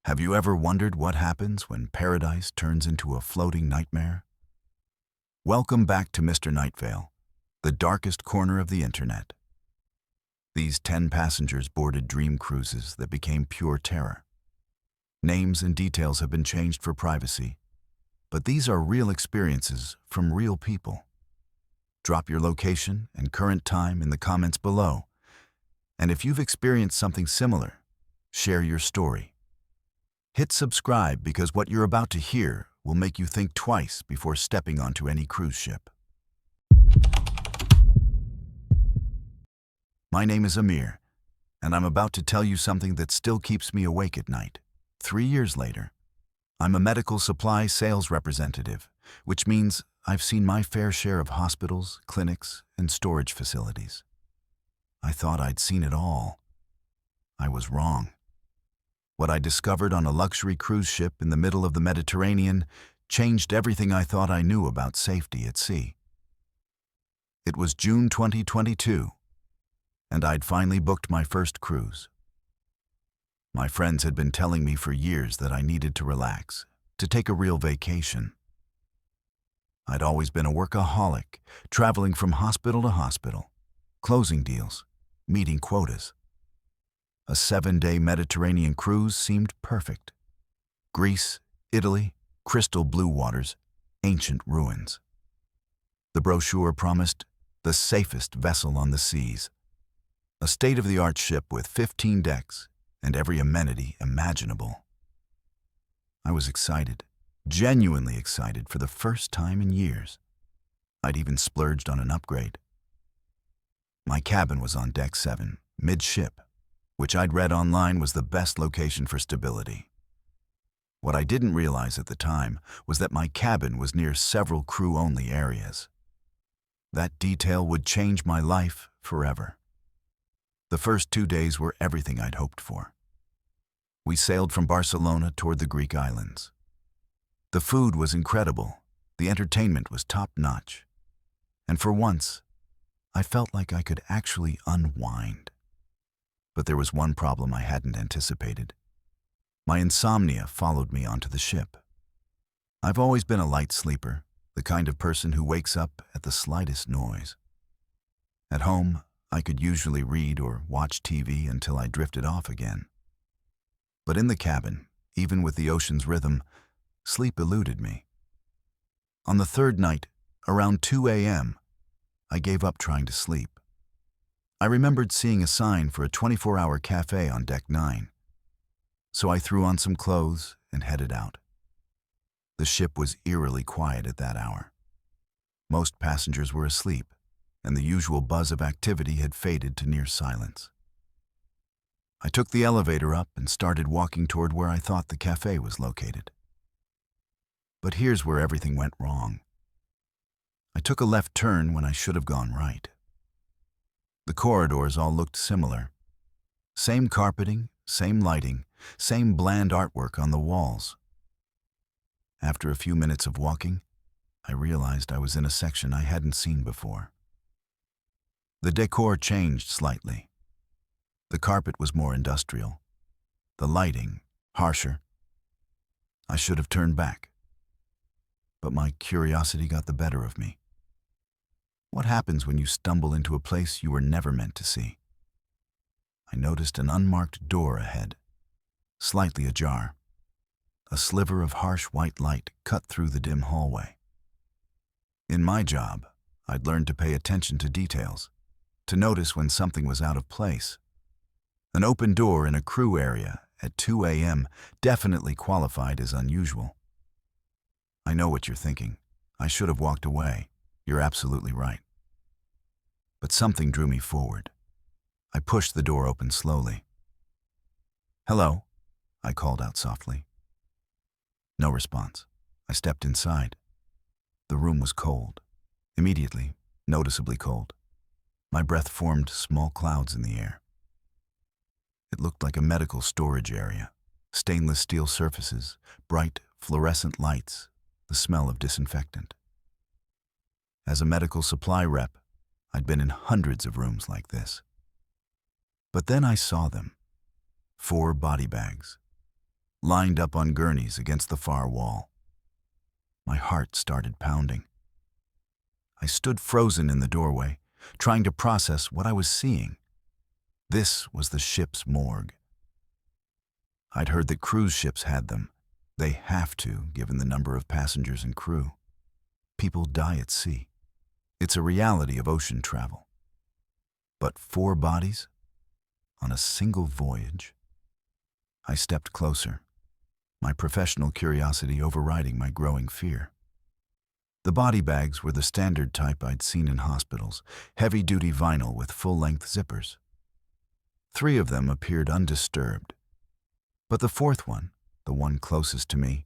Have you ever wondered what happens when paradise turns into a floating nightmare? Welcome back to Mr. Nightveil, the darkest corner of the internet. These 10 passengers boarded dream cruises that became pure terror. Names and details have been changed for privacy, but these are real experiences from real people. Drop your location and current time in the comments below. And if you've experienced something similar, share your story. Hit subscribe because what you're about to hear will make you think twice before stepping onto any cruise ship. My name is Amir, and I'm about to tell you something that still keeps me awake at night. 3 years later, I'm a medical supply sales representative, which means I've seen my fair share of hospitals, clinics, and storage facilities. I thought I'd seen it all. I was wrong. What I discovered on a luxury cruise ship in the middle of the Mediterranean changed everything I thought I knew about safety at sea. It was June 2022, and I'd finally booked my first cruise. My friends had been telling me for years that I needed to relax, to take a real vacation. I'd always been a workaholic, traveling from hospital to hospital, closing deals, meeting quotas. A 7-day Mediterranean cruise seemed perfect. Greece, Italy, crystal blue waters, ancient ruins. The brochure promised the safest vessel on the seas. A state-of-the-art ship with 15 decks and every amenity imaginable. I was excited, genuinely excited for the first time in years. I'd even splurged on an upgrade. My cabin was on deck 7, midship, which I'd read online was the best location for stability. What I didn't realize at the time was that my cabin was near several crew-only areas. That detail would change my life forever. The first 2 days were everything I'd hoped for. We sailed from Barcelona toward the Greek islands. The food was incredible, the entertainment was top-notch, and for once, I felt like I could actually unwind. But there was one problem I hadn't anticipated. My insomnia followed me onto the ship. I've always been a light sleeper, the kind of person who wakes up at the slightest noise. At home, I could usually read or watch TV until I drifted off again. But in the cabin, even with the ocean's rhythm, sleep eluded me. On the third night, around 2 a.m., I gave up trying to sleep. I remembered seeing a sign for a 24-hour cafe on deck 9. So I threw on some clothes and headed out. The ship was eerily quiet at that hour. Most passengers were asleep, and the usual buzz of activity had faded to near silence. I took the elevator up and started walking toward where I thought the cafe was located. But here's where everything went wrong. I took a left turn when I should have gone right. The corridors all looked similar. Same carpeting, same lighting, same bland artwork on the walls. After a few minutes of walking, I realized I was in a section I hadn't seen before. The decor changed slightly. The carpet was more industrial. The lighting, harsher. I should have turned back. But my curiosity got the better of me. What happens when you stumble into a place you were never meant to see? I noticed an unmarked door ahead, slightly ajar. A sliver of harsh white light cut through the dim hallway. In my job, I'd learned to pay attention to details, to notice when something was out of place. An open door in a crew area at 2 a.m. definitely qualified as unusual. I know what you're thinking. I should have walked away. You're absolutely right. But something drew me forward. I pushed the door open slowly. "Hello," I called out softly. No response. I stepped inside. The room was cold. Immediately, noticeably cold. My breath formed small clouds in the air. It looked like a medical storage area. Stainless steel surfaces, bright fluorescent lights, the smell of disinfectant. As a medical supply rep, I'd been in hundreds of rooms like this. But then I saw them. 4 body bags. lined up on gurneys against the far wall. My heart started pounding. I stood frozen in the doorway, trying to process what I was seeing. This was the ship's morgue. I'd heard that cruise ships had them. They have to, given the number of passengers and crew. People die at sea. It's a reality of ocean travel. But 4 bodies? On a single voyage? I stepped closer, my professional curiosity overriding my growing fear. The body bags were the standard type I'd seen in hospitals, heavy-duty vinyl with full-length zippers. 3 of them appeared undisturbed, but the 4th one, the one closest to me,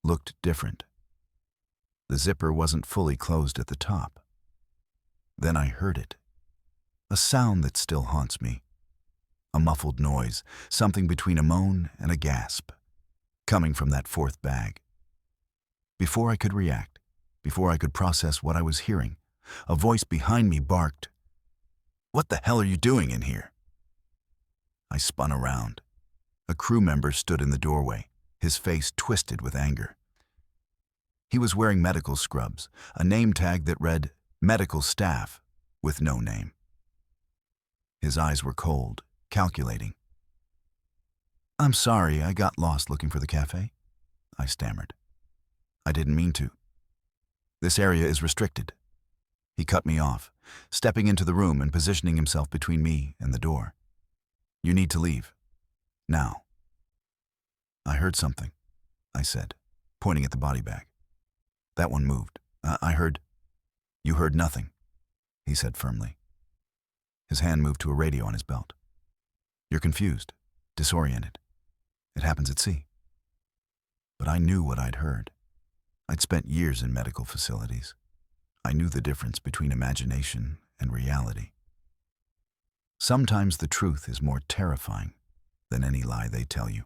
looked different. The zipper wasn't fully closed at the top. Then I heard it, a sound that still haunts me. A muffled noise, something between a moan and a gasp, coming from that 4th bag. Before I could react, before I could process what I was hearing, a voice behind me barked, "What the hell are you doing in here?" I spun around. A crew member stood in the doorway, his face twisted with anger. He was wearing medical scrubs, a name tag that read, "Medical Staff," with no name. His eyes were cold, calculating. "I'm sorry, I got lost looking for the cafe," I stammered. "I didn't mean to. This area is restricted." He cut me off, stepping into the room and positioning himself between me and the door. "You need to leave. Now." "I heard something," I said, pointing at the body bag. "That one moved. I heard—" "You heard nothing," he said firmly. His hand moved to a radio on his belt. "You're confused, disoriented. It happens at sea." But I knew what I'd heard. I'd spent years in medical facilities. I knew the difference between imagination and reality. Sometimes the truth is more terrifying than any lie they tell you.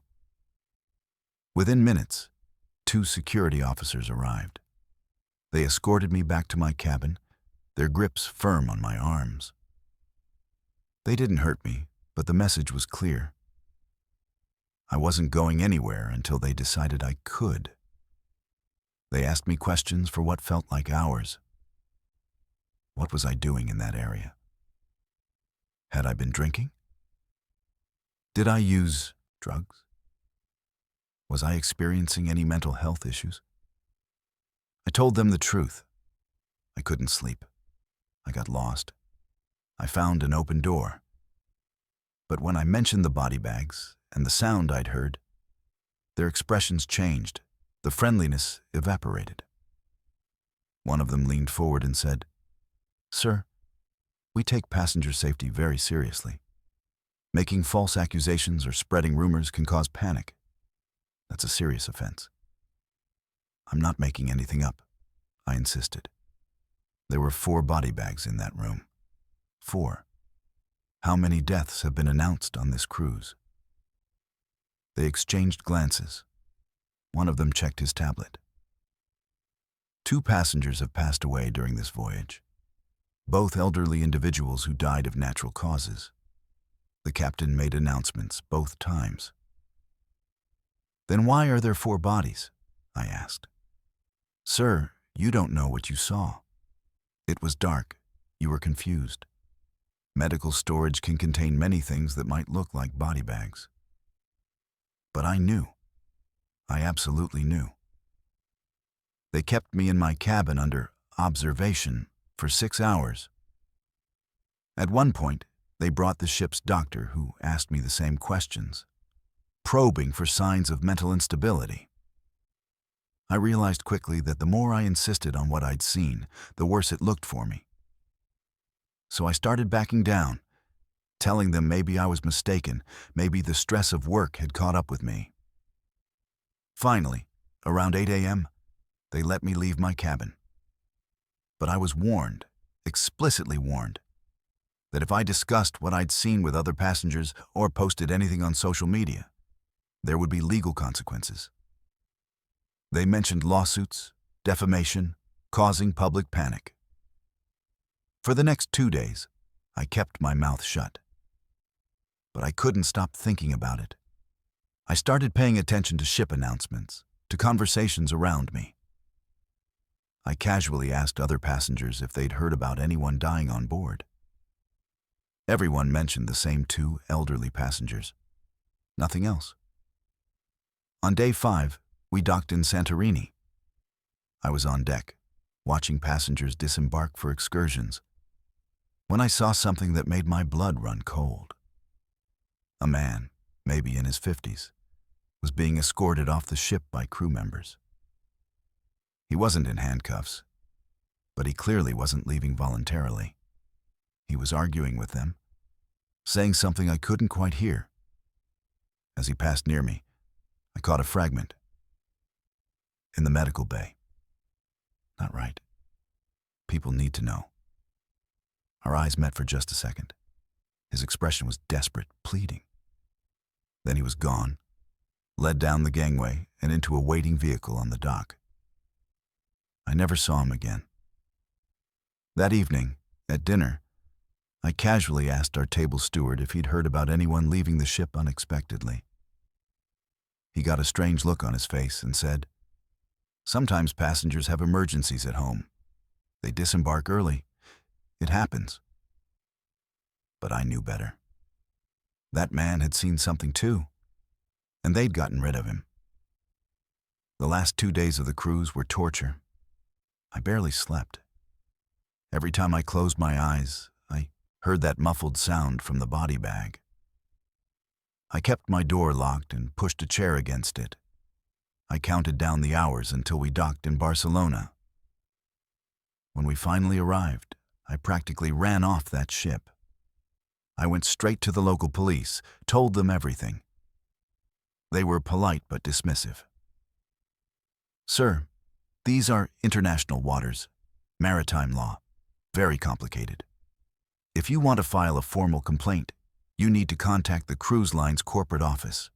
Within minutes, 2 security officers arrived. They escorted me back to my cabin, their grips firm on my arms. They didn't hurt me, but the message was clear. I wasn't going anywhere until they decided I could. They asked me questions for what felt like hours. What was I doing in that area? Had I been drinking? Did I use drugs? Was I experiencing any mental health issues? I told them the truth. I couldn't sleep. I got lost. I found an open door. But when I mentioned the body bags and the sound I'd heard, their expressions changed. The friendliness evaporated. One of them leaned forward and said, "Sir, we take passenger safety very seriously. Making false accusations or spreading rumors can cause panic. That's a serious offense." "I'm not making anything up," I insisted. There were 4 body bags in that room. 4. How many deaths have been announced on this cruise? They exchanged glances. One of them checked his tablet. 2 passengers have passed away during this voyage, both elderly individuals who died of natural causes. The captain made announcements both times. "Then why are there 4 bodies?" I asked. "Sir, you don't know what you saw. It was dark. You were confused. Medical storage can contain many things that might look like body bags." But I knew. I absolutely knew. They kept me in my cabin under observation for 6 hours. At one point, they brought the ship's doctor, who asked me the same questions, probing for signs of mental instability. I realized quickly that the more I insisted on what I'd seen, the worse it looked for me. So I started backing down, telling them maybe I was mistaken, maybe the stress of work had caught up with me. Finally, around 8 a.m., they let me leave my cabin. But I was warned, explicitly warned, that if I discussed what I'd seen with other passengers or posted anything on social media, there would be legal consequences. They mentioned lawsuits, defamation, causing public panic. For the next 2 days, I kept my mouth shut. But I couldn't stop thinking about it. I started paying attention to ship announcements, to conversations around me. I casually asked other passengers if they'd heard about anyone dying on board. Everyone mentioned the same 2 elderly passengers. Nothing else. On day 5, we docked in Santorini. I was on deck, watching passengers disembark for excursions, when I saw something that made my blood run cold. A man, maybe in his 50s, was being escorted off the ship by crew members. He wasn't in handcuffs, but he clearly wasn't leaving voluntarily. He was arguing with them, saying something I couldn't quite hear. As he passed near me, I caught a fragment. In the medical bay. Not right. People need to know. Our eyes met for just a second. His expression was desperate, pleading. Then he was gone, led down the gangway and into a waiting vehicle on the dock. I never saw him again. That evening, at dinner, I casually asked our table steward if he'd heard about anyone leaving the ship unexpectedly. He got a strange look on his face and said, "Sometimes passengers have emergencies at home. They disembark early. It happens." But I knew better. That man had seen something too, and they'd gotten rid of him. The last 2 days of the cruise were torture. I barely slept. Every time I closed my eyes, I heard that muffled sound from the body bag. I kept my door locked and pushed a chair against it. I counted down the hours until we docked in Barcelona. When we finally arrived, I practically ran off that ship. I went straight to the local police, told them everything. They were polite but dismissive. "Sir, these are international waters, maritime law, very complicated. If you want to file a formal complaint, you need to contact the cruise line's corporate office."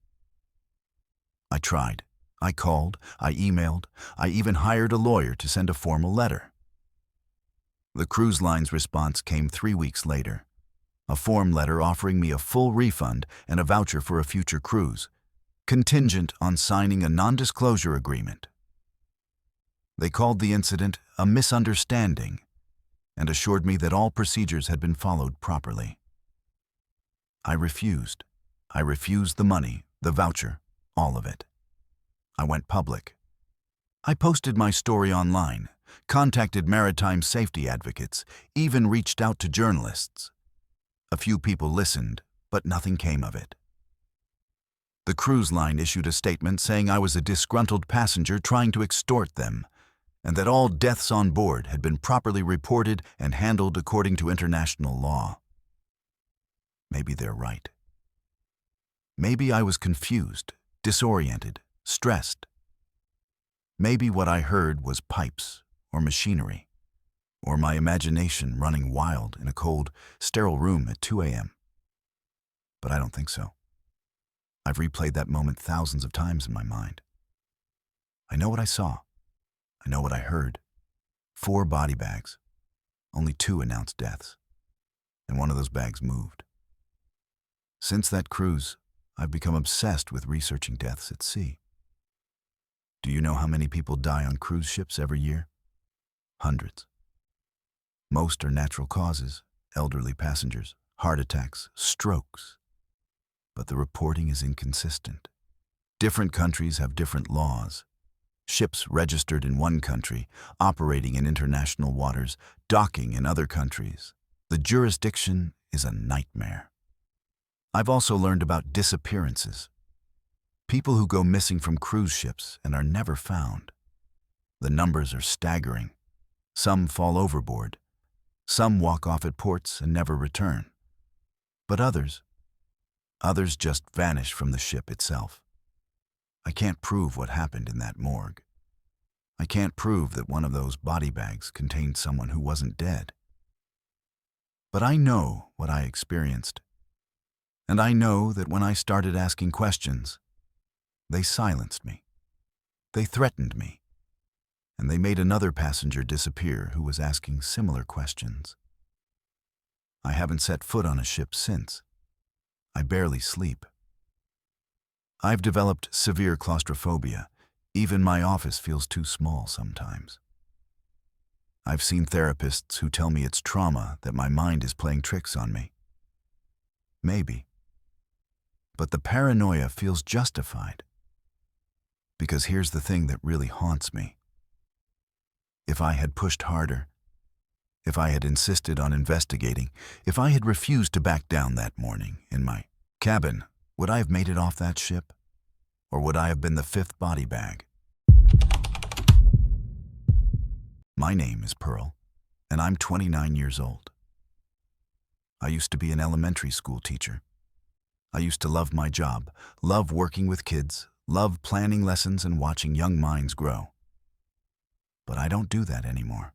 I tried. I called, I emailed, I even hired a lawyer to send a formal letter. The cruise line's response came 3 weeks later, a form letter offering me a full refund and a voucher for a future cruise, contingent on signing a non-disclosure agreement. They called the incident a misunderstanding and assured me that all procedures had been followed properly. I refused. I refused the money, the voucher, all of it. I went public. I posted my story online, contacted maritime safety advocates, even reached out to journalists. A few people listened, but nothing came of it. The cruise line issued a statement saying I was a disgruntled passenger trying to extort them, and that all deaths on board had been properly reported and handled according to international law. Maybe they're right. Maybe I was confused, disoriented, stressed. Maybe what I heard was pipes or machinery, or my imagination running wild in a cold, sterile room at 2 a.m. But I don't think so. I've replayed that moment thousands of times in my mind. I know what I saw. I know what I heard. 4 body bags. Only 2 announced deaths. And one of those bags moved. Since that cruise, I've become obsessed with researching deaths at sea. Do you know how many people die on cruise ships every year? Hundreds. Most are natural causes, elderly passengers, heart attacks, strokes. But the reporting is inconsistent. Different countries have different laws. Ships registered in one country, operating in international waters, docking in other countries. The jurisdiction is a nightmare. I've also learned about disappearances. People who go missing from cruise ships and are never found. The numbers are staggering. Some fall overboard. Some walk off at ports and never return. But others just vanish from the ship itself. I can't prove what happened in that morgue. I can't prove that one of those body bags contained someone who wasn't dead. But I know what I experienced. And I know that when I started asking questions, they silenced me. They threatened me. And they made another passenger disappear who was asking similar questions. I haven't set foot on a ship since. I barely sleep. I've developed severe claustrophobia. Even my office feels too small sometimes. I've seen therapists who tell me it's trauma, that my mind is playing tricks on me. Maybe. But the paranoia feels justified. Because here's the thing that really haunts me. If I had pushed harder, if I had insisted on investigating, if I had refused to back down that morning in my cabin, would I have made it off that ship? Or would I have been the fifth body bag? My name is Pearl, and I'm 29 years old. I used to be an elementary school teacher. I used to love my job, love working with kids, love planning lessons and watching young minds grow. But I don't do that anymore.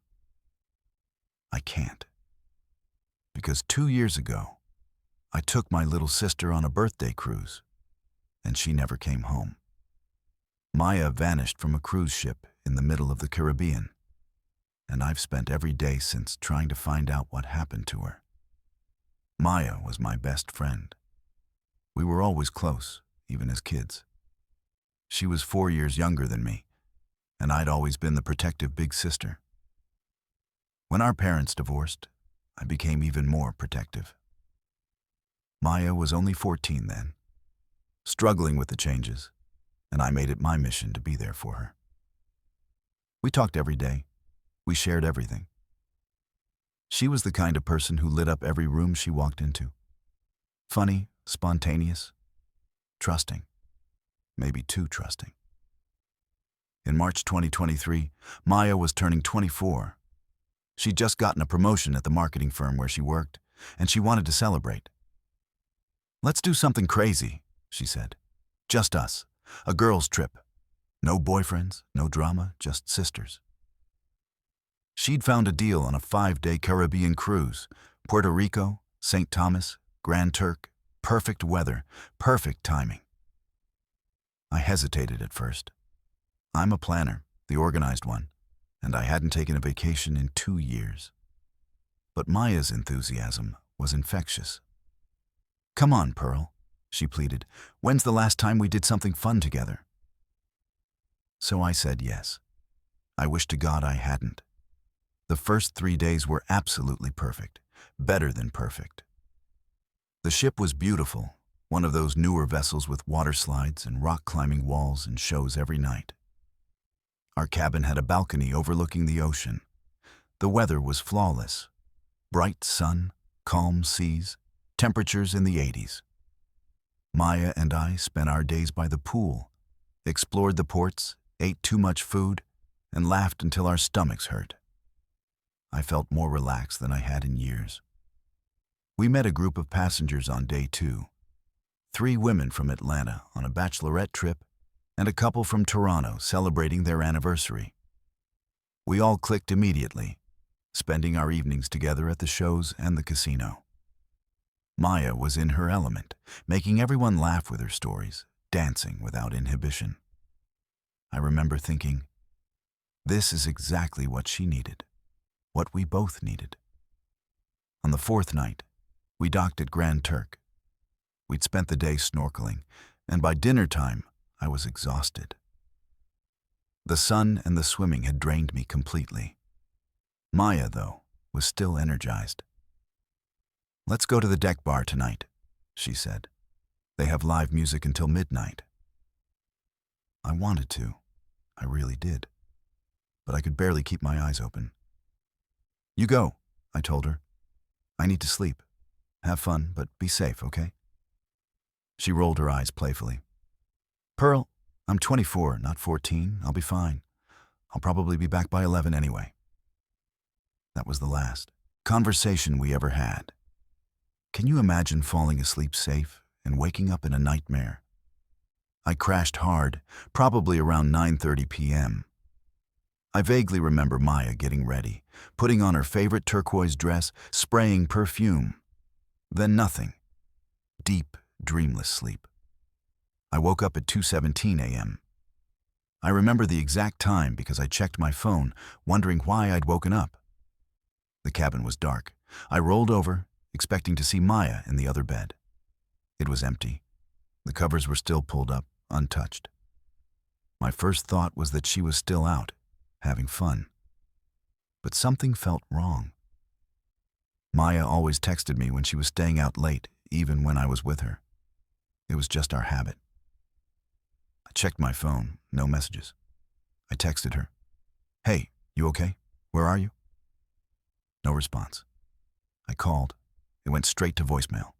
I can't. Because 2 years ago, I took my little sister on a birthday cruise, and she never came home. Maya vanished from a cruise ship in the middle of the Caribbean, and I've spent every day since trying to find out what happened to her. Maya was my best friend. We were always close, even as kids. She was 4 years younger than me, and I'd always been the protective big sister. When our parents divorced, I became even more protective. Maya was only 14 then, struggling with the changes, and I made it my mission to be there for her. We talked every day. We shared everything. She was the kind of person who lit up every room she walked into. Funny, spontaneous, trusting, maybe too trusting. In March 2023, Maya was turning 24. She'd just gotten a promotion at the marketing firm where she worked, and she wanted to celebrate. "Let's do something crazy," she said. "Just us. A girls' trip. No boyfriends, no drama, just sisters." She'd found a deal on a 5-day Caribbean cruise. Puerto Rico, St. Thomas, Grand Turk. Perfect weather, perfect timing. I hesitated at first. I'm a planner, the organized one, and I hadn't taken a vacation in 2 years. But Maya's enthusiasm was infectious. "Come on, Pearl," she pleaded. "When's the last time we did something fun together?" So I said yes. I wish to God I hadn't. The first 3 days were absolutely perfect, better than perfect. The ship was beautiful, one of those newer vessels with water slides and rock-climbing walls and shows every night. Our cabin had a balcony overlooking the ocean. The weather was flawless. Bright sun, calm seas, temperatures in the 80s. Maya and I spent our days by the pool, explored the ports, ate too much food, and laughed until our stomachs hurt. I felt more relaxed than I had in years. We met a group of passengers on day 2. 3 women from Atlanta on a bachelorette trip, and a couple from Toronto celebrating their anniversary. We all clicked immediately, spending our evenings together at the shows and the casino. Maya was in her element, making everyone laugh with her stories, dancing without inhibition. I remember thinking, this is exactly what she needed, what we both needed. On the 4th night, we docked at Grand Turk. We'd spent the day snorkeling, and by dinner time, I was exhausted. The sun and the swimming had drained me completely. Maya, though, was still energized. "Let's go to the deck bar tonight," she said. "They have live music until midnight." I wanted to. I really did. But I could barely keep my eyes open. "You go," I told her. "I need to sleep. Have fun, but be safe, okay?" She rolled her eyes playfully. "Pearl, I'm 24, not 14. I'll be fine. I'll probably be back by 11 anyway." That was the last conversation we ever had. Can you imagine falling asleep safe and waking up in a nightmare? I crashed hard, probably around 9:30 p.m. I vaguely remember Maya getting ready, putting on her favorite turquoise dress, spraying perfume. Then nothing. Deep, dreamless sleep. I woke up at 2:17 a.m. I remember the exact time because I checked my phone, wondering why I'd woken up. The cabin was dark. I rolled over, expecting to see Maya in the other bed. It was empty. The covers were still pulled up, untouched. My first thought was that she was still out, having fun. But something felt wrong. Maya always texted me when she was staying out late, even when I was with her. It was just our habit. I checked my phone, no messages. I texted her, "Hey, you okay? Where are you?" No response. I called. It went straight to voicemail.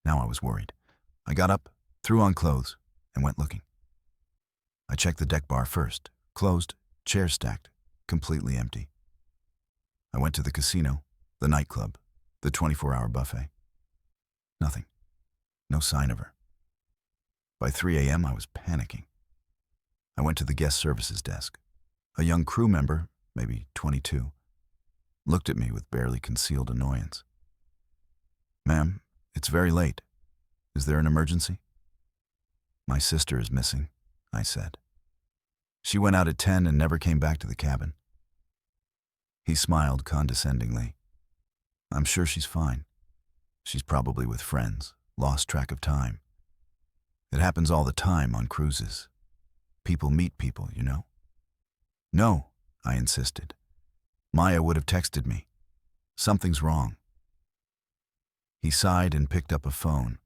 Now I was worried. I got up, threw on clothes, and went looking. I checked the deck bar first. Closed, chairs stacked, completely empty. I went to the casino, the nightclub, the 24-hour buffet. Nothing. No sign of her. By 3 a.m., I was panicking. I went to the guest services desk. A young crew member, maybe 22, looked at me with barely concealed annoyance. "Ma'am, it's very late. Is there an emergency?" "My sister is missing," I said. "She went out at 10 and never came back to the cabin." He smiled condescendingly. "I'm sure she's fine. She's probably with friends, lost track of time. It happens all the time on cruises. People meet people, you know." "No," I insisted. "Maya would have texted me. Something's wrong." He sighed and picked up a phone.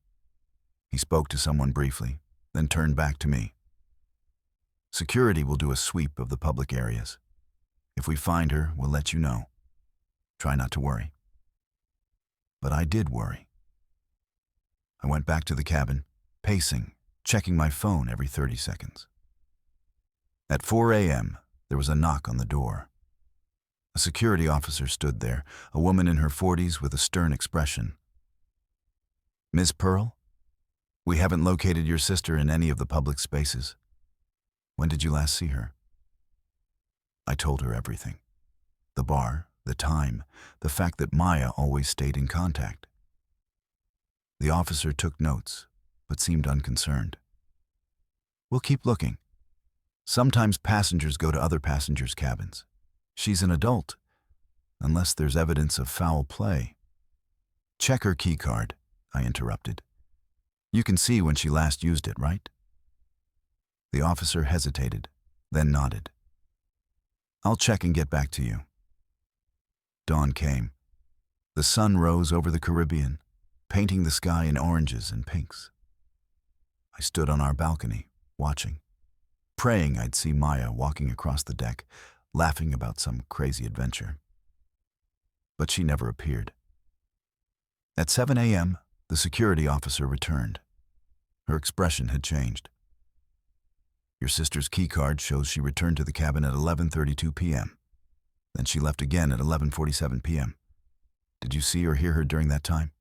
He spoke to someone briefly, then turned back to me. "Security will do a sweep of the public areas. If we find her, we'll let you know. Try not to worry." But I did worry. I went back to the cabin, pacing, checking my phone every 30 seconds. At 4 a.m., there was a knock on the door. A security officer stood there, a woman in her 40s with a stern expression. "Ms. Pearl, we haven't located your sister in any of the public spaces. When did you last see her?" I told her everything. The bar, the time, the fact that Maya always stayed in contact. The officer took notes, but seemed unconcerned. "We'll keep looking. Sometimes passengers go to other passengers' cabins. She's an adult, unless there's evidence of foul play." "Check her key card," I interrupted. "You can see when she last used it, right?" The officer hesitated, then nodded. "I'll check and get back to you." Dawn came. The sun rose over the Caribbean, painting the sky in oranges and pinks. I stood on our balcony, watching, praying I'd see Maya walking across the deck, laughing about some crazy adventure. But she never appeared. At 7 a.m., the security officer returned. Her expression had changed. "Your sister's key card shows she returned to the cabin at 11:32 p.m. Then she left again at 11:47 p.m. Did you see or hear her during that time?"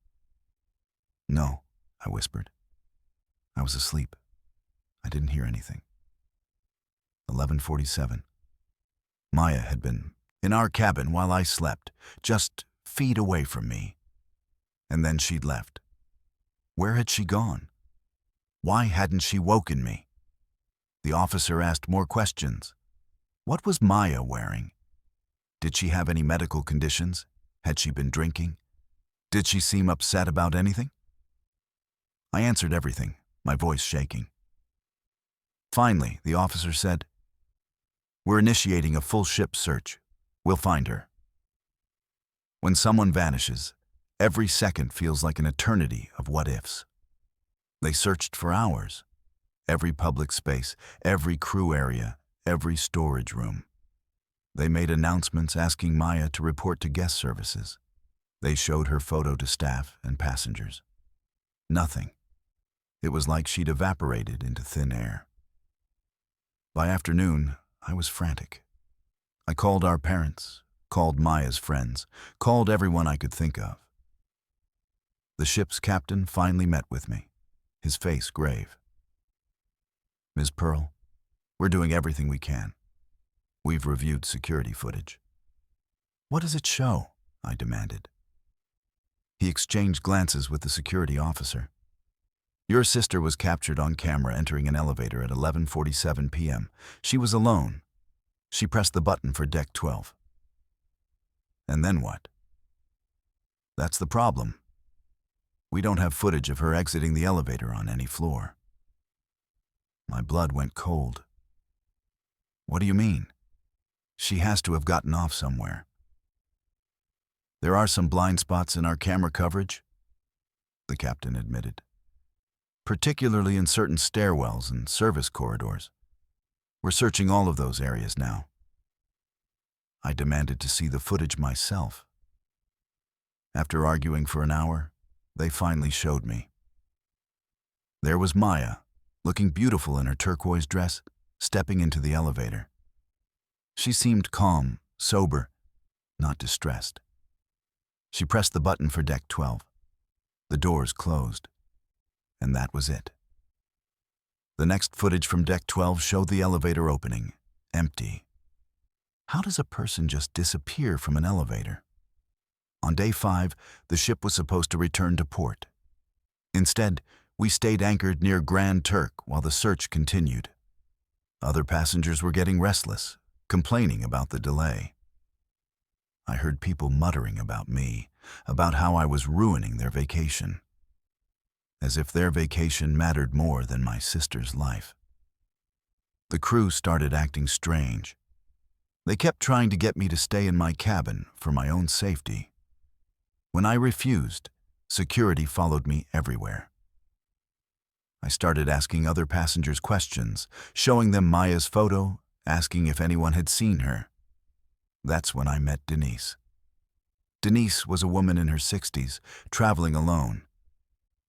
"No," I whispered. "I was asleep. I didn't hear anything." 11:47. Maya had been in our cabin while I slept, just feet away from me. And then she'd left. Where had she gone? Why hadn't she woken me? The officer asked more questions. What was Maya wearing? Did she have any medical conditions? Had she been drinking? Did she seem upset about anything? I answered everything, my voice shaking. Finally, the officer said, "We're initiating a full ship search. We'll find her." When someone vanishes, every second feels like an eternity of what-ifs. They searched for hours. Every public space, every crew area, every storage room. They made announcements asking Maya to report to guest services. They showed her photo to staff and passengers. Nothing. It was like she'd evaporated into thin air. By afternoon, I was frantic. I called our parents, called Maya's friends, called everyone I could think of. The ship's captain finally met with me, his face grave. "Ms. Pearl, we're doing everything we can. We've reviewed security footage." "What does it show?" I demanded. He exchanged glances with the security officer. "Your sister was captured on camera entering an elevator at 11:47 p.m. She was alone. She pressed the button for deck 12. And then what?" "That's the problem. We don't have footage of her exiting the elevator on any floor." My blood went cold. What do you mean? She has to have gotten off somewhere. There are some blind spots in our camera coverage, the captain admitted, particularly in certain stairwells and service corridors. We're searching all of those areas now. I demanded to see the footage myself. After arguing for an hour, they finally showed me. There was Maya, looking beautiful in her turquoise dress, stepping into the elevator. She seemed calm, sober, not distressed. She pressed the button for deck 12. The doors closed, and that was it. The next footage from deck 12 showed the elevator opening, empty. How does a person just disappear from an elevator? On day 5, the ship was supposed to return to port. Instead, we stayed anchored near Grand Turk while the search continued. Other passengers were getting restless, complaining about the delay. I heard people muttering about me, about how I was ruining their vacation. As if their vacation mattered more than my sister's life. The crew started acting strange. They kept trying to get me to stay in my cabin for my own safety. When I refused, security followed me everywhere. I started asking other passengers questions, showing them Maya's photo, asking if anyone had seen her. That's when I met Denise. Denise was a woman in her 60s, traveling alone.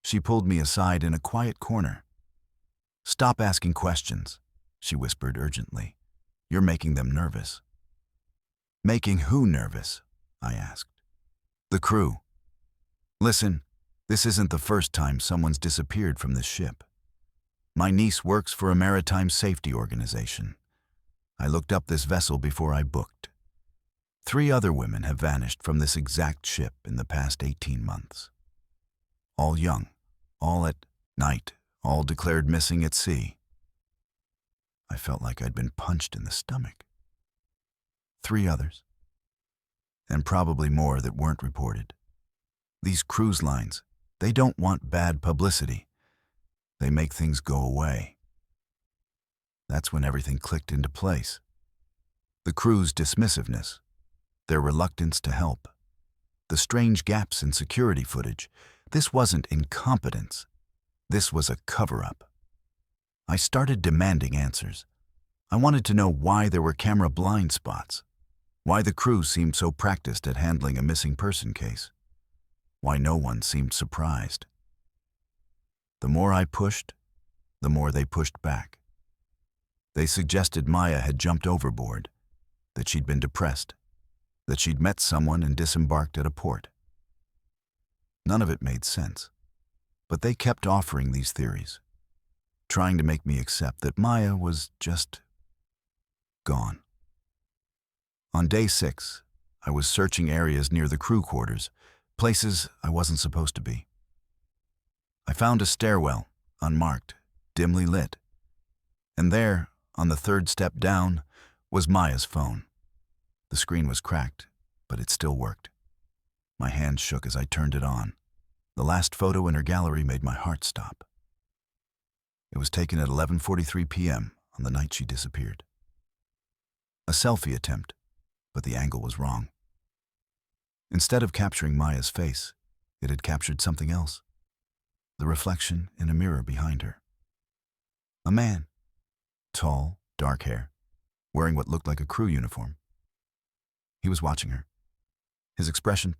She pulled me aside in a quiet corner. "Stop asking questions," she whispered urgently. "You're making them nervous." "Making who nervous?" I asked. "The crew. Listen, this isn't the first time someone's disappeared from this ship. My niece works for a maritime safety organization. I looked up this vessel before I booked. 3 other women have vanished from this exact ship in the past 18 months. All young, all at night, all declared missing at sea." I felt like I'd been punched in the stomach. 3 others. And probably more that weren't reported. These cruise lines, they don't want bad publicity. They make things go away. That's when everything clicked into place. The crew's dismissiveness, their reluctance to help, the strange gaps in security footage. This wasn't incompetence. This was a cover-up. I started demanding answers. I wanted to know why there were camera blind spots, why the crew seemed so practiced at handling a missing person case, why no one seemed surprised. The more I pushed, the more they pushed back. They suggested Maya had jumped overboard, that she'd been depressed, that she'd met someone and disembarked at a port. None of it made sense, but they kept offering these theories, trying to make me accept that Maya was just gone. On day 6, I was searching areas near the crew quarters, places I wasn't supposed to be. I found a stairwell, unmarked, dimly lit, and there, on the 3rd step down, was Maya's phone. The screen was cracked, but it still worked. My hand shook as I turned it on. The last photo in her gallery made my heart stop. It was taken at 11:43 p.m. on the night she disappeared. A selfie attempt, but the angle was wrong. Instead of capturing Maya's face, it had captured something else. The reflection in a mirror behind her. A man, tall, dark hair, wearing what looked like a crew uniform. He was watching her. His expression,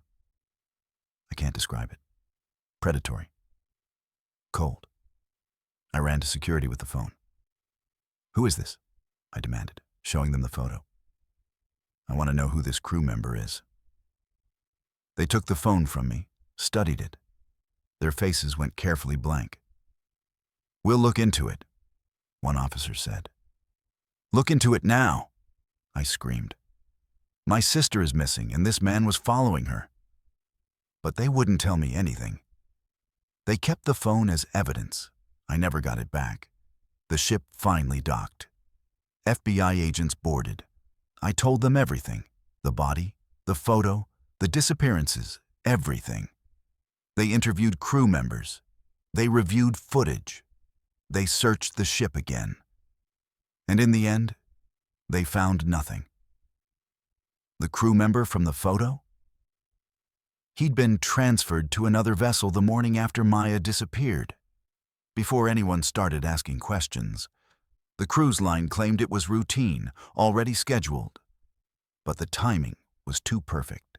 I can't describe it. Predatory. Cold. I ran to security with the phone. "Who is this?" I demanded, showing them the photo. "I want to know who this crew member is." They took the phone from me, studied it. Their faces went carefully blank. "We'll look into it," one officer said. "Look into it now," I screamed. "My sister is missing and this man was following her." But they wouldn't tell me anything. They kept the phone as evidence. I never got it back. The ship finally docked. FBI agents boarded. I told them everything. The body, the photo, the disappearances, everything. They interviewed crew members. They reviewed footage. They searched the ship again. And in the end, they found nothing. The crew member from the photo? He'd been transferred to another vessel the morning after Maya disappeared. Before anyone started asking questions, the cruise line claimed it was routine, already scheduled. But the timing was too perfect.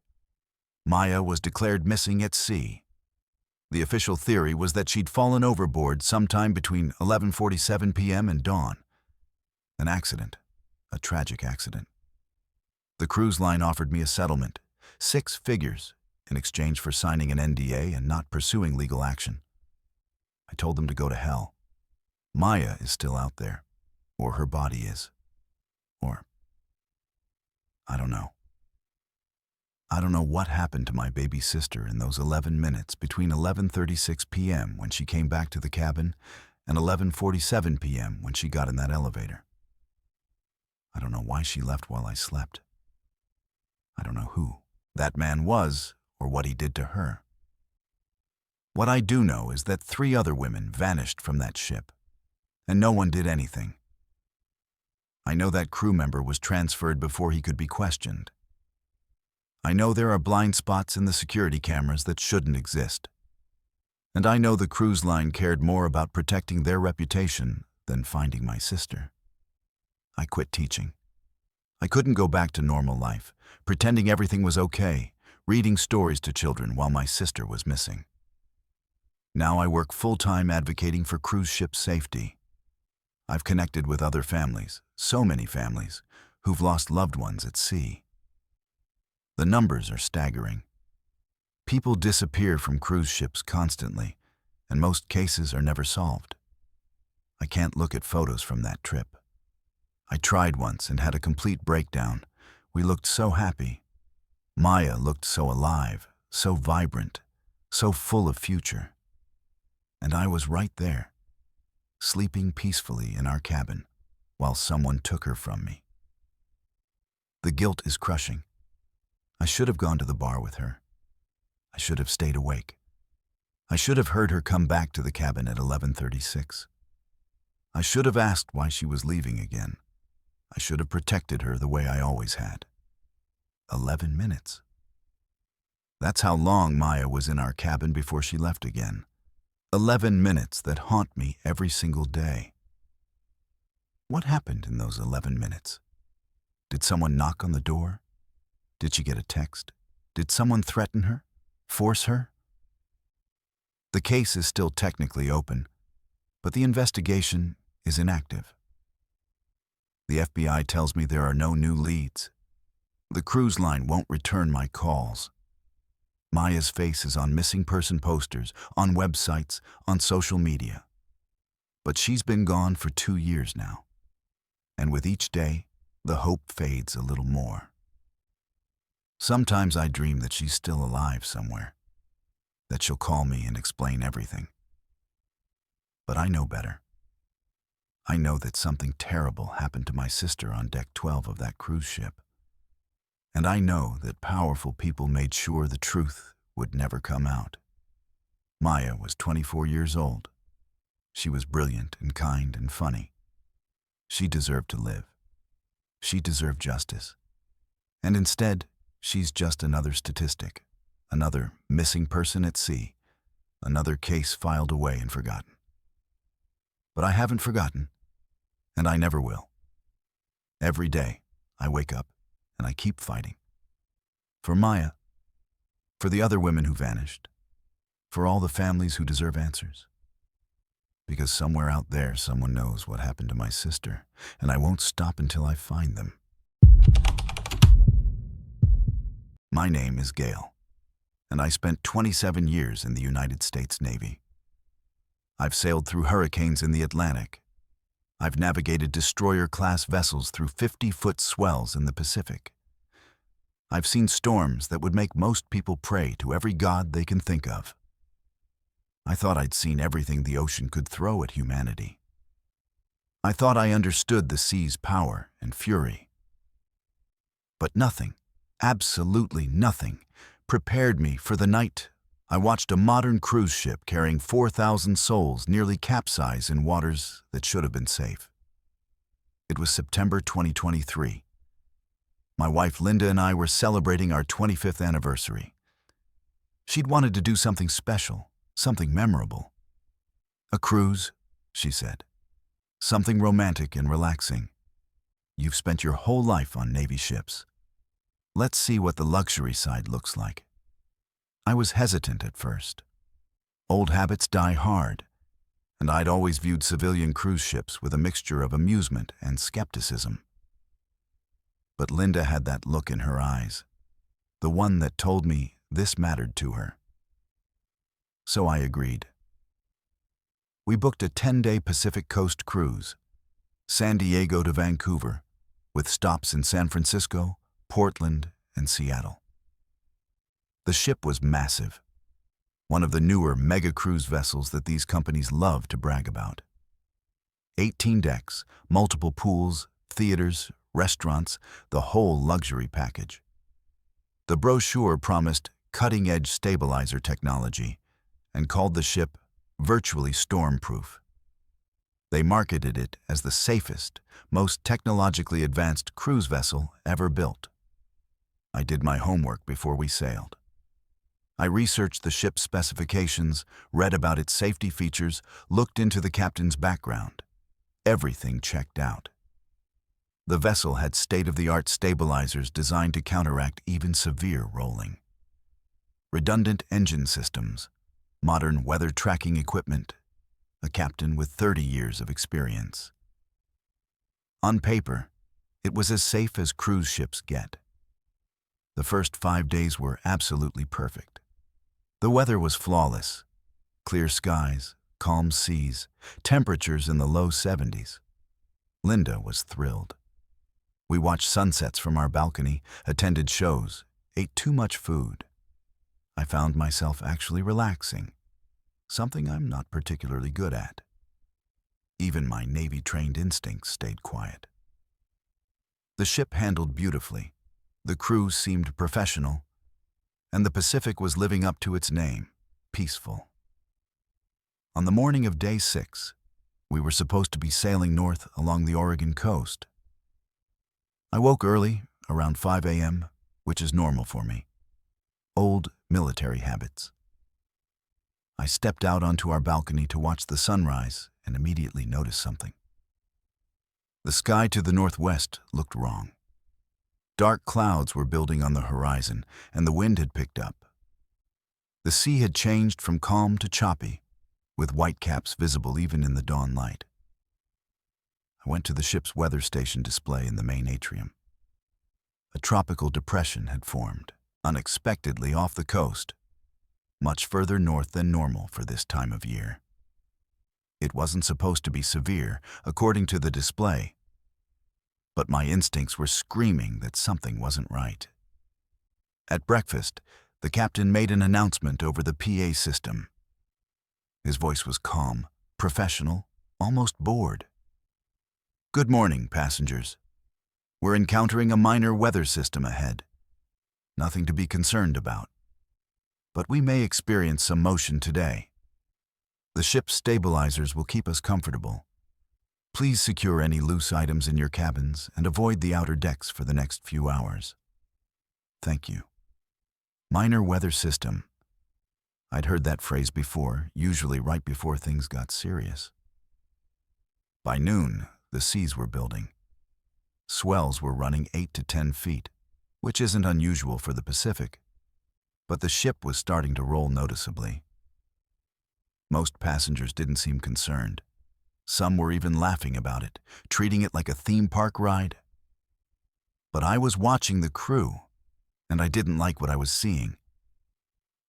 Maya was declared missing at sea. The official theory was that she'd fallen overboard sometime between 11:47 p.m. and dawn. An accident, a tragic accident. The cruise line offered me a settlement, 6 figures, in exchange for signing an NDA and not pursuing legal action. I told them to go to hell. Maya is still out there, or her body is, or I don't know. I don't know what happened to my baby sister in those 11 minutes between 11:36 p.m. when she came back to the cabin and 11:47 p.m. when she got in that elevator. I don't know why she left while I slept. I don't know who that man was or what he did to her. What I do know is that 3 other women vanished from that ship, and no one did anything. I know that crew member was transferred before he could be questioned. I know there are blind spots in the security cameras that shouldn't exist. And I know the cruise line cared more about protecting their reputation than finding my sister. I quit teaching. I couldn't go back to normal life, pretending everything was okay, reading stories to children while my sister was missing. Now I work full-time advocating for cruise ship safety. I've connected with other families, so many families, who've lost loved ones at sea. The numbers are staggering. People disappear from cruise ships constantly, and most cases are never solved. I can't look at photos from that trip. I tried once and had a complete breakdown. We looked so happy. Maya looked so alive, so vibrant, so full of future. And I was right there, sleeping peacefully in our cabin, while someone took her from me. The guilt is crushing. I should have gone to the bar with her. I should have stayed awake. I should have heard her come back to the cabin at 11:36. I should have asked why she was leaving again. I should have protected her the way I always had. 11 minutes. That's how long Maya was in our cabin before she left again. 11 minutes that haunt me every single day. What happened in those 11 minutes? Did someone knock on the door? Did she get a text? Did someone threaten her? Force her? The case is still technically open, but the investigation is inactive. The FBI tells me there are no new leads. The cruise line won't return my calls. Maya's face is on missing person posters, on websites, on social media. But she's been gone for 2 years now. And with each day, the hope fades a little more. Sometimes I dream that she's still alive somewhere, that she'll call me and explain everything. But I know better. I know that something terrible happened to my sister on deck 12 of that cruise ship. And I know that powerful people made sure the truth would never come out. Maya was 24 years old. She was brilliant and kind and funny. She deserved to live. She deserved justice. And instead, she's just another statistic, another missing person at sea, another case filed away and forgotten. But I haven't forgotten, and I never will. Every day, I wake up and I keep fighting. For Maya, for the other women who vanished, for all the families who deserve answers. Because somewhere out there, someone knows what happened to my sister, and I won't stop until I find them. My name is Gail, and I spent 27 years in the United States Navy. I've sailed through hurricanes in the Atlantic. I've navigated destroyer-class vessels through 50-foot swells in the Pacific. I've seen storms that would make most people pray to every god they can think of. I thought I'd seen everything the ocean could throw at humanity. I thought I understood the sea's power and fury. But nothing, absolutely nothing, prepared me for the night I watched a modern cruise ship carrying 4,000 souls nearly capsize in waters that should have been safe. It was September 2023. My wife Linda and I were celebrating our 25th anniversary. She'd wanted to do something special, something memorable. "A cruise," she said. "Something romantic and relaxing. You've spent your whole life on Navy ships. Let's see what the luxury side looks like." I was hesitant at first. Old habits die hard, and I'd always viewed civilian cruise ships with a mixture of amusement and skepticism. But Linda had that look in her eyes, the one that told me this mattered to her. So I agreed. We booked a 10-day Pacific Coast cruise, San Diego to Vancouver, with stops in San Francisco, Portland, and Seattle. The ship was massive, one of the newer mega cruise vessels that these companies love to brag about. 18 decks, multiple pools, theaters, restaurants, the whole luxury package. The brochure promised cutting-edge stabilizer technology and called the ship virtually storm-proof. They marketed it as the safest, most technologically advanced cruise vessel ever built. I did my homework before we sailed. I researched the ship's specifications, read about its safety features, looked into the captain's background. Everything checked out. The vessel had state-of-the-art stabilizers designed to counteract even severe rolling. Redundant engine systems, modern weather tracking equipment, a captain with 30 years of experience. On paper, it was as safe as cruise ships get. The first 5 days were absolutely perfect. The weather was flawless. Clear skies, calm seas, temperatures in the low 70s. Linda was thrilled. We watched sunsets from our balcony, attended shows, ate too much food. I found myself actually relaxing, something I'm not particularly good at. Even my Navy-trained instincts stayed quiet. The ship handled beautifully, the crew seemed professional, and the Pacific was living up to its name, peaceful. On the morning of day 6, we were supposed to be sailing north along the Oregon coast. I woke early, around 5 a.m., which is normal for me. Old military habits. I stepped out onto our balcony to watch the sunrise and immediately noticed something. The sky to the northwest looked wrong. Dark clouds were building on the horizon, and the wind had picked up. The sea had changed from calm to choppy, with whitecaps visible even in the dawn light. I went to the ship's weather station display in the main atrium. A tropical depression had formed, unexpectedly off the coast, much further north than normal for this time of year. It wasn't supposed to be severe, according to the display, but my instincts were screaming that something wasn't right. At breakfast, the captain made an announcement over the PA system. His voice was calm, professional, almost bored. "Good morning, passengers. We're encountering a minor weather system ahead. Nothing to be concerned about. But we may experience some motion today. The ship's stabilizers will keep us comfortable. Please secure any loose items in your cabins and avoid the outer decks for the next few hours. Thank you." Minor weather system. I'd heard that phrase before, usually right before things got serious. By noon, the seas were building. Swells were running 8 to 10 feet, which isn't unusual for the Pacific, but the ship was starting to roll noticeably. Most passengers didn't seem concerned. Some were even laughing about it, treating it like a theme park ride. But I was watching the crew, and I didn't like what I was seeing.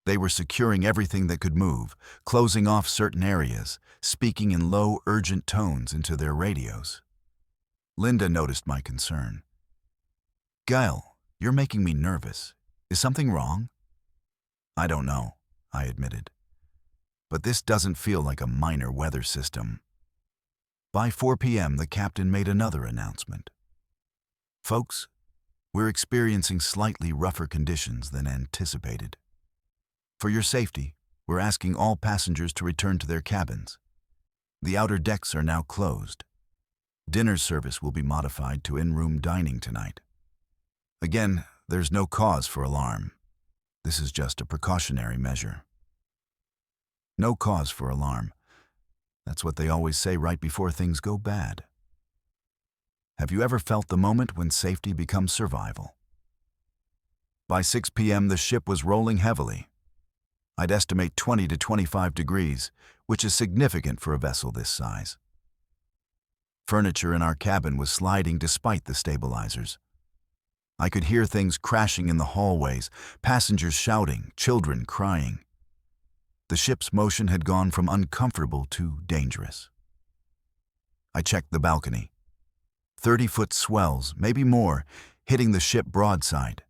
They were securing everything that could move, closing off certain areas, speaking in low, urgent tones into their radios. Linda noticed my concern. "Gail, you're making me nervous. Is something wrong?" "I don't know," I admitted. "But this doesn't feel like a minor weather system." By 4 p.m., the captain made another announcement. "Folks, we're experiencing slightly rougher conditions than anticipated." For your safety, we're asking all passengers to return to their cabins. The outer decks are now closed. Dinner service will be modified to in-room dining tonight. Again, there's no cause for alarm. This is just a precautionary measure. No cause for alarm. That's what they always say right before things go bad. Have you ever felt the moment when safety becomes survival? By 6 p.m., the ship was rolling heavily. I'd estimate 20 to 25 degrees, which is significant for a vessel this size. Furniture in our cabin was sliding despite the stabilizers. I could hear things crashing in the hallways, passengers shouting, children crying. The ship's motion had gone from uncomfortable to dangerous. I checked the balcony. 30-foot swells, maybe more, hitting the ship broadside.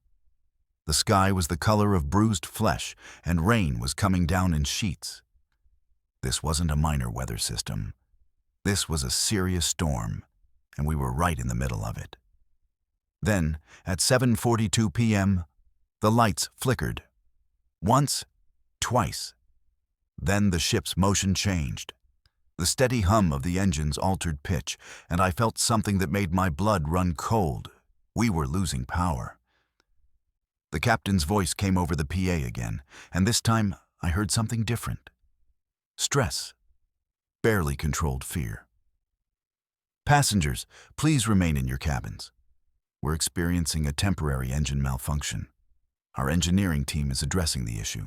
The sky was the color of bruised flesh, and rain was coming down in sheets. This wasn't a minor weather system. This was a serious storm, and we were right in the middle of it. Then, at 7:42 p.m., the lights flickered. Once, twice. Then the ship's motion changed. The steady hum of the engines altered pitch, and I felt something that made my blood run cold. We were losing power. The captain's voice came over the PA again, and this time I heard something different. Stress. Barely controlled fear. Passengers, please remain in your cabins. We're experiencing a temporary engine malfunction. Our engineering team is addressing the issue.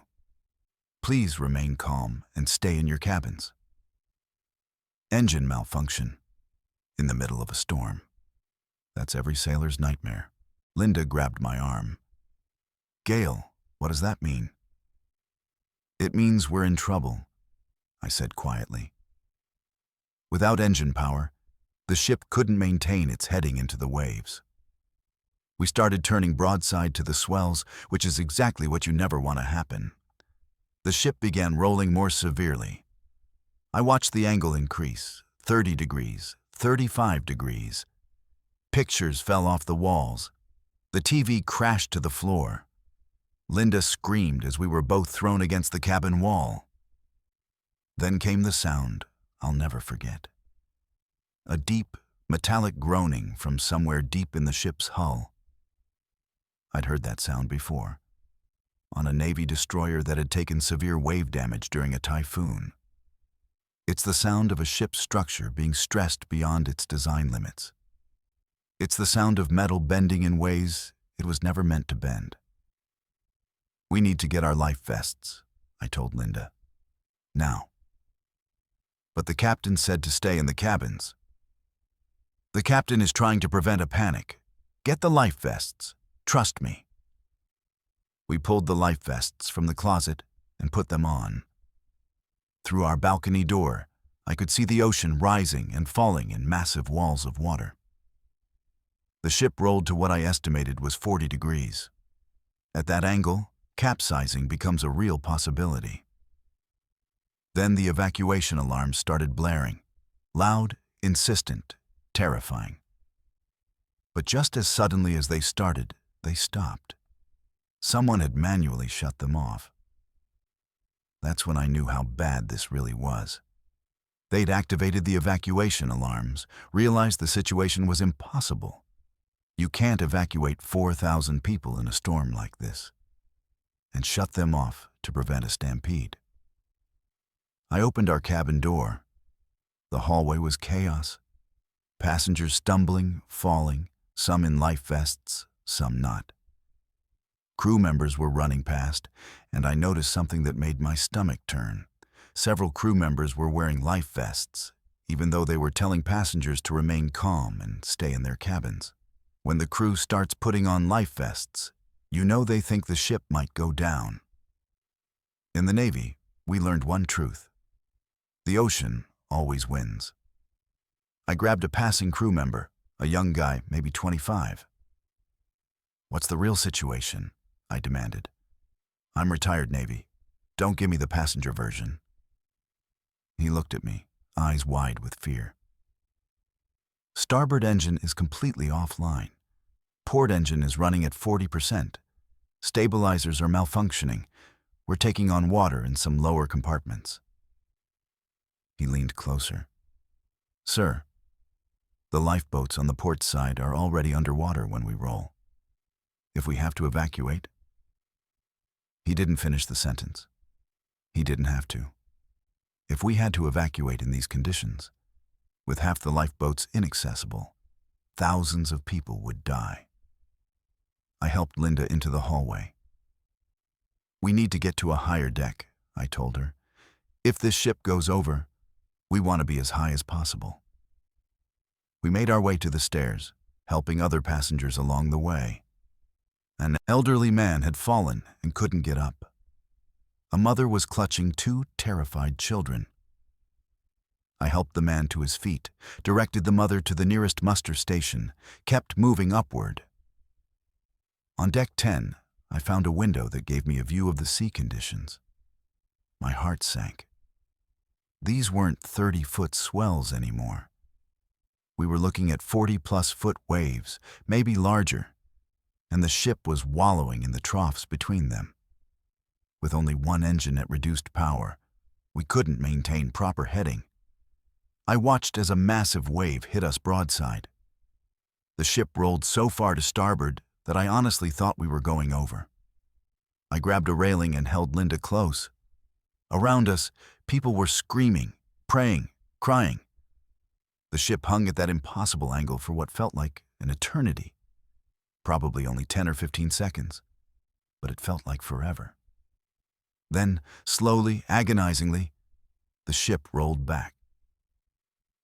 Please remain calm and stay in your cabins. Engine malfunction. In the middle of a storm. That's every sailor's nightmare. Linda grabbed my arm. Gail, what does that mean? It means we're in trouble, I said quietly. Without engine power, the ship couldn't maintain its heading into the waves. We started turning broadside to the swells, which is exactly what you never want to happen. The ship began rolling more severely. I watched the angle increase, 30 degrees, 35 degrees. Pictures fell off the walls. The TV crashed to the floor. Linda screamed as we were both thrown against the cabin wall. Then came the sound I'll never forget. A deep, metallic groaning from somewhere deep in the ship's hull. I'd heard that sound before, on a Navy destroyer that had taken severe wave damage during a typhoon. It's the sound of a ship's structure being stressed beyond its design limits. It's the sound of metal bending in ways it was never meant to bend. We need to get our life vests, I told Linda. Now. But the captain said to stay in the cabins. The captain is trying to prevent a panic. Get the life vests. Trust me. We pulled the life vests from the closet and put them on. Through our balcony door, I could see the ocean rising and falling in massive walls of water. The ship rolled to what I estimated was 40 degrees. At that angle, capsizing becomes a real possibility. Then the evacuation alarms started blaring, loud, insistent, terrifying. But just as suddenly as they started, they stopped. Someone had manually shut them off. That's when I knew how bad this really was. They'd activated the evacuation alarms, realized the situation was impossible. You can't evacuate 4,000 people in a storm like this, and shut them off to prevent a stampede. I opened our cabin door. The hallway was chaos. Passengers stumbling, falling, some in life vests, some not. Crew members were running past, and I noticed something that made my stomach turn. Several crew members were wearing life vests, even though they were telling passengers to remain calm and stay in their cabins. When the crew starts putting on life vests, you know they think the ship might go down. In the Navy, we learned one truth. The ocean always wins. I grabbed a passing crew member, a young guy, maybe 25. What's the real situation? I demanded. I'm retired Navy. Don't give me the passenger version. He looked at me, eyes wide with fear. Starboard engine is completely offline. Port engine is running at 40%. Stabilizers are malfunctioning. We're taking on water in some lower compartments." He leaned closer. "Sir, the lifeboats on the port side are already underwater when we roll. If we have to evacuate—" He didn't finish the sentence. He didn't have to. If we had to evacuate in these conditions, with half the lifeboats inaccessible, thousands of people would die. I helped Linda into the hallway. "We need to get to a higher deck," I told her. "If this ship goes over, we want to be as high as possible." We made our way to the stairs, helping other passengers along the way. An elderly man had fallen and couldn't get up. A mother was clutching two terrified children. I helped the man to his feet, directed the mother to the nearest muster station, kept moving upward. On deck 10, I found a window that gave me a view of the sea conditions. My heart sank. These weren't 30-foot swells anymore. We were looking at 40-plus-foot waves, maybe larger, and the ship was wallowing in the troughs between them. With only one engine at reduced power, we couldn't maintain proper heading. I watched as a massive wave hit us broadside. The ship rolled so far to starboard that I honestly thought we were going over. I grabbed a railing and held Linda close. Around us, people were screaming, praying, crying. The ship hung at that impossible angle for what felt like an eternity. Probably only 10 or 15 seconds, but it felt like forever. Then, slowly, agonizingly, the ship rolled back.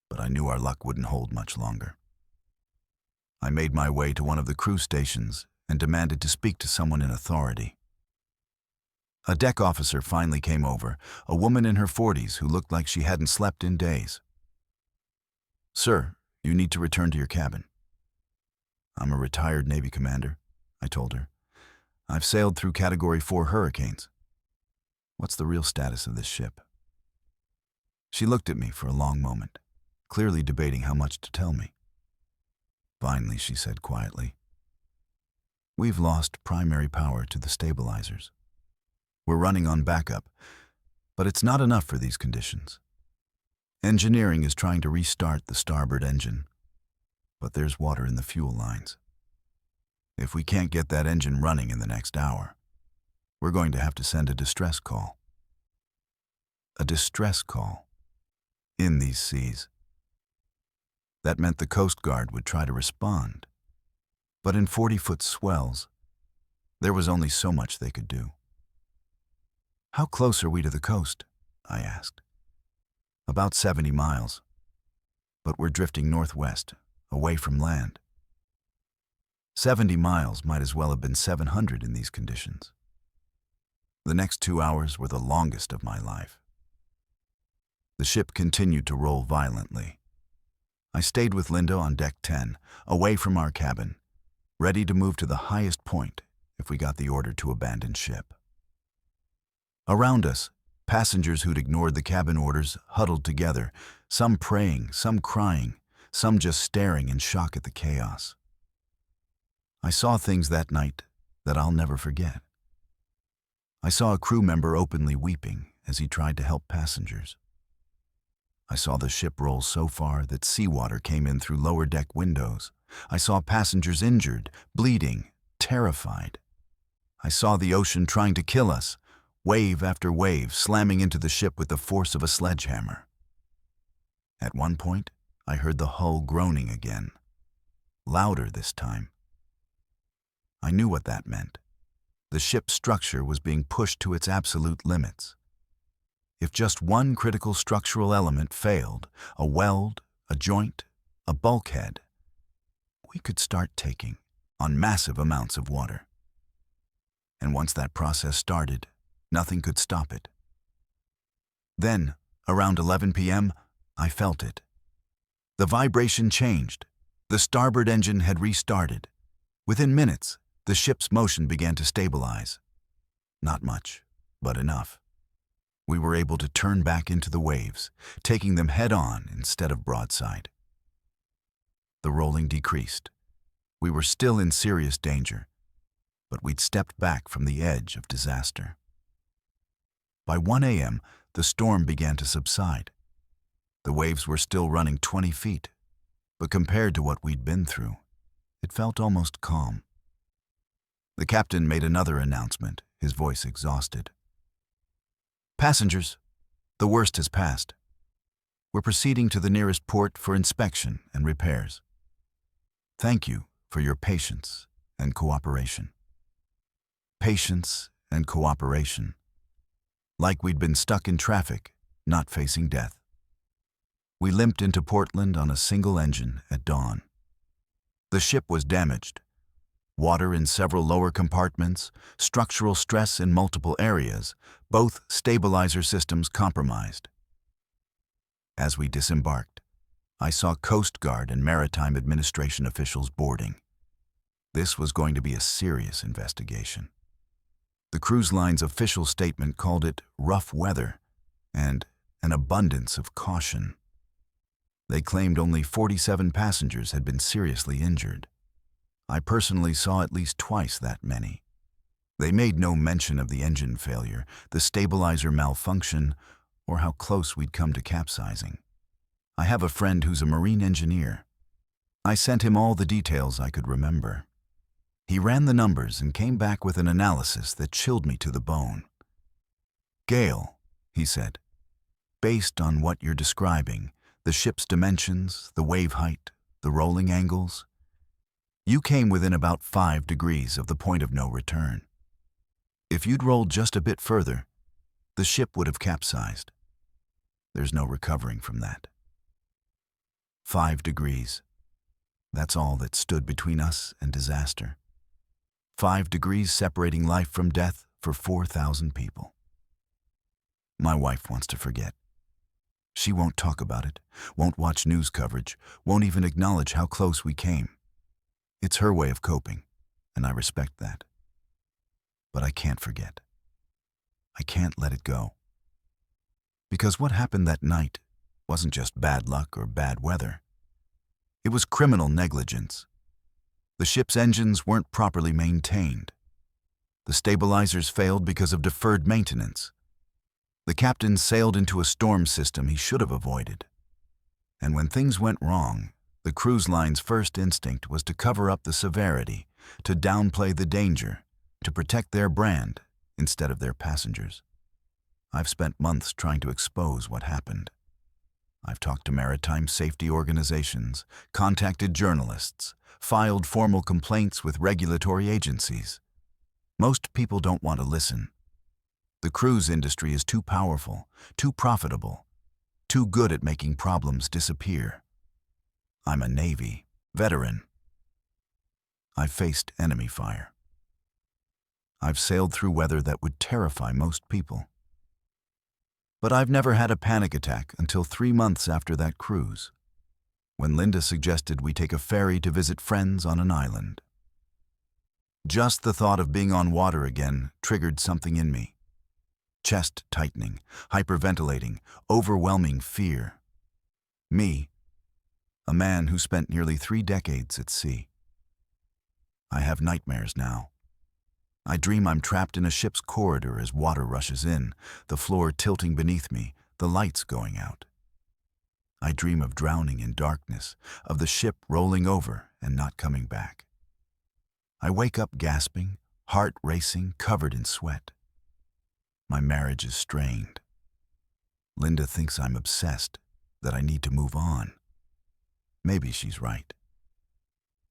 But I knew our luck wouldn't hold much longer. I made my way to one of the crew stations and demanded to speak to someone in authority. A deck officer finally came over, a woman in her 40s who looked like she hadn't slept in days. "Sir, you need to return to your cabin." "I'm a retired Navy commander," I told her. "I've sailed through Category 4 hurricanes. What's the real status of this ship?" She looked at me for a long moment, clearly debating how much to tell me. Finally, she said quietly, "We've lost primary power to the stabilizers. We're running on backup, but it's not enough for these conditions. Engineering is trying to restart the starboard engine, but there's water in the fuel lines. If we can't get that engine running in the next hour, we're going to have to send a distress call." A distress call in these seas. That meant the Coast Guard would try to respond, but in 40-foot swells, there was only so much they could do. "How close are we to the coast?" I asked. "About 70 miles, but we're drifting northwest, away from land." 70 miles might as well have been 700 in these conditions. The next 2 hours were the longest of my life. The ship continued to roll violently. I stayed with Linda on deck 10, away from our cabin, ready to move to the highest point if we got the order to abandon ship. Around us, passengers who'd ignored the cabin orders huddled together, some praying, some crying, some just staring in shock at the chaos. I saw things that night that I'll never forget. I saw a crew member openly weeping as he tried to help passengers. I saw the ship roll so far that seawater came in through lower deck windows. I saw passengers injured, bleeding, terrified. I saw the ocean trying to kill us, wave after wave slamming into the ship with the force of a sledgehammer. At one point, I heard the hull groaning again, louder this time. I knew what that meant. The ship's structure was being pushed to its absolute limits. If just one critical structural element failed, a weld, a joint, a bulkhead, we could start taking on massive amounts of water. And once that process started, nothing could stop it. Then, around 11 p.m., I felt it. The vibration changed. The starboard engine had restarted. Within minutes, the ship's motion began to stabilize. Not much, but enough. We were able to turn back into the waves, taking them head-on instead of broadside. The rolling decreased. We were still in serious danger, but we'd stepped back from the edge of disaster. By 1 a.m., the storm began to subside. The waves were still running 20 feet, but compared to what we'd been through, it felt almost calm. The captain made another announcement, his voice exhausted. "Passengers, the worst has passed. We're proceeding to the nearest port for inspection and repairs. Thank you for your patience and cooperation." Patience and cooperation. Like we'd been stuck in traffic, not facing death. We limped into Portland on a single engine at dawn. The ship was damaged. Water in several lower compartments, structural stress in multiple areas, both stabilizer systems compromised. As we disembarked, I saw Coast Guard and Maritime Administration officials boarding. This was going to be a serious investigation. The cruise line's official statement called it rough weather and an abundance of caution. They claimed only 47 passengers had been seriously injured. I personally saw at least twice that many. They made no mention of the engine failure, the stabilizer malfunction, or how close we'd come to capsizing. I have a friend who's a marine engineer. I sent him all the details I could remember. He ran the numbers and came back with an analysis that chilled me to the bone. "Gale," he said, "based on what you're describing, the ship's dimensions, the wave height, the rolling angles, you came within about 5 degrees of the point of no return. If you'd rolled just a bit further, the ship would have capsized. There's no recovering from that. 5 degrees. That's all that stood between us and disaster. 5 degrees separating life from death for 4,000 people. My wife wants to forget. She won't talk about it, won't watch news coverage, won't even acknowledge how close we came. It's her way of coping, and I respect that. But I can't forget. I can't let it go. Because what happened that night wasn't just bad luck or bad weather. It was criminal negligence. The ship's engines weren't properly maintained. The stabilizers failed because of deferred maintenance. The captain sailed into a storm system he should have avoided. And when things went wrong, the cruise line's first instinct was to cover up the severity, to downplay the danger, to protect their brand instead of their passengers. I've spent months trying to expose what happened. I've talked to maritime safety organizations, contacted journalists, filed formal complaints with regulatory agencies. Most people don't want to listen. The cruise industry is too powerful, too profitable, too good at making problems disappear. I'm a Navy veteran. I've faced enemy fire. I've sailed through weather that would terrify most people. But I've never had a panic attack until 3 months after that cruise, when Linda suggested we take a ferry to visit friends on an island. Just the thought of being on water again triggered something in me. Chest tightening, hyperventilating, overwhelming fear. Me, a man who spent nearly 3 decades at sea. I have nightmares now. I dream I'm trapped in a ship's corridor as water rushes in, the floor tilting beneath me, the lights going out. I dream of drowning in darkness, of the ship rolling over and not coming back. I wake up gasping, heart racing, covered in sweat. My marriage is strained. Linda thinks I'm obsessed, that I need to move on. Maybe she's right.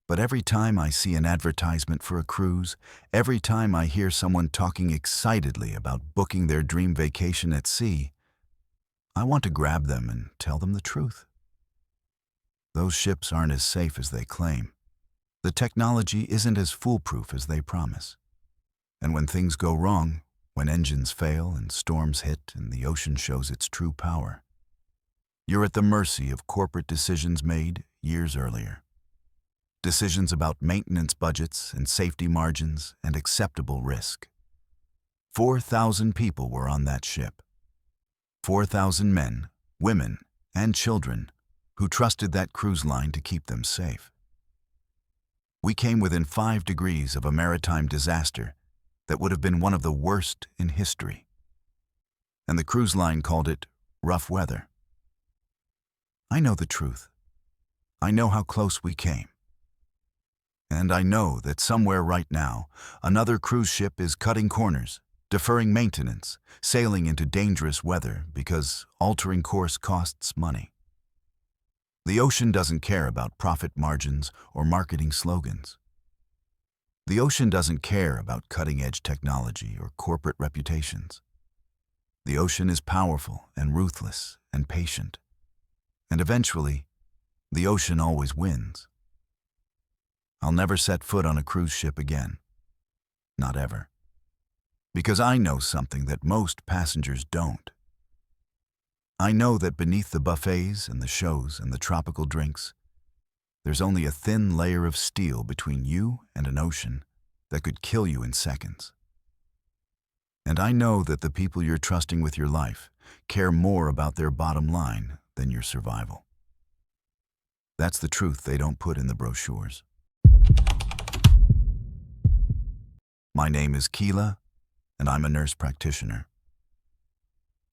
But every time I see an advertisement for a cruise, every time I hear someone talking excitedly about booking their dream vacation at sea, I want to grab them and tell them the truth. Those ships aren't as safe as they claim. The technology isn't as foolproof as they promise. And when things go wrong, when engines fail and storms hit and the ocean shows its true power, you're at the mercy of corporate decisions made years earlier. Decisions about maintenance budgets and safety margins and acceptable risk. 4,000 people were on that ship. 4,000 men, women, and children who trusted that cruise line to keep them safe. We came within 5 degrees of a maritime disaster that would have been one of the worst in history. and the cruise line called it rough weather. I know the truth. I know how close we came. And I know that somewhere right now, another cruise ship is cutting corners, deferring maintenance, sailing into dangerous weather because altering course costs money. The ocean doesn't care about profit margins or marketing slogans. The ocean doesn't care about cutting-edge technology or corporate reputations. The ocean is powerful and ruthless and patient. And eventually, the ocean always wins. I'll never set foot on a cruise ship again. Not ever. Because I know something that most passengers don't. I know that beneath the buffets and the shows and the tropical drinks, there's only a thin layer of steel between you and an ocean that could kill you in seconds. And I know that the people you're trusting with your life care more about their bottom line than your survival. That's the truth they don't put in the brochures. My name is Keela, and I'm a nurse practitioner.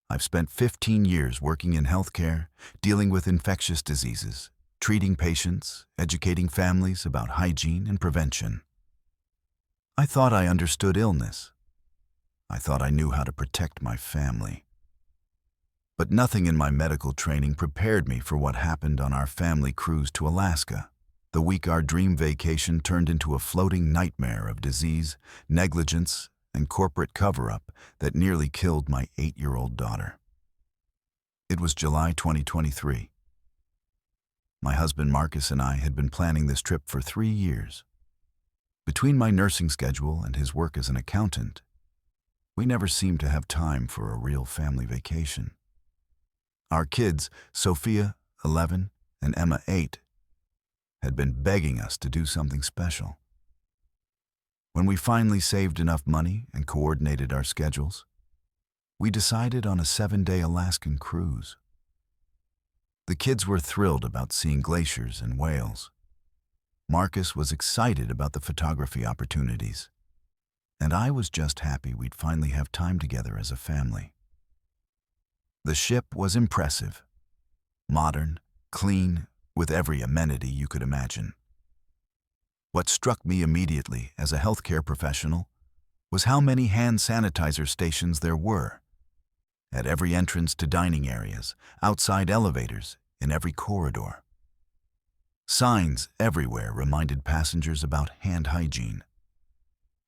I've spent 15 years working in healthcare, dealing with infectious diseases, treating patients, educating families about hygiene and prevention. I thought I understood illness. I thought I knew how to protect my family. But nothing in my medical training prepared me for what happened on our family cruise to Alaska, the week our dream vacation turned into a floating nightmare of disease, negligence, and corporate cover-up that nearly killed my 8-year-old daughter. It was July 2023. My husband Marcus and I had been planning this trip for 3 years. Between my nursing schedule and his work as an accountant, we never seemed to have time for a real family vacation. Our kids, Sophia, 11, and Emma, 8, had been begging us to do something special. When we finally saved enough money and coordinated our schedules, we decided on a 7-day Alaskan cruise. The kids were thrilled about seeing glaciers and whales. Marcus was excited about the photography opportunities, and I was just happy we'd finally have time together as a family. The ship was impressive, modern, clean, with every amenity you could imagine. What struck me immediately as a healthcare professional was how many hand sanitizer stations there were. At every entrance to dining areas, outside elevators, in every corridor. Signs everywhere reminded passengers about hand hygiene.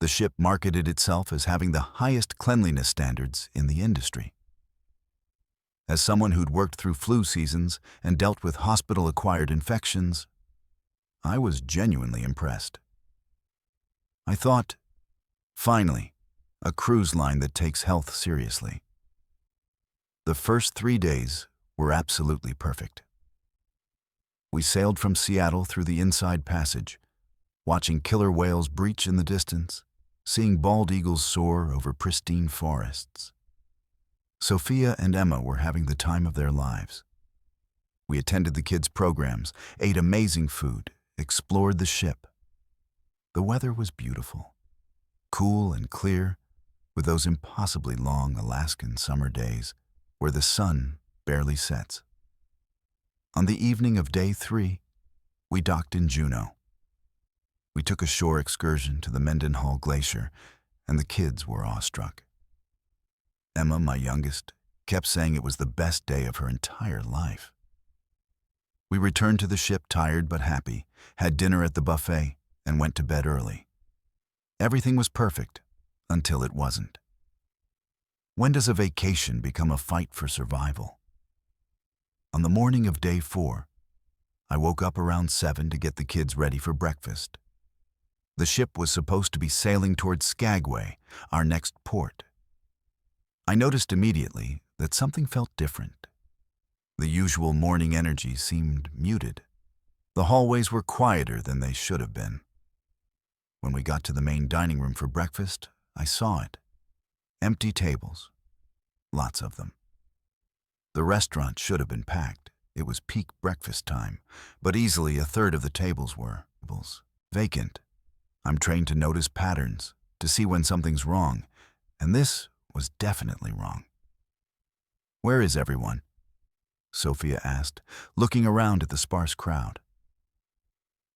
The ship marketed itself as having the highest cleanliness standards in the industry. As someone who'd worked through flu seasons and dealt with hospital-acquired infections, I was genuinely impressed. I thought, finally, a cruise line that takes health seriously. The first 3 days were absolutely perfect. We sailed from Seattle through the Inside Passage, watching killer whales breach in the distance, seeing bald eagles soar over pristine forests. Sophia and Emma were having the time of their lives. We attended the kids' programs, ate amazing food, explored the ship. The weather was beautiful, cool and clear, with those impossibly long Alaskan summer days where the sun barely sets. On the evening of day 3, we docked in Juneau. We took a shore excursion to the Mendenhall Glacier, and the kids were awestruck. Emma, my youngest, kept saying it was the best day of her entire life. We returned to the ship tired but happy, had dinner at the buffet, and went to bed early. Everything was perfect until it wasn't. When does a vacation become a fight for survival? On the morning of day 4, I woke up around 7 to get the kids ready for breakfast. The ship was supposed to be sailing towards Skagway, our next port. I noticed immediately that something felt different. The usual morning energy seemed muted. The hallways were quieter than they should have been. When we got to the main dining room for breakfast, I saw it. Empty tables. Lots of them. The restaurant should have been packed. It was peak breakfast time, but easily a third of the tables were vacant. I'm trained to notice patterns, to see when something's wrong, and this was definitely wrong. Where is everyone? Sophia asked, looking around at the sparse crowd.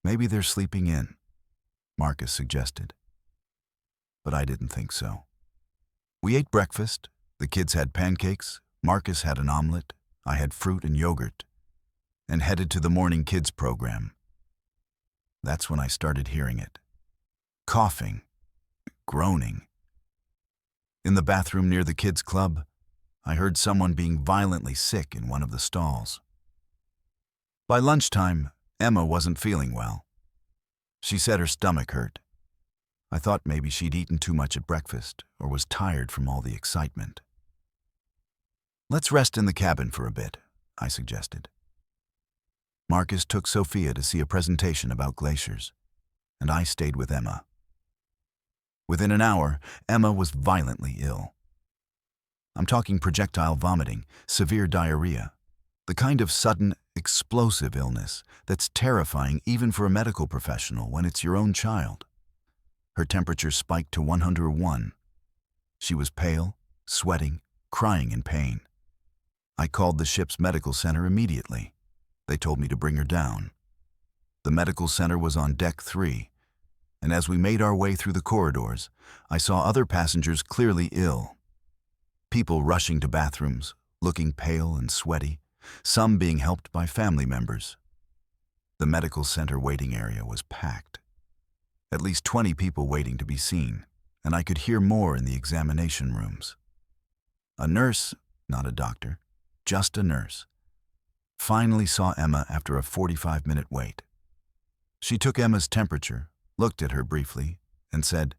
Maybe they're sleeping in, Marcus suggested. But I didn't think so. We ate breakfast. The kids had pancakes, Marcus had an omelet, I had fruit and yogurt, and headed to the morning kids program. That's when I started hearing it. Coughing, groaning. In the bathroom near the kids' club, I heard someone being violently sick in one of the stalls. By lunchtime, Emma wasn't feeling well. She said her stomach hurt. I thought maybe she'd eaten too much at breakfast or was tired from all the excitement. Let's rest in the cabin for a bit, I suggested. Marcus took Sophia to see a presentation about glaciers, and I stayed with Emma. Within an hour, Emma was violently ill. I'm talking projectile vomiting, severe diarrhea, the kind of sudden, explosive illness that's terrifying even for a medical professional when it's your own child. Her temperature spiked to 101. She was pale, sweating, crying in pain. I called the ship's medical center immediately. They told me to bring her down. The medical center was on deck 3, and as we made our way through the corridors, I saw other passengers clearly ill. People rushing to bathrooms, looking pale and sweaty, some being helped by family members. The medical center waiting area was packed. At least 20 people waiting to be seen, and I could hear more in the examination rooms. A nurse, not a doctor, just a nurse, finally saw Emma after a 45-minute wait. She took Emma's temperature, looked at her briefly, and said,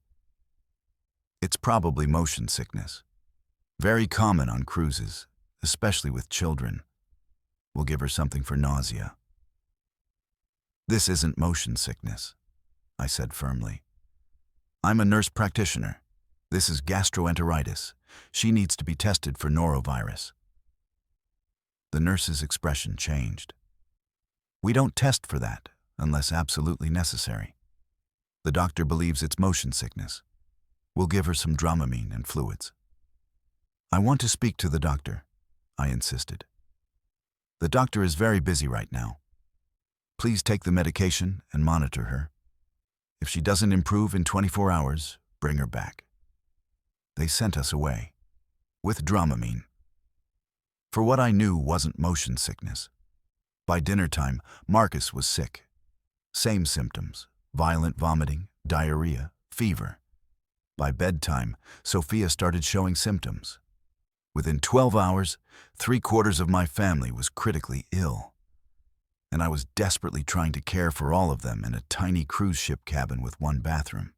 "It's probably motion sickness. Very common on cruises, especially with children. We'll give her something for nausea." "This isn't motion sickness," I said firmly. "I'm a nurse practitioner. This is gastroenteritis. She needs to be tested for norovirus." The nurse's expression changed. "We don't test for that unless absolutely necessary. The doctor believes it's motion sickness. We'll give her some Dramamine and fluids." "I want to speak to the doctor," I insisted. "The doctor is very busy right now. Please take the medication and monitor her. If she doesn't improve in 24 hours, bring her back." They sent us away, with Dramamine. For what I knew wasn't motion sickness. By dinner time, Marcus was sick. Same symptoms, violent vomiting, diarrhea, fever. By bedtime, Sophia started showing symptoms. Within 12 hours, 3/4 of my family was critically ill. And I was desperately trying to care for all of them in a tiny cruise ship cabin with one bathroom.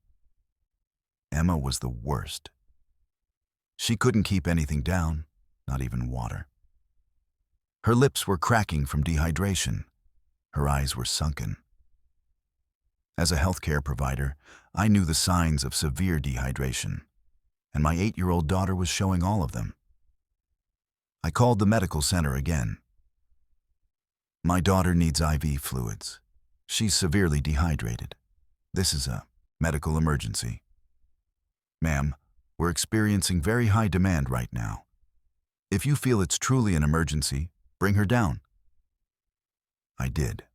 Emma was the worst. She couldn't keep anything down, not even water. Her lips were cracking from dehydration. Her eyes were sunken. As a healthcare provider, I knew the signs of severe dehydration, and my 8-year-old daughter was showing all of them. I called the medical center again. "My daughter needs IV fluids. She's severely dehydrated. This is a medical emergency." "Ma'am, we're experiencing very high demand right now. If you feel it's truly an emergency, bring her down." I did.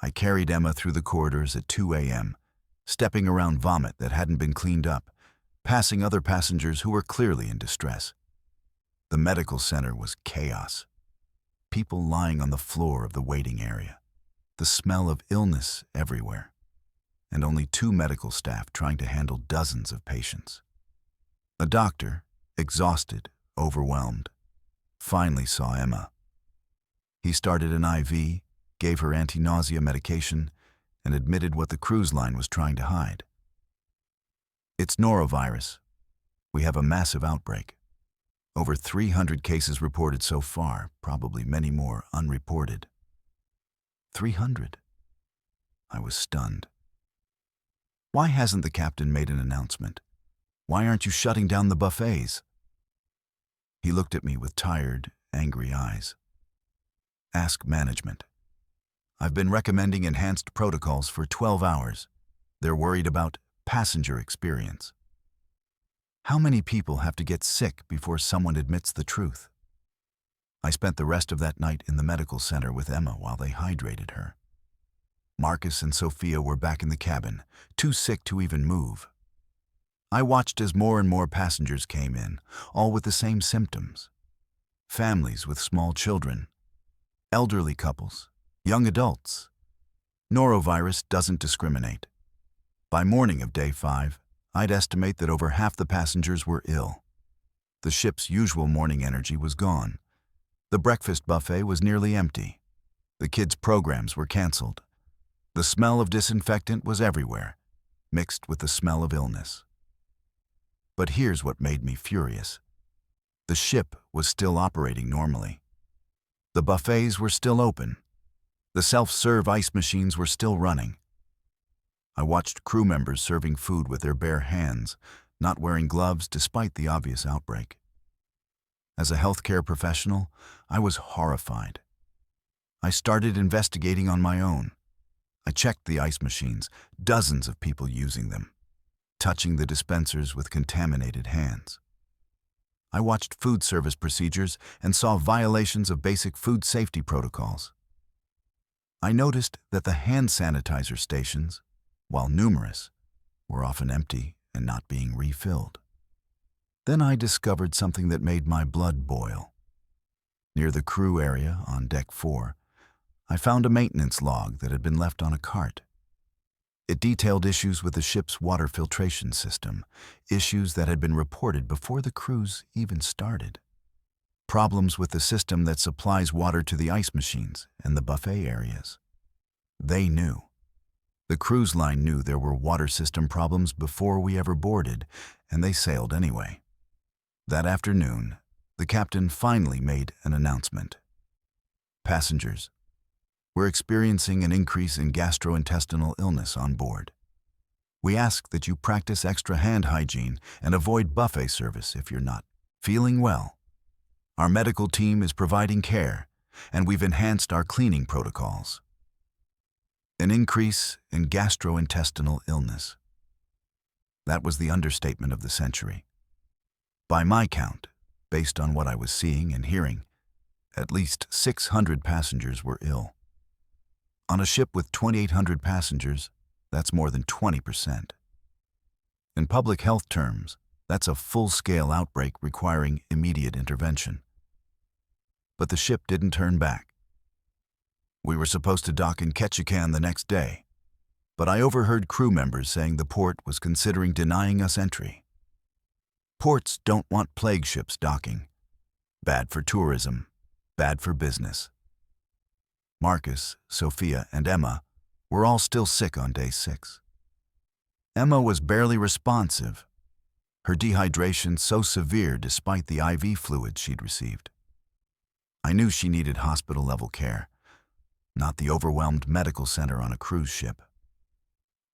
I carried Emma through the corridors at 2 a.m., stepping around vomit that hadn't been cleaned up, passing other passengers who were clearly in distress. The medical center was chaos. People lying on the floor of the waiting area, the smell of illness everywhere, and only 2 medical staff trying to handle dozens of patients. A doctor, exhausted, overwhelmed, finally saw Emma. He started an IV, gave her anti-nausea medication, and admitted what the cruise line was trying to hide. "It's norovirus. We have a massive outbreak. Over 300 cases reported so far, probably many more unreported." 300? I was stunned. "Why hasn't the captain made an announcement? Why aren't you shutting down the buffets?" He looked at me with tired, angry eyes. "Ask management. I've been recommending enhanced protocols for 12 hours. They're worried about passenger experience. How many people have to get sick before someone admits the truth?" I spent the rest of that night in the medical center with Emma while they hydrated her. Marcus and Sophia were back in the cabin, too sick to even move. I watched as more and more passengers came in, all with the same symptoms. Families with small children, elderly couples, young adults. Norovirus doesn't discriminate. By morning of day 5, I'd estimate that over half the passengers were ill. The ship's usual morning energy was gone. The breakfast buffet was nearly empty. The kids' programs were canceled. The smell of disinfectant was everywhere, mixed with the smell of illness. But here's what made me furious. The ship was still operating normally. The buffets were still open. The self-serve ice machines were still running. I watched crew members serving food with their bare hands, not wearing gloves despite the obvious outbreak. As a healthcare professional, I was horrified. I started investigating on my own. I checked the ice machines, dozens of people using them, touching the dispensers with contaminated hands. I watched food service procedures and saw violations of basic food safety protocols. I noticed that the hand sanitizer stations, while numerous, were often empty and not being refilled. Then I discovered something that made my blood boil. Near the crew area on Deck 4, I found a maintenance log that had been left on a cart. It detailed issues with the ship's water filtration system, issues that had been reported before the cruise even started. Problems with the system that supplies water to the ice machines and the buffet areas. They knew. The cruise line knew there were water system problems before we ever boarded, and they sailed anyway. That afternoon, the captain finally made an announcement. Passengers, we're experiencing an increase in gastrointestinal illness on board. We ask that you practice extra hand hygiene and avoid buffet service if you're not feeling well. Our medical team is providing care, and we've enhanced our cleaning protocols. An increase in gastrointestinal illness. That was the understatement of the century. By my count, based on what I was seeing and hearing, at least 600 passengers were ill. On a ship with 2,800 passengers, that's more than 20%. In public health terms, that's a full-scale outbreak requiring immediate intervention. But the ship didn't turn back. We were supposed to dock in Ketchikan the next day, but I overheard crew members saying the port was considering denying us entry. Ports don't want plague ships docking. Bad for tourism, bad for business. Marcus, Sophia, and Emma were all still sick on day 6. Emma was barely responsive, her dehydration so severe despite the IV fluid she'd received. I knew she needed hospital-level care, not the overwhelmed medical center on a cruise ship.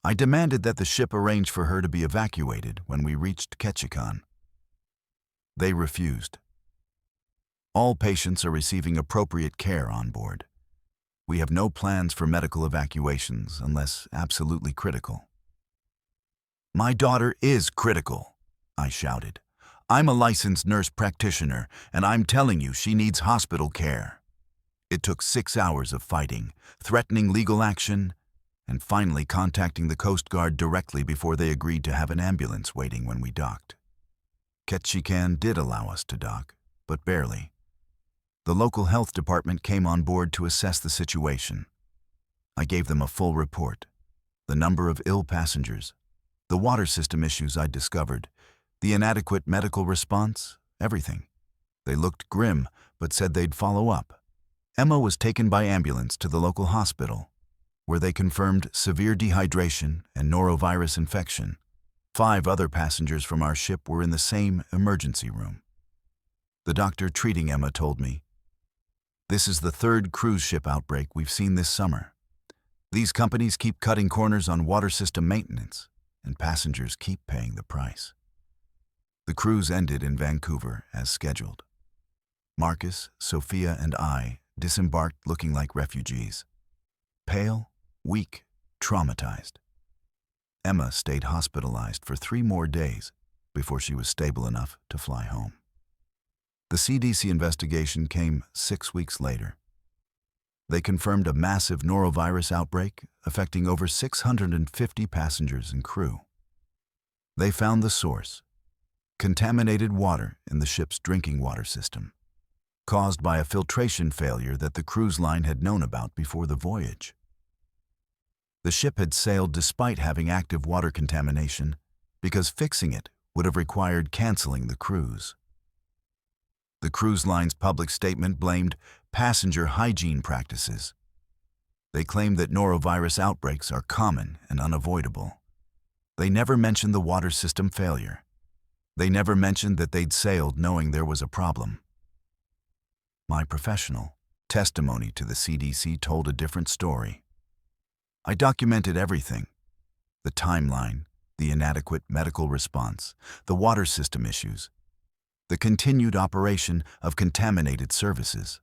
I demanded that the ship arrange for her to be evacuated when we reached Ketchikan. They refused. All patients are receiving appropriate care on board. We have no plans for medical evacuations unless absolutely critical. My daughter is critical, I shouted. I'm a licensed nurse practitioner, and I'm telling you she needs hospital care. It took 6 hours of fighting, threatening legal action, and finally contacting the Coast Guard directly before they agreed to have an ambulance waiting when we docked. Ketchikan did allow us to dock, but barely. The local health department came on board to assess the situation. I gave them a full report. The number of ill passengers, the water system issues I'd discovered, the inadequate medical response, everything. They looked grim, but said they'd follow up. Emma was taken by ambulance to the local hospital, where they confirmed severe dehydration and norovirus infection. 5 other passengers from our ship were in the same emergency room. The doctor treating Emma told me, "This is the 3rd cruise ship outbreak we've seen this summer. These companies keep cutting corners on water system maintenance, and passengers keep paying the price." The cruise ended in Vancouver as scheduled. Marcus, Sophia, and I disembarked looking like refugees. Pale, weak, traumatized. Emma stayed hospitalized for 3 more days before she was stable enough to fly home. The CDC investigation came 6 weeks later. They confirmed a massive norovirus outbreak affecting over 650 passengers and crew. They found the source: contaminated water in the ship's drinking water system, caused by a filtration failure that the cruise line had known about before the voyage. The ship had sailed despite having active water contamination because fixing it would have required canceling the cruise. The cruise line's public statement blamed passenger hygiene practices. They claimed that norovirus outbreaks are common and unavoidable. They never mentioned the water system failure. They never mentioned that they'd sailed knowing there was a problem. My professional testimony to the CDC told a different story. I documented everything: the timeline, the inadequate medical response, the water system issues, the continued operation of contaminated services.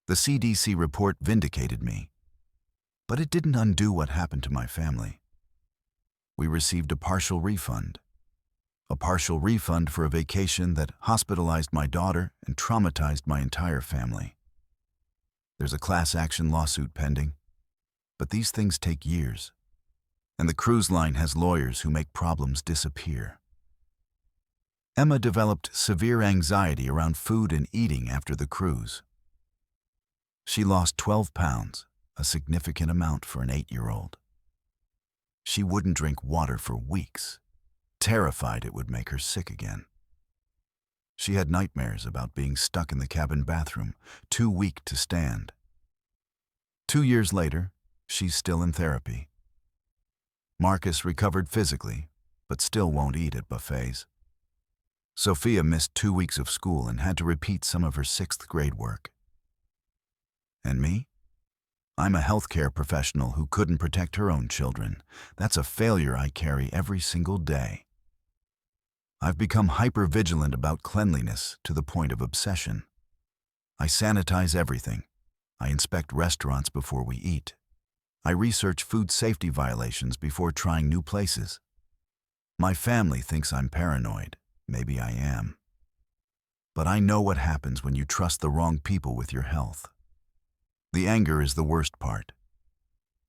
The CDC report vindicated me, but it didn't undo what happened to my family. We received a partial refund for a vacation that hospitalized my daughter and traumatized my entire family. There's a class action lawsuit pending, but these things take years, and the cruise line has lawyers who make problems disappear. Emma developed severe anxiety around food and eating after the cruise. She lost 12 pounds, a significant amount for an 8-year-old. She wouldn't drink water for weeks, terrified it would make her sick again. She had nightmares about being stuck in the cabin bathroom, too weak to stand. 2 years later, she's still in therapy. Marcus recovered physically, but still won't eat at buffets. Sophia missed 2 weeks of school and had to repeat some of her 6th grade work. And me? I'm a healthcare professional who couldn't protect her own children. That's a failure I carry every single day. I've become hyper-vigilant about cleanliness to the point of obsession. I sanitize everything. I inspect restaurants before we eat. I research food safety violations before trying new places. My family thinks I'm paranoid. Maybe I am. But I know what happens when you trust the wrong people with your health. The anger is the worst part.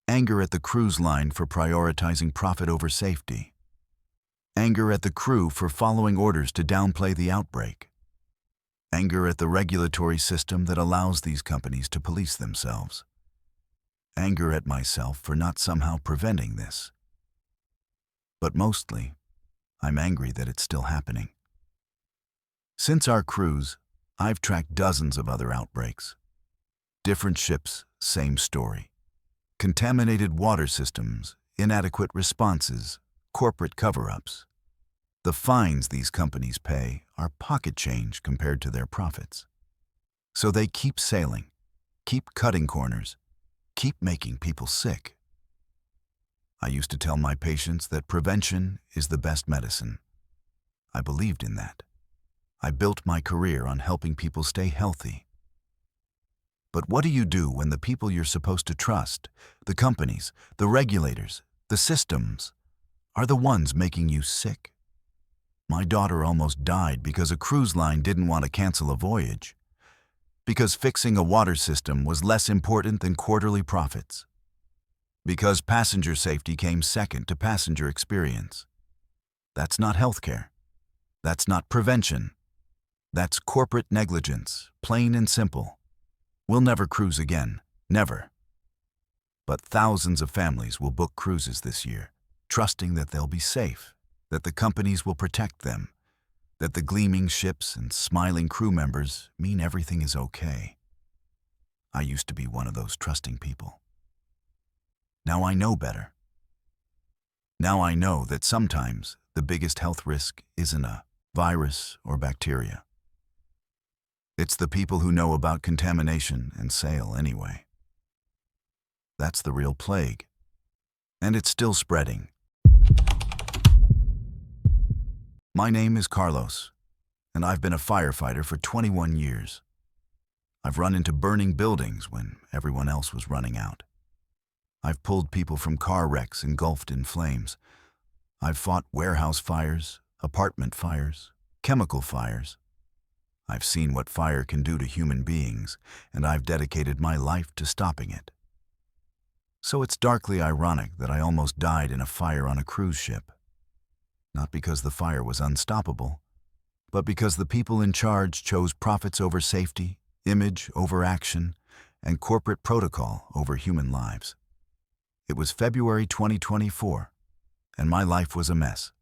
Anger at the cruise line for prioritizing profit over safety. Anger at the crew for following orders to downplay the outbreak. Anger at the regulatory system that allows these companies to police themselves. Anger at myself for not somehow preventing this. But mostly, I'm angry that it's still happening. Since our cruise, I've tracked dozens of other outbreaks. Different ships, same story. Contaminated water systems, inadequate responses, corporate cover-ups. The fines these companies pay are pocket change compared to their profits. So they keep sailing, keep cutting corners, keep making people sick. I used to tell my patients that prevention is the best medicine. I believed in that. I built my career on helping people stay healthy. But what do you do when the people you're supposed to trust, the companies, the regulators, the systems, are the ones making you sick? My daughter almost died because a cruise line didn't want to cancel a voyage. Because fixing a water system was less important than quarterly profits. Because passenger safety came second to passenger experience. That's not healthcare. That's not prevention. That's corporate negligence, plain and simple. We'll never cruise again, never. But thousands of families will book cruises this year, trusting that they'll be safe, that the companies will protect them, that the gleaming ships and smiling crew members mean everything is okay. I used to be one of those trusting people. Now I know better. Now I know that sometimes the biggest health risk isn't a virus or bacteria. It's the people who know about contamination and sail anyway. That's the real plague. And it's still spreading. My name is Carlos, and I've been a firefighter for 21 years. I've run into burning buildings when everyone else was running out. I've pulled people from car wrecks engulfed in flames. I've fought warehouse fires, apartment fires, chemical fires. I've seen what fire can do to human beings, and I've dedicated my life to stopping it. So it's darkly ironic that I almost died in a fire on a cruise ship. Not because the fire was unstoppable, but because the people in charge chose profits over safety, image over action, and corporate protocol over human lives. It was February 2024, and my life was a mess.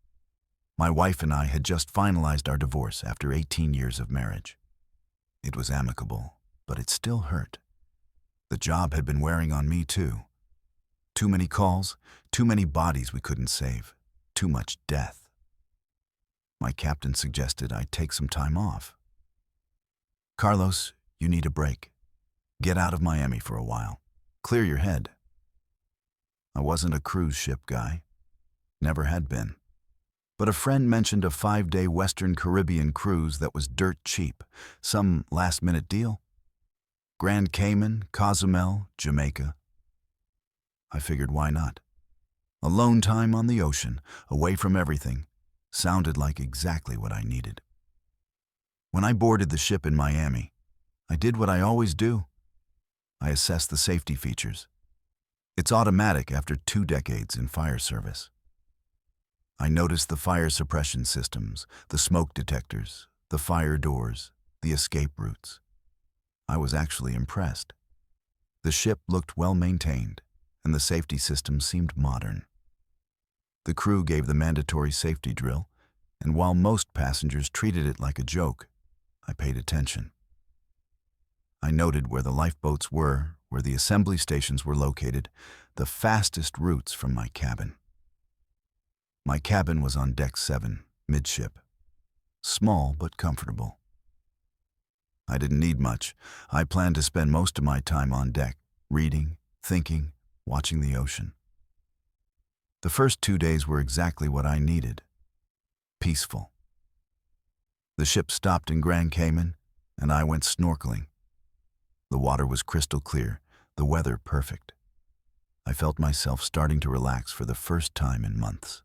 My wife and I had just finalized our divorce after 18 years of marriage. It was amicable, but it still hurt. The job had been wearing on me too. Too many calls, too many bodies we couldn't save, too much death. My captain suggested I take some time off. "Carlos, you need a break. Get out of Miami for a while. Clear your head." I wasn't a cruise ship guy. Never had been. But a friend mentioned a 5-day Western Caribbean cruise that was dirt cheap. Some last-minute deal. Grand Cayman, Cozumel, Jamaica. I figured, why not? Alone time on the ocean, away from everything, sounded like exactly what I needed. When I boarded the ship in Miami, I did what I always do. I assessed the safety features. It's automatic after 2 decades in fire service. I noticed the fire suppression systems, the smoke detectors, the fire doors, the escape routes. I was actually impressed. The ship looked well maintained, and the safety system seemed modern. The crew gave the mandatory safety drill, and while most passengers treated it like a joke, I paid attention. I noted where the lifeboats were, where the assembly stations were located, the fastest routes from my cabin. My cabin was on deck 7, midship. Small but comfortable. I didn't need much. I planned to spend most of my time on deck, reading, thinking, watching the ocean. The first 2 days were exactly what I needed. Peaceful. The ship stopped in Grand Cayman, and I went snorkeling. The water was crystal clear, the weather perfect. I felt myself starting to relax for the first time in months.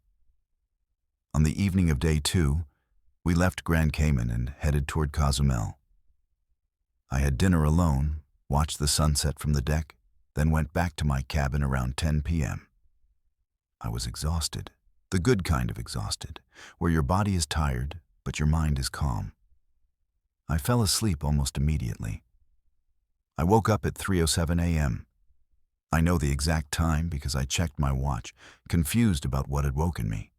On the evening of day 2, we left Grand Cayman and headed toward Cozumel. I had dinner alone, watched the sunset from the deck, then went back to my cabin around 10 p.m. I was exhausted, the good kind of exhausted, where your body is tired, but your mind is calm. I fell asleep almost immediately. I woke up at 3:07 a.m. I know the exact time because I checked my watch, confused about what had woken me.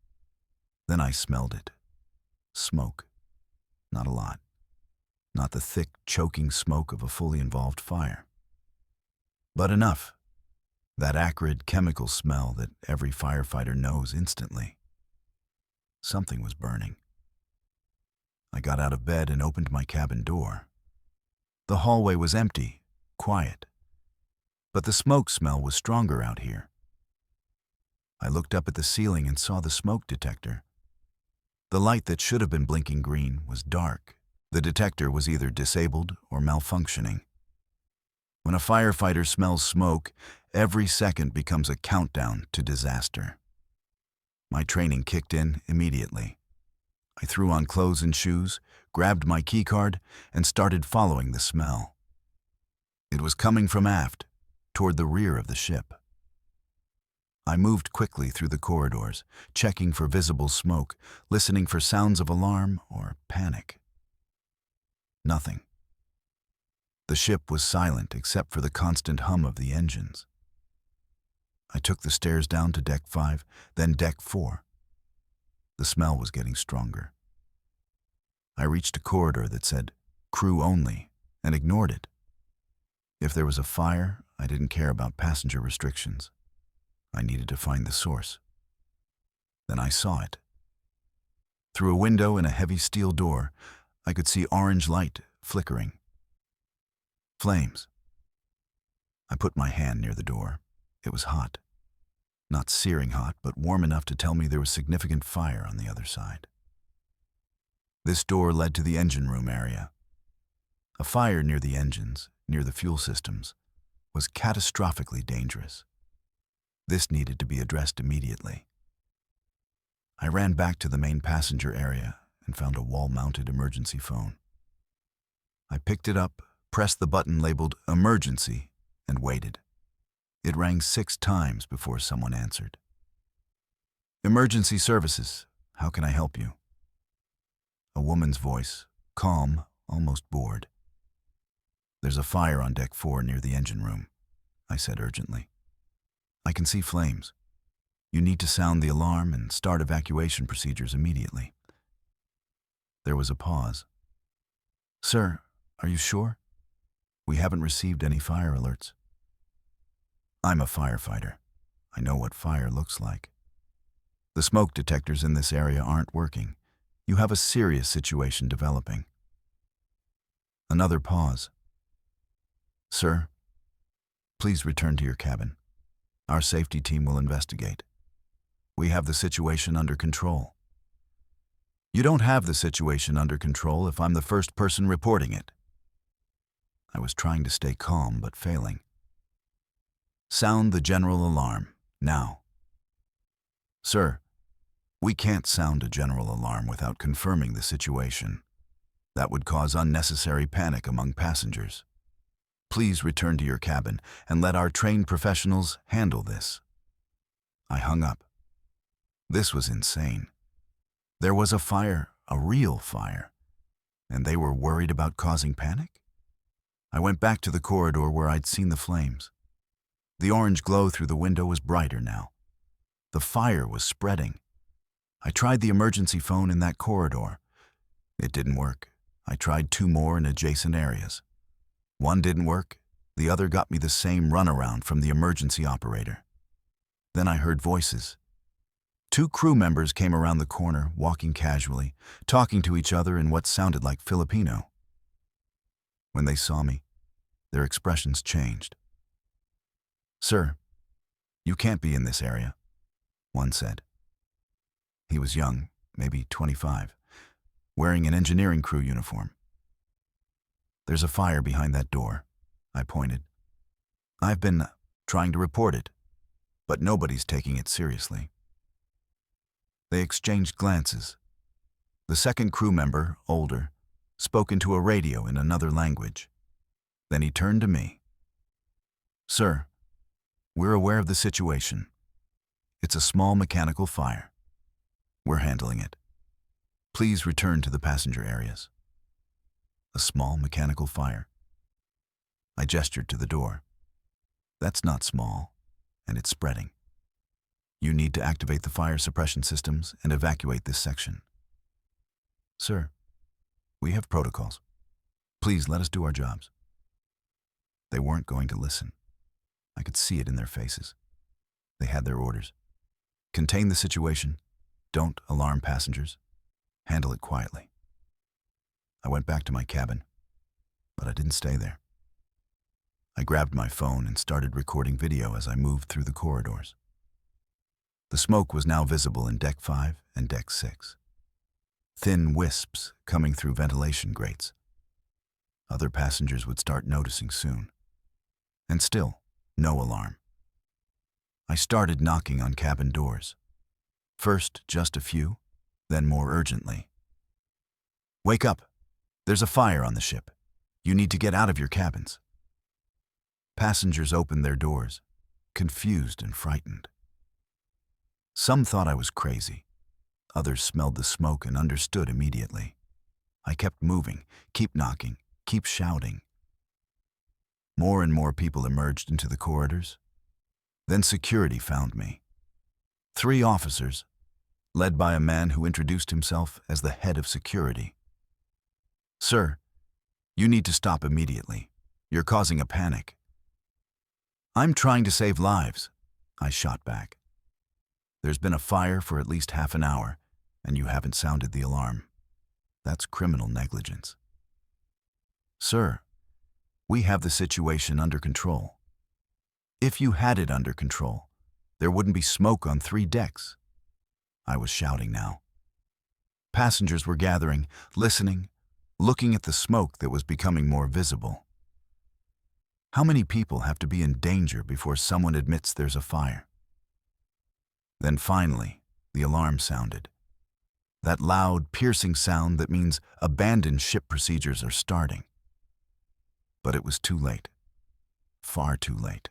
Then I smelled it. Smoke. Not a lot. Not the thick, choking smoke of a fully involved fire. But enough. That acrid chemical smell that every firefighter knows instantly. Something was burning. I got out of bed and opened my cabin door. The hallway was empty, quiet. But the smoke smell was stronger out here. I looked up at the ceiling and saw the smoke detector. The light that should have been blinking green was dark. The detector was either disabled or malfunctioning. When a firefighter smells smoke, every second becomes a countdown to disaster. My training kicked in immediately. I threw on clothes and shoes, grabbed my keycard, and started following the smell. It was coming from aft, toward the rear of the ship. I moved quickly through the corridors, checking for visible smoke, listening for sounds of alarm or panic. Nothing. The ship was silent except for the constant hum of the engines. I took the stairs down to deck 5, then deck 4. The smell was getting stronger. I reached a corridor that said, "Crew only," and ignored it. If there was a fire, I didn't care about passenger restrictions. I needed to find the source. Then I saw it. Through a window in a heavy steel door, I could see orange light flickering. Flames. I put my hand near the door. It was hot. Not searing hot, but warm enough to tell me there was significant fire on the other side. This door led to the engine room area. A fire near the engines, near the fuel systems, was catastrophically dangerous. This needed to be addressed immediately. I ran back to the main passenger area and found a wall-mounted emergency phone. I picked it up, pressed the button labeled emergency, and waited. It rang 6 times before someone answered. Emergency services, how can I help you? A woman's voice, calm, almost bored. There's a fire on deck 4 near the engine room, I said urgently. I can see flames. You need to sound the alarm and start evacuation procedures immediately. There was a pause. Sir, are you sure? We haven't received any fire alerts. I'm a firefighter. I know what fire looks like. The smoke detectors in this area aren't working. You have a serious situation developing. Another pause. Sir, please return to your cabin. Our safety team will investigate. We have the situation under control. You don't have the situation under control if I'm the first person reporting it. I was trying to stay calm, but failing. Sound the general alarm, now. Sir, we can't sound a general alarm without confirming the situation. That would cause unnecessary panic among passengers. Please return to your cabin and let our trained professionals handle this. I hung up. This was insane. There was a fire, a real fire, and they were worried about causing panic? I went back to the corridor where I'd seen the flames. The orange glow through the window was brighter now. The fire was spreading. I tried the emergency phone in that corridor. It didn't work. I tried 2 more in adjacent areas. One didn't work. The other got me the same runaround from the emergency operator. Then I heard voices. 2 crew members came around the corner, walking casually, talking to each other in what sounded like Filipino. When they saw me, their expressions changed. Sir, you can't be in this area, one said. He was young, maybe 25, wearing an engineering crew uniform. There's a fire behind that door, I pointed. I've been trying to report it, but nobody's taking it seriously. They exchanged glances. The second crew member, older, spoke into a radio in another language. Then he turned to me. Sir, we're aware of the situation. It's a small mechanical fire. We're handling it. Please return to the passenger areas. A small mechanical fire. I gestured to the door. That's not small, and it's spreading. You need to activate the fire suppression systems and evacuate this section. Sir, we have protocols. Please let us do our jobs. They weren't going to listen. I could see it in their faces. They had their orders. Contain the situation. Don't alarm passengers. Handle it quietly. I went back to my cabin, but I didn't stay there. I grabbed my phone and started recording video as I moved through the corridors. The smoke was now visible in Deck 5 and Deck 6. Thin wisps coming through ventilation grates. Other passengers would start noticing soon. And still, no alarm. I started knocking on cabin doors. First, just a few, then more urgently. Wake up! There's a fire on the ship. You need to get out of your cabins. Passengers opened their doors, confused and frightened. Some thought I was crazy. Others smelled the smoke and understood immediately. I kept moving, keep knocking, keep shouting. More and more people emerged into the corridors. Then security found me. 3 officers, led by a man who introduced himself as the head of security. Sir, you need to stop immediately. You're causing a panic. I'm trying to save lives, I shot back. There's been a fire for at least half an hour, and you haven't sounded the alarm. That's criminal negligence. Sir, we have the situation under control. If you had it under control, there wouldn't be smoke on 3 decks. I was shouting now. Passengers were gathering, listening, looking at the smoke that was becoming more visible. How many people have to be in danger before someone admits there's a fire? Then finally, the alarm sounded. That loud, piercing sound that means abandoned ship procedures are starting. But it was too late. Far too late.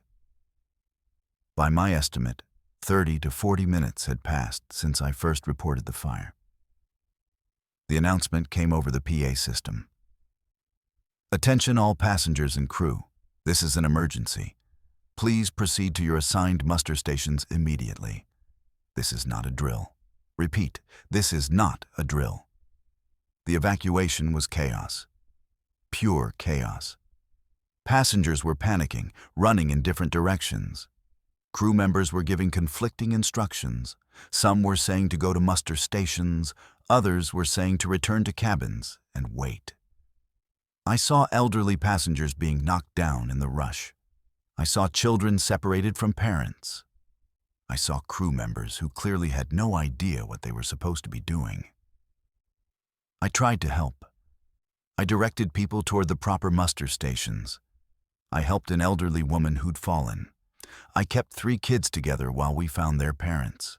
By my estimate, 30 to 40 minutes had passed since I first reported the fire. The announcement came over the PA system. Attention all passengers and crew. This is an emergency. Please proceed to your assigned muster stations immediately. This is not a drill. Repeat, this is not a drill. The evacuation was chaos. Pure chaos. Passengers were panicking, running in different directions. Crew members were giving conflicting instructions. Some were saying to go to muster stations, others were saying to return to cabins and wait. I saw elderly passengers being knocked down in the rush. I saw children separated from parents. I saw crew members who clearly had no idea what they were supposed to be doing. I tried to help. I directed people toward the proper muster stations. I helped an elderly woman who'd fallen. I kept 3 kids together while we found their parents.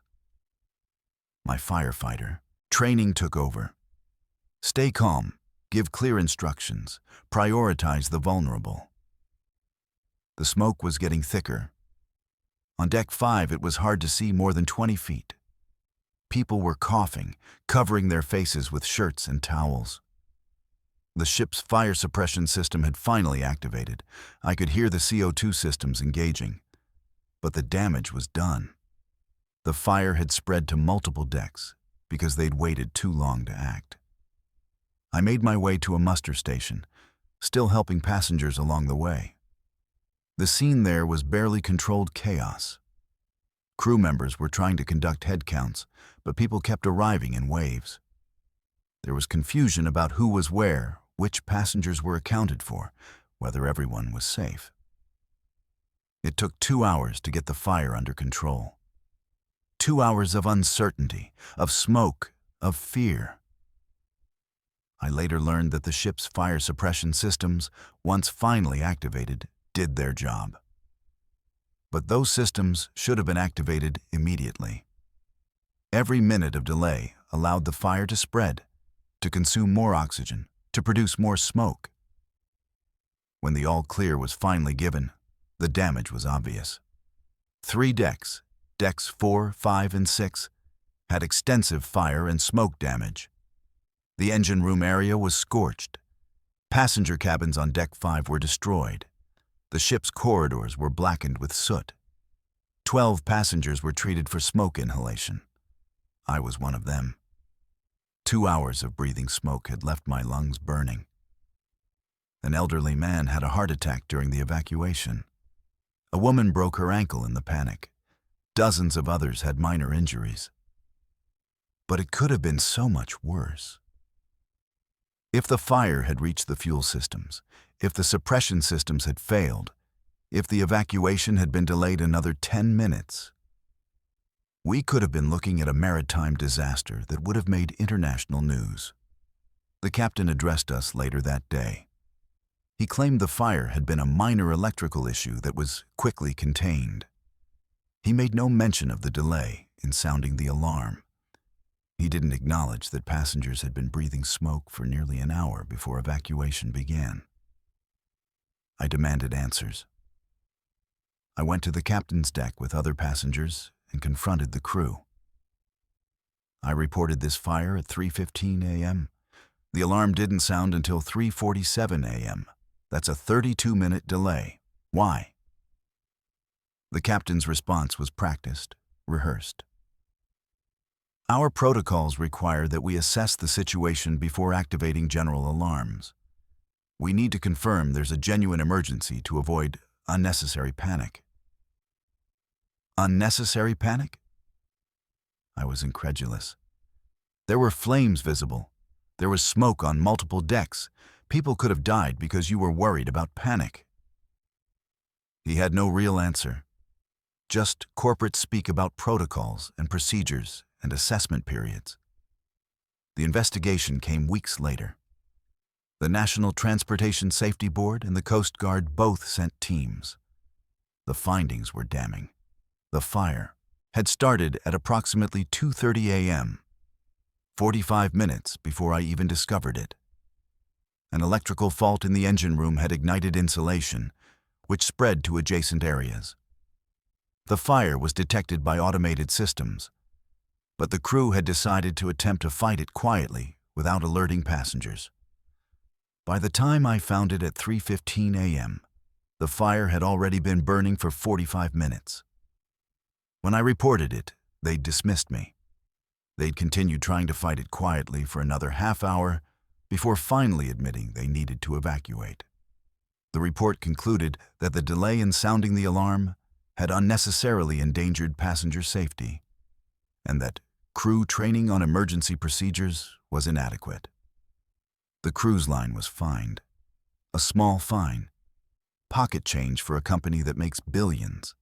My firefighter training took over. Stay calm, give clear instructions, prioritize the vulnerable. The smoke was getting thicker. On deck 5, it was hard to see more than 20 feet. People were coughing, covering their faces with shirts and towels. The ship's fire suppression system had finally activated. I could hear the CO2 systems engaging. But the damage was done. The fire had spread to multiple decks because they'd waited too long to act. I made my way to a muster station, still helping passengers along the way. The scene there was barely controlled chaos. Crew members were trying to conduct head counts, but people kept arriving in waves. There was confusion about who was where, which passengers were accounted for, whether everyone was safe. It took 2 hours to get the fire under control. 2 hours of uncertainty, of smoke, of fear. I later learned that the ship's fire suppression systems, once finally activated, did their job. But those systems should have been activated immediately. Every minute of delay allowed the fire to spread, to consume more oxygen, to produce more smoke. When the all-clear was finally given, the damage was obvious. 3 decks, decks 4, 5, and 6, had extensive fire and smoke damage. The engine room area was scorched. Passenger cabins on deck 5 were destroyed. The ship's corridors were blackened with soot. 12 passengers were treated for smoke inhalation. I was one of them. 2 hours of breathing smoke had left my lungs burning. An elderly man had a heart attack during the evacuation. A woman broke her ankle in the panic. Dozens of others had minor injuries. But it could have been so much worse. If the fire had reached the fuel systems, if the suppression systems had failed, if the evacuation had been delayed another 10 minutes, we could have been looking at a maritime disaster that would have made international news. The captain addressed us later that day. He claimed the fire had been a minor electrical issue that was quickly contained. He made no mention of the delay in sounding the alarm. He didn't acknowledge that passengers had been breathing smoke for nearly an hour before evacuation began. I demanded answers. I went to the captain's deck with other passengers and confronted the crew. I reported this fire at 3:15 a.m. The alarm didn't sound until 3:47 a.m. That's a 32-minute delay. Why? The captain's response was practiced, rehearsed. Our protocols require that we assess the situation before activating general alarms. We need to confirm there's a genuine emergency to avoid unnecessary panic. Unnecessary panic? I was incredulous. There were flames visible. There was smoke on multiple decks. People could have died because you were worried about panic. He had no real answer. Just corporate speak about protocols and procedures and assessment periods. The investigation came weeks later. The National Transportation Safety Board and the Coast Guard both sent teams. The findings were damning. The fire had started at approximately 2:30 a.m., 45 minutes before I even discovered it. An electrical fault in the engine room had ignited insulation, which spread to adjacent areas. The fire was detected by automated systems, but the crew had decided to attempt to fight it quietly without alerting passengers. By the time I found it at 3:15 a.m., the fire had already been burning for 45 minutes. When I reported it, they dismissed me. They'd continued trying to fight it quietly for another half hour before finally admitting they needed to evacuate. The report concluded that the delay in sounding the alarm had unnecessarily endangered passenger safety, and that crew training on emergency procedures was inadequate. The cruise line was fined. A small fine. Pocket change for a company that makes billions.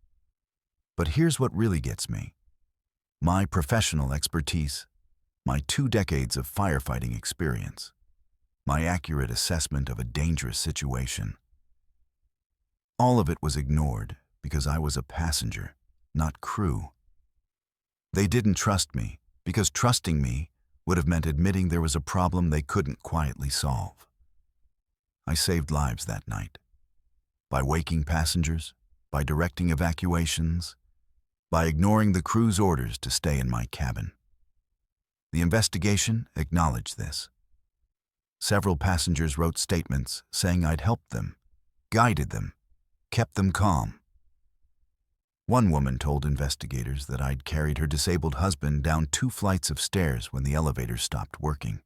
But here's what really gets me. My professional expertise, my 2 decades of firefighting experience, my accurate assessment of a dangerous situation. All of it was ignored because I was a passenger, not crew. They didn't trust me because trusting me would have meant admitting there was a problem they couldn't quietly solve. I saved lives that night. By waking passengers, by directing evacuations, by ignoring the crew's orders to stay in my cabin. The investigation acknowledged this. Several passengers wrote statements saying I'd helped them, guided them, kept them calm. One woman told investigators that I'd carried her disabled husband down 2 flights of stairs when the elevator stopped working.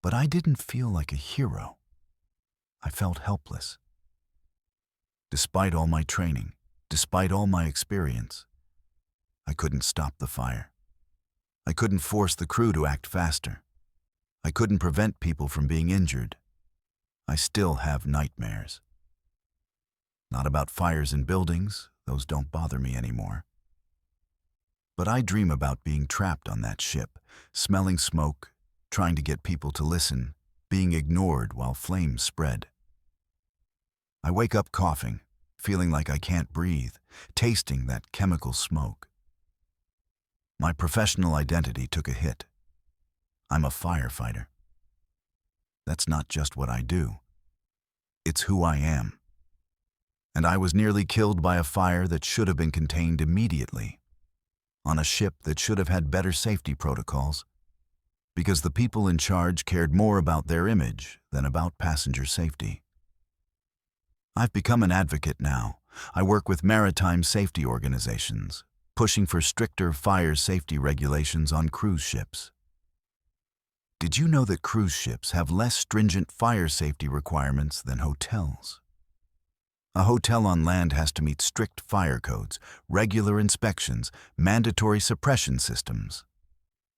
But I didn't feel like a hero. I felt helpless. Despite all my training, despite all my experience, I couldn't stop the fire. I couldn't force the crew to act faster. I couldn't prevent people from being injured. I still have nightmares. Not about fires in buildings, those don't bother me anymore. But I dream about being trapped on that ship, smelling smoke, trying to get people to listen, being ignored while flames spread. I wake up coughing, feeling like I can't breathe, tasting that chemical smoke. My professional identity took a hit. I'm a firefighter. That's not just what I do. It's who I am. And I was nearly killed by a fire that should have been contained immediately, on a ship that should have had better safety protocols, because the people in charge cared more about their image than about passenger safety. I've become an advocate now. I work with maritime safety organizations, pushing for stricter fire safety regulations on cruise ships. Did you know that cruise ships have less stringent fire safety requirements than hotels? A hotel on land has to meet strict fire codes, regular inspections, mandatory suppression systems.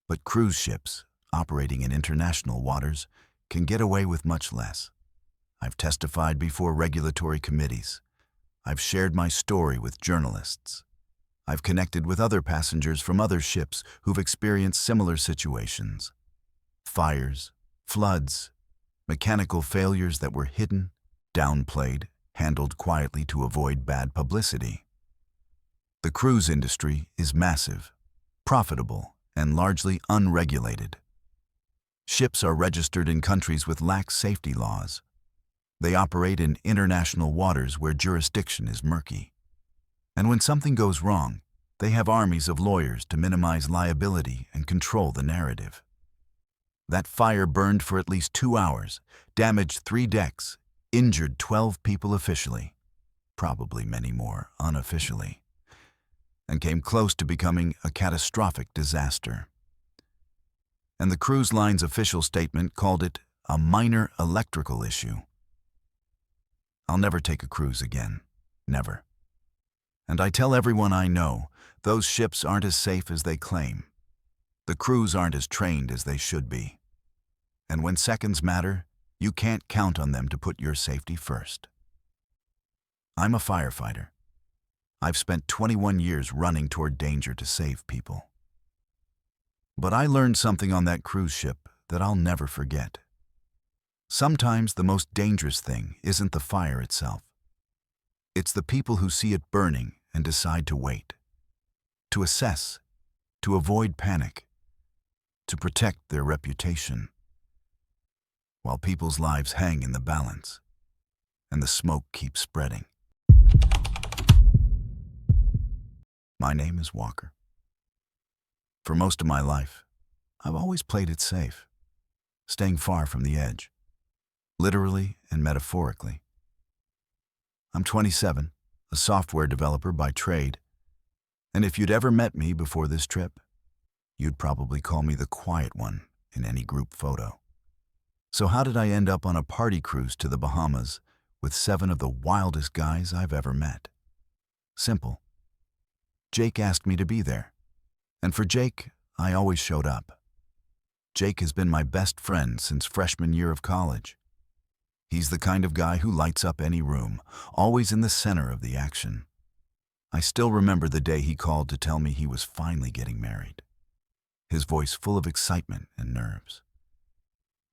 But cruise ships, operating in international waters, can get away with much less. I've testified before regulatory committees. I've shared my story with journalists. I've connected with other passengers from other ships who've experienced similar situations. Fires, floods, mechanical failures that were hidden, downplayed, handled quietly to avoid bad publicity. The cruise industry is massive, profitable, and largely unregulated. Ships are registered in countries with lax safety laws. They operate in international waters where jurisdiction is murky. And when something goes wrong, they have armies of lawyers to minimize liability and control the narrative. That fire burned for at least 2 hours, damaged 3 decks, injured 12 people officially, probably many more unofficially, and came close to becoming a catastrophic disaster. And the cruise line's official statement called it a minor electrical issue. I'll never take a cruise again. Never. And I tell everyone I know, those ships aren't as safe as they claim. The crews aren't as trained as they should be. And when seconds matter, you can't count on them to put your safety first. I'm a firefighter. I've spent 21 years running toward danger to save people. But I learned something on that cruise ship that I'll never forget. Sometimes the most dangerous thing isn't the fire itself. It's the people who see it burning and decide to wait, to assess, to avoid panic, to protect their reputation. while people's lives hang in the balance, and the smoke keeps spreading. My name is Walker. For most of my life, I've always played it safe, staying far from the edge, literally and metaphorically. I'm 27, a software developer by trade, and if you'd ever met me before this trip, you'd probably call me the quiet one in any group photo. So how did I end up on a party cruise to the Bahamas with 7 of the wildest guys I've ever met? Simple. Jake asked me to be there, and for Jake, I always showed up. Jake has been my best friend since freshman year of college. He's the kind of guy who lights up any room, always in the center of the action. I still remember the day he called to tell me he was finally getting married, his voice full of excitement and nerves.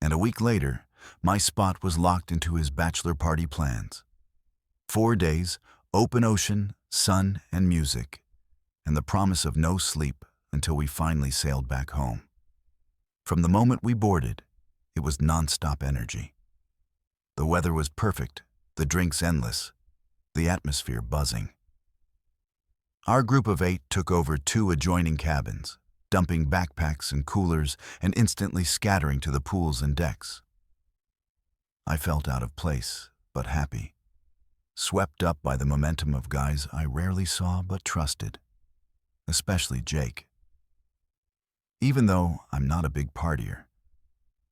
And a week later, my spot was locked into his bachelor party plans. 4 days, open ocean, sun, and music, and the promise of no sleep until we finally sailed back home. From the moment we boarded, it was nonstop energy. The weather was perfect, the drinks endless, the atmosphere buzzing. Our group of 8 took over 2 adjoining cabins, dumping backpacks and coolers and instantly scattering to the pools and decks. I felt out of place, but happy, swept up by the momentum of guys I rarely saw but trusted, especially Jake. Even though I'm not a big partier,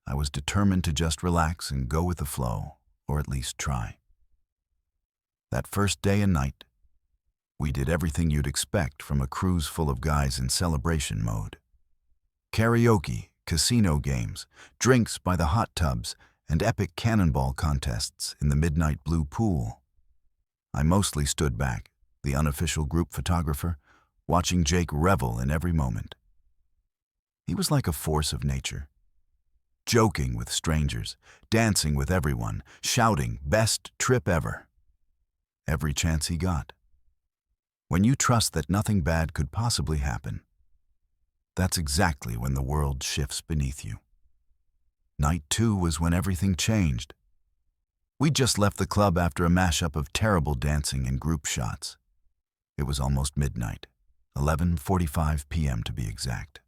I was determined to just relax and go with the flow, or at least try. That first day and night, we did everything you'd expect from a cruise full of guys in celebration mode. Karaoke, casino games, drinks by the hot tubs, and epic cannonball contests in the midnight blue pool. I mostly stood back, the unofficial group photographer, watching Jake revel in every moment. He was like a force of nature, joking with strangers, dancing with everyone, shouting, "Best trip ever," every chance he got. When you trust that nothing bad could possibly happen, that's exactly when the world shifts beneath you. Night 2 was when everything changed. We just left the club after a mashup of terrible dancing and group shots. It was almost midnight, 11:45 p.m. to be exact.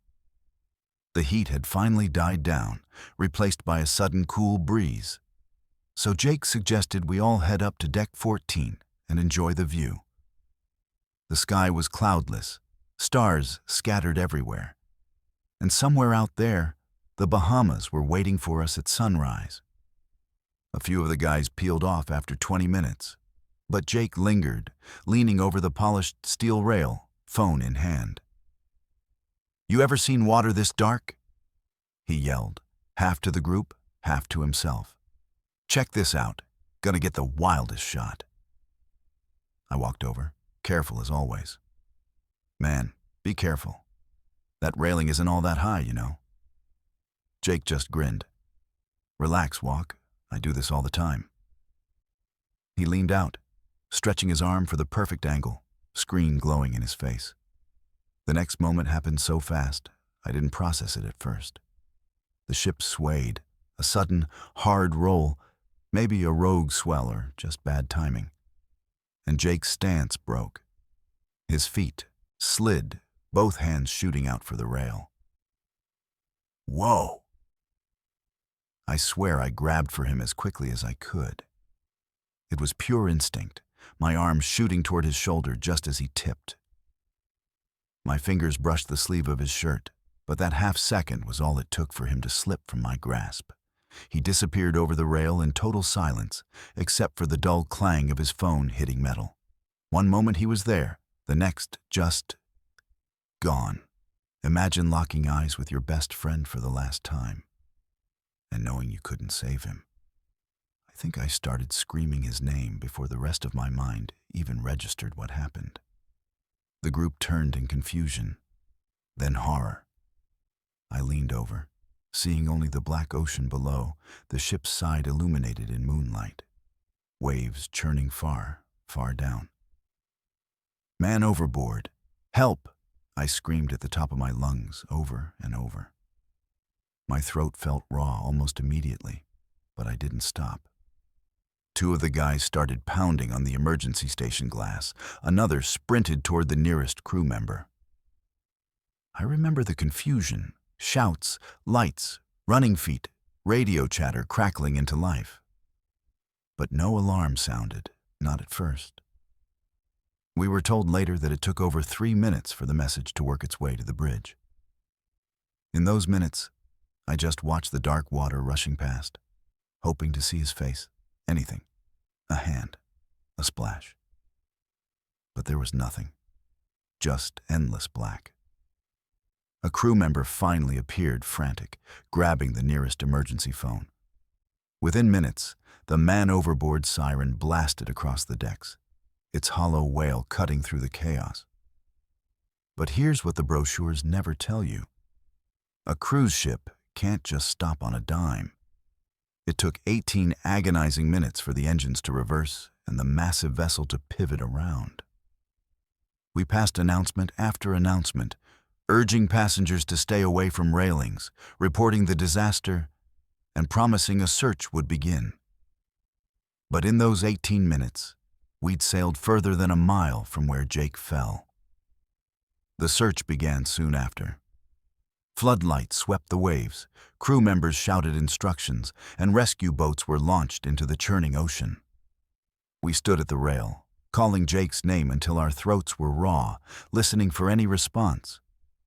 The heat had finally died down, replaced by a sudden cool breeze. So Jake suggested we all head up to deck 14 and enjoy the view. The sky was cloudless, stars scattered everywhere. And somewhere out there, the Bahamas were waiting for us at sunrise. A few of the guys peeled off after 20 minutes, but Jake lingered, leaning over the polished steel rail, phone in hand. "You ever seen water this dark?" he yelled, half to the group, half to himself. "Check this out. Gonna get the wildest shot." I walked over, careful as always. "Man, be careful. That railing isn't all that high, you know." Jake just grinned. "Relax, Walk. I do this all the time." He leaned out, stretching his arm for the perfect angle, screen glowing in his face. The next moment happened so fast, I didn't process it at first. The ship swayed, a sudden, hard roll, maybe a rogue swell or just bad timing. And Jake's stance broke. His feet slid, both hands shooting out for the rail. Whoa! I swear I grabbed for him as quickly as I could. It was pure instinct, my arm shooting toward his shoulder just as he tipped. My fingers brushed the sleeve of his shirt, but that half second was all it took for him to slip from my grasp. He disappeared over the rail in total silence, except for the dull clang of his phone hitting metal. One moment he was there, the next just gone. Imagine locking eyes with your best friend for the last time, and knowing you couldn't save him. I think I started screaming his name before the rest of my mind even registered what happened. The group turned in confusion, then horror. I leaned over, seeing only the black ocean below, the ship's side illuminated in moonlight, waves churning far, far down. "Man overboard! Help!" I screamed at the top of my lungs, over and over. My throat felt raw almost immediately, but I didn't stop. Two of the guys started pounding on the emergency station glass. Another sprinted toward the nearest crew member. I remember the confusion, shouts, lights, running feet, radio chatter crackling into life. But no alarm sounded, not at first. We were told later that it took over 3 minutes for the message to work its way to the bridge. In those minutes, I just watched the dark water rushing past, hoping to see his face, anything, a hand, a splash. But there was nothing, just endless black. A crew member finally appeared, frantic, grabbing the nearest emergency phone. Within minutes, the man overboard siren blasted across the decks, its hollow wail cutting through the chaos. But here's what the brochures never tell you. A cruise ship can't just stop on a dime. It took 18 agonizing minutes for the engines to reverse and the massive vessel to pivot around. We passed announcement after announcement, urging passengers to stay away from railings, reporting the disaster, and promising a search would begin. But in those 18 minutes, we'd sailed further than a mile from where Jake fell. The search began soon after. Floodlights swept the waves, crew members shouted instructions, and rescue boats were launched into the churning ocean. We stood at the rail, calling Jake's name until our throats were raw, listening for any response,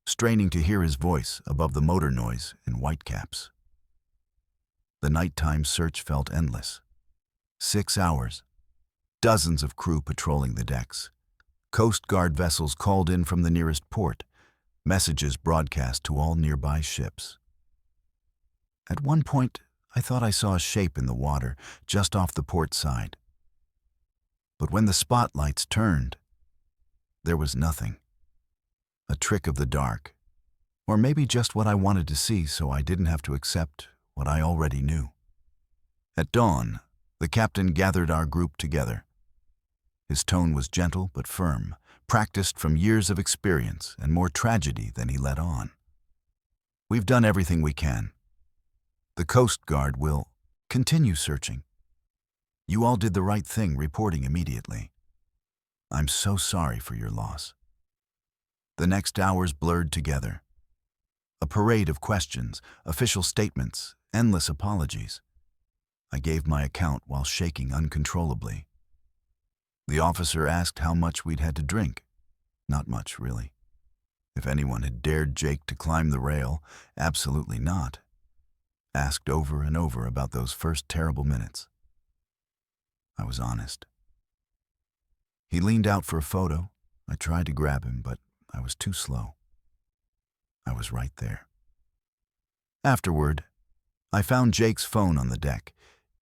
straining to hear his voice above the motor noise in whitecaps. The nighttime search felt endless. 6 hours, dozens of crew patrolling the decks, Coast Guard vessels called in from the nearest port, messages broadcast to all nearby ships. At one point, I thought I saw a shape in the water just off the port side. But when the spotlights turned, there was nothing. A trick of the dark, or maybe just what I wanted to see so I didn't have to accept what I already knew. At dawn, the captain gathered our group together. His tone was gentle but firm, practiced from years of experience and more tragedy than he let on. We've done everything we can. The Coast Guard will continue searching. You all did the right thing reporting immediately. I'm so sorry for your loss. The next hours blurred together. A parade of questions, official statements, endless apologies. I gave my account while shaking uncontrollably. The officer asked how much we'd had to drink. Not much, really. If anyone had dared Jake to climb the rail, absolutely not. Asked over and over about those first terrible minutes. I was honest. He leaned out for a photo. I tried to grab him, but I was too slow. I was right there. Afterward, I found Jake's phone on the deck,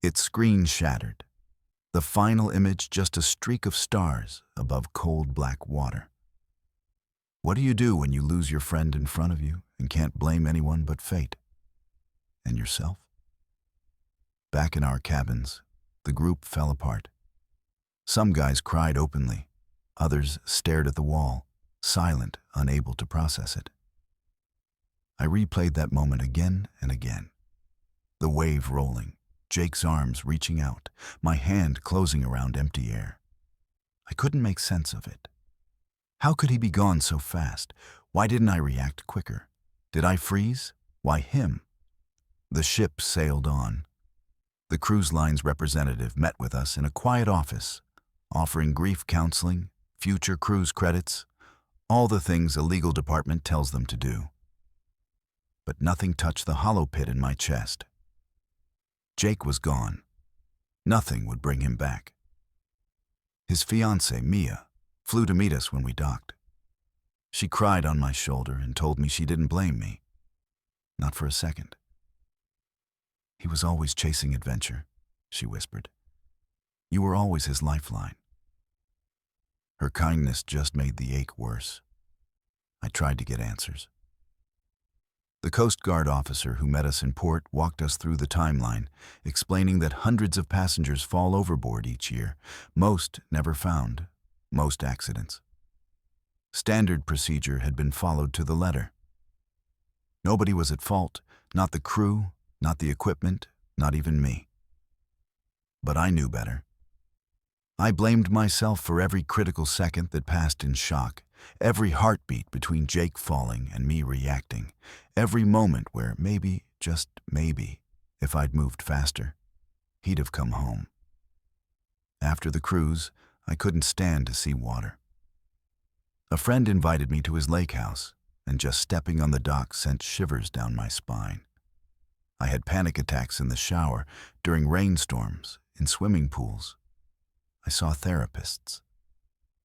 its screen shattered. The final image just a streak of stars above cold black water. What do you do when you lose your friend in front of you and can't blame anyone but fate? And yourself? Back in our cabins, the group fell apart. Some guys cried openly. Others stared at the wall, silent, unable to process it. I replayed that moment again and again. The wave rolling, Jake's arms reaching out, my hand closing around empty air. I couldn't make sense of it. How could he be gone so fast? Why didn't I react quicker? Did I freeze? Why him? The ship sailed on. The cruise line's representative met with us in a quiet office, offering grief counseling, future cruise credits, all the things a legal department tells them to do. But nothing touched the hollow pit in my chest. Jake was gone. Nothing would bring him back. His fiancée, Mia, flew to meet us when we docked. She cried on my shoulder and told me she didn't blame me. Not for a second. He was always chasing adventure, she whispered. You were always his lifeline. Her kindness just made the ache worse. I tried to get answers. The Coast Guard officer who met us in port walked us through the timeline, explaining that hundreds of passengers fall overboard each year, most never found, most accidents. Standard procedure had been followed to the letter. Nobody was at fault, not the crew, not the equipment, not even me. But I knew better. I blamed myself for every critical second that passed in shock, every heartbeat between Jake falling and me reacting, every moment where maybe, just maybe, if I'd moved faster, he'd have come home. After the cruise, I couldn't stand to see water. A friend invited me to his lake house, and just stepping on the dock sent shivers down my spine. I had panic attacks in the shower, during rainstorms, in swimming pools. I saw therapists,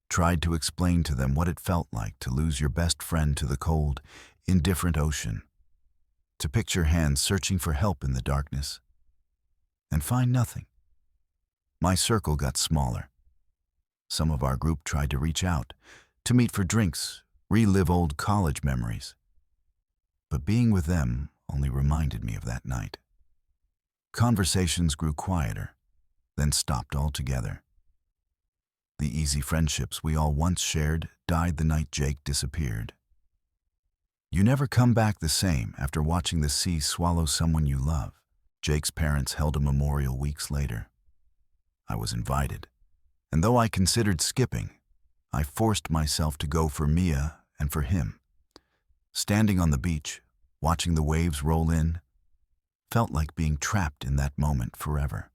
tried to explain to them what it felt like to lose your best friend to the cold, indifferent ocean, to picture hands searching for help in the darkness, and find nothing. My circle got smaller. Some of our group tried to reach out, to meet for drinks, relive old college memories. But being with them only reminded me of that night. Conversations grew quieter, then stopped altogether. The easy friendships we all once shared died the night Jake disappeared. You never come back the same after watching the sea swallow someone you love. Jake's parents held a memorial weeks later. I was invited, and though I considered skipping, I forced myself to go for Mia and for him. Standing on the beach, watching the waves roll in, felt like being trapped in that moment forever.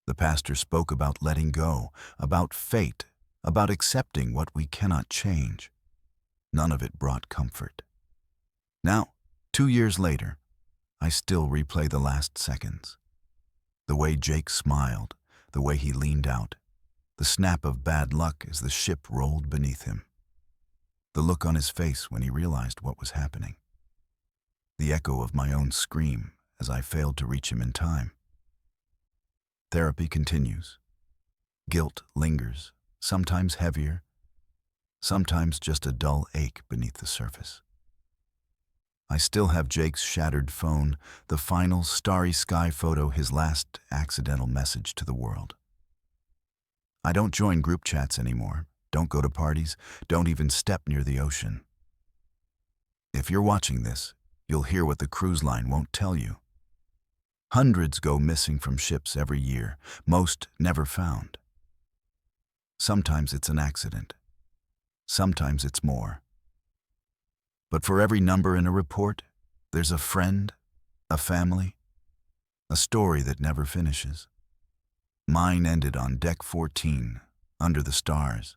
The pastor spoke about letting go, about fate, about accepting what we cannot change. None of it brought comfort. Now, 2 years later, I still replay the last seconds. The way Jake smiled, the way he leaned out, the snap of bad luck as the ship rolled beneath him. The look on his face when he realized what was happening. The echo of my own scream as I failed to reach him in time. Therapy continues. Guilt lingers, sometimes heavier, sometimes just a dull ache beneath the surface. I still have Jake's shattered phone, the final starry sky photo, his last accidental message to the world. I don't join group chats anymore, don't go to parties, don't even step near the ocean. If you're watching this, you'll hear what the cruise line won't tell you. Hundreds go missing from ships every year, most never found. Sometimes it's an accident. Sometimes it's more. But for every number in a report, there's a friend, a family, a story that never finishes. Mine ended on deck 14, under the stars,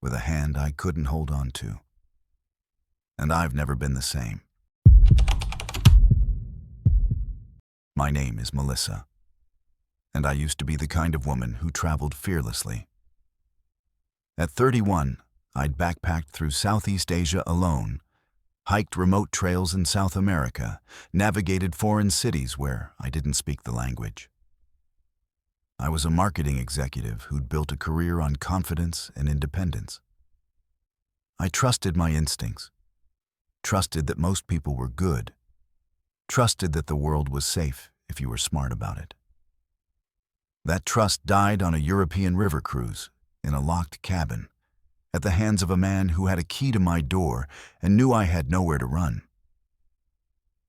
with a hand I couldn't hold on to. And I've never been the same. My name is Melissa, and I used to be the kind of woman who traveled fearlessly. At 31, I'd backpacked through Southeast Asia alone, hiked remote trails in South America, navigated foreign cities where I didn't speak the language. I was a marketing executive who'd built a career on confidence and independence. I trusted my instincts, trusted that most people were good, trusted that the world was safe if you were smart about it. That trust died on a European river cruise, in a locked cabin, at the hands of a man who had a key to my door and knew I had nowhere to run.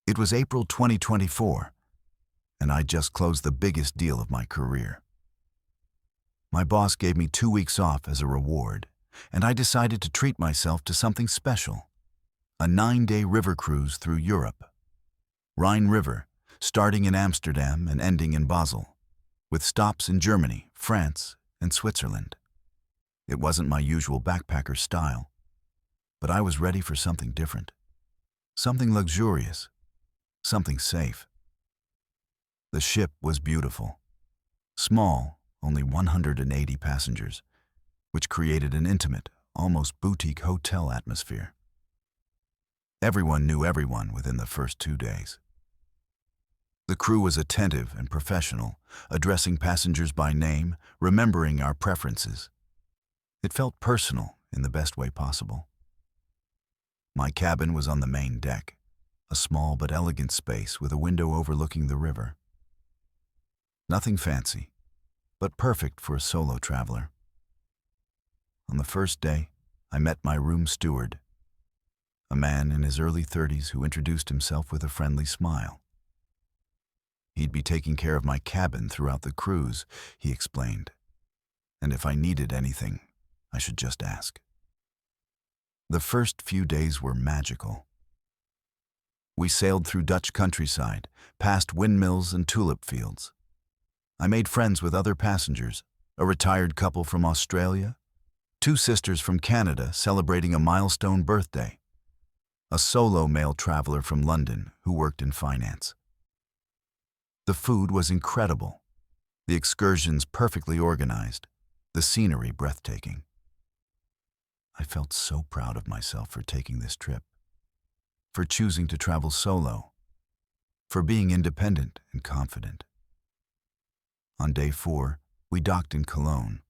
It was April 2024, and I'd just closed the biggest deal of my career. My boss gave me 2 weeks off as a reward, and I decided to treat myself to something special, a 9-day river cruise through Europe. Rhine River, starting in Amsterdam and ending in Basel, with stops in Germany, France, and Switzerland. It wasn't my usual backpacker style, but I was ready for something different, something luxurious, something safe. The ship was beautiful, small, only 180 passengers, which created an intimate, almost boutique hotel atmosphere. Everyone knew everyone within the first 2 days. The crew was attentive and professional, addressing passengers by name, remembering our preferences. It felt personal in the best way possible. My cabin was on the main deck, a small but elegant space with a window overlooking the river. Nothing fancy, but perfect for a solo traveler. On the first day, I met my room steward, a man in his early 30s who introduced himself with a friendly smile. He'd be taking care of my cabin throughout the cruise, he explained. And if I needed anything, I should just ask. The first few days were magical. We sailed through Dutch countryside, past windmills and tulip fields. I made friends with other passengers, a retired couple from Australia, two sisters from Canada celebrating a milestone birthday, a solo male traveler from London who worked in finance. The food was incredible, the excursions perfectly organized, the scenery breathtaking. I felt so proud of myself for taking this trip, for choosing to travel solo, for being independent and confident. On day 4, we docked in Cologne.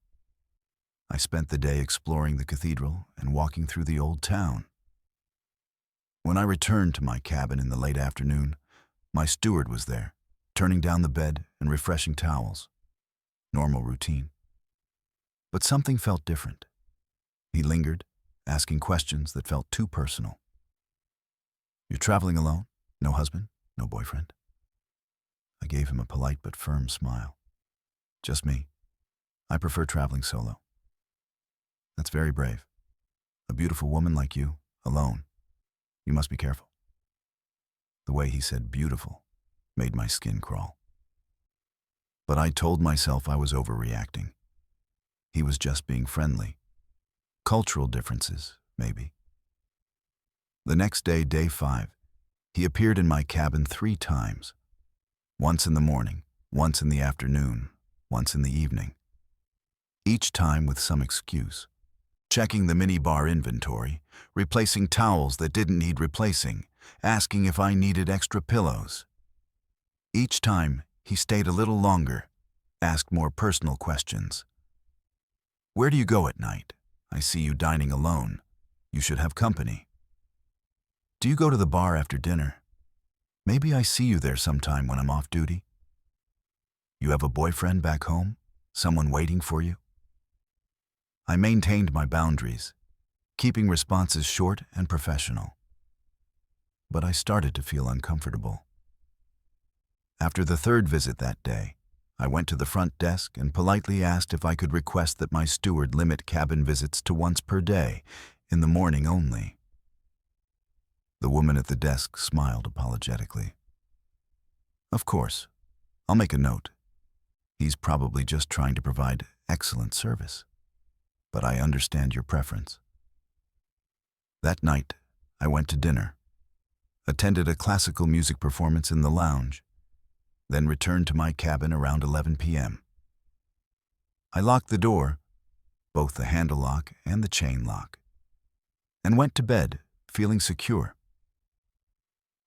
I spent the day exploring the cathedral and walking through the old town. When I returned to my cabin in the late afternoon, my steward was there, turning down the bed and refreshing towels. Normal routine. But something felt different. He lingered, asking questions that felt too personal. "You're traveling alone? No husband? No boyfriend?" I gave him a polite but firm smile. "Just me. I prefer traveling solo." "That's very brave. A beautiful woman like you, alone. You must be careful." The way he said beautiful made my skin crawl. But I told myself I was overreacting. He was just being friendly. Cultural differences, maybe. The next day, day 5, he appeared in my cabin 3 times. Once in the morning, once in the afternoon, once in the evening. Each time with some excuse. Checking the minibar inventory, replacing towels that didn't need replacing, asking if I needed extra pillows. Each time, he stayed a little longer, asked more personal questions. "Where do you go at night? I see you dining alone. You should have company. Do you go to the bar after dinner? Maybe I see you there sometime when I'm off duty. You have a boyfriend back home? Someone waiting for you?" I maintained my boundaries, keeping responses short and professional. But I started to feel uncomfortable. After the 3rd visit that day, I went to the front desk and politely asked if I could request that my steward limit cabin visits to once per day, in the morning only. The woman at the desk smiled apologetically. "Of course. I'll make a note. He's probably just trying to provide excellent service. But I understand your preference." That night, I went to dinner, attended a classical music performance in the lounge, then returned to my cabin around 11 p.m. I locked the door, both the handle lock and the chain lock, and went to bed, feeling secure.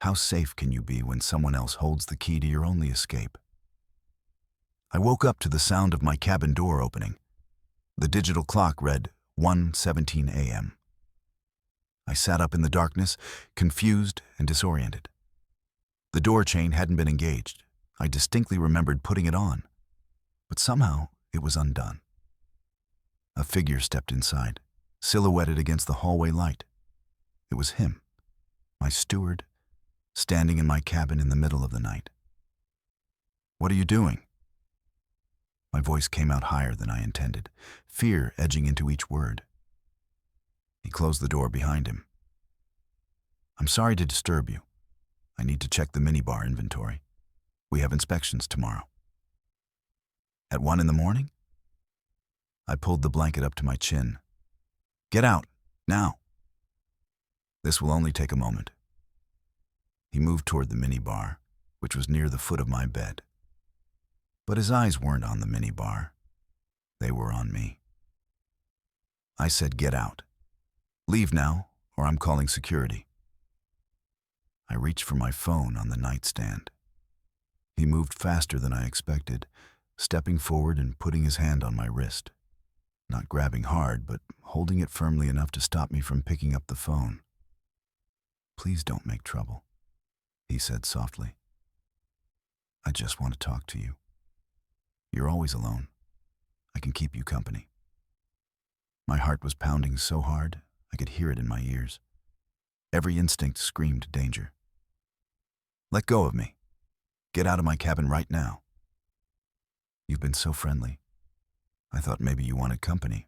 How safe can you be when someone else holds the key to your only escape? I woke up to the sound of my cabin door opening. The digital clock read 1:17 a.m. I sat up in the darkness, confused and disoriented. The door chain hadn't been engaged. I distinctly remembered putting it on, but somehow it was undone. A figure stepped inside, silhouetted against the hallway light. It was him, my steward, standing in my cabin in the middle of the night. "What are you doing?" My voice came out higher than I intended, fear edging into each word. He closed the door behind him. "I'm sorry to disturb you. I need to check the minibar inventory. We have inspections tomorrow." "At 1 in the morning?" I pulled the blanket up to my chin. "Get out, now." "This will only take a moment." He moved toward the minibar, which was near the foot of my bed. But his eyes weren't on the minibar. They were on me. I said, "Get out. Leave now, or I'm calling security." I reached for my phone on the nightstand. He moved faster than I expected, stepping forward and putting his hand on my wrist. Not grabbing hard, but holding it firmly enough to stop me from picking up the phone. "Please don't make trouble," he said softly. "I just want to talk to you. You're always alone. I can keep you company." My heart was pounding so hard, I could hear it in my ears. Every instinct screamed danger. "Let go of me. Get out of my cabin right now. You've been so friendly. I thought maybe you wanted company.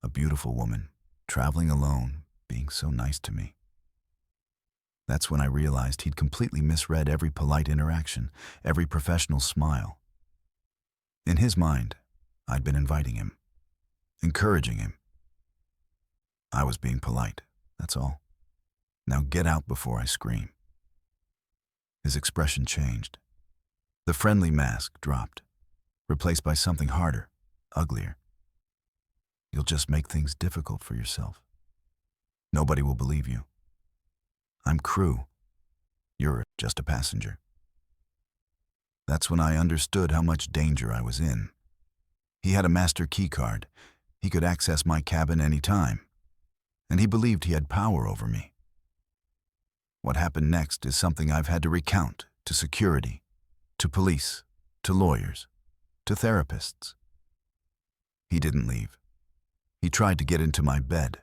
A beautiful woman, traveling alone, being so nice to me. That's when I realized he'd completely misread every polite interaction, every professional smile. In his mind, I'd been inviting him, encouraging him. I was being polite, that's all. Now get out before I scream. His expression changed. The friendly mask dropped, replaced by something harder, uglier. You'll just make things difficult for yourself. Nobody will believe you. I'm crew. You're just a passenger. That's when I understood how much danger I was in. He had a master key card. He could access my cabin any time. And he believed he had power over me. What happened next is something I've had to recount to security, to police, to lawyers, to therapists. He didn't leave. He tried to get into my bed.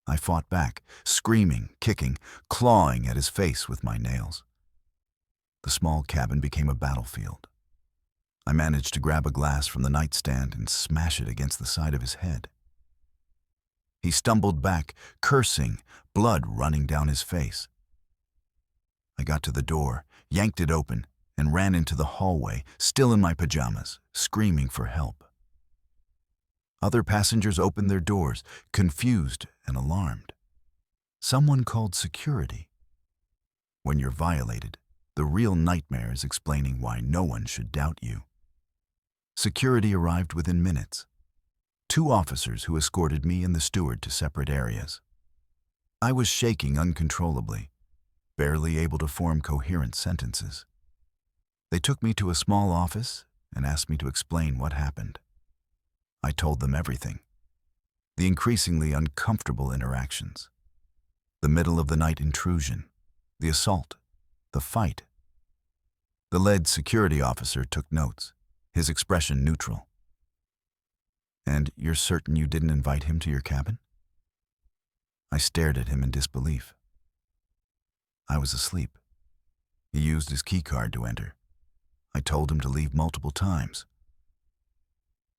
I fought back, screaming, kicking, clawing at his face with my nails. The small cabin became a battlefield. I managed to grab a glass from the nightstand and smash it against the side of his head. He stumbled back, cursing, blood running down his face. I got to the door, yanked it open, and ran into the hallway, still in my pajamas, screaming for help. Other passengers opened their doors, confused and alarmed. Someone called security. When you're violated, the real nightmare is explaining why no one should doubt you. Security arrived within minutes. 2 officers who escorted me and the steward to separate areas. I was shaking uncontrollably, barely able to form coherent sentences. They took me to a small office and asked me to explain what happened. I told them everything. The increasingly uncomfortable interactions. The middle-of-the-night intrusion. The assault. The fight. The lead security officer took notes, his expression neutral. And you're certain you didn't invite him to your cabin? I stared at him in disbelief. I was asleep. He used his key card to enter. I told him to leave multiple times.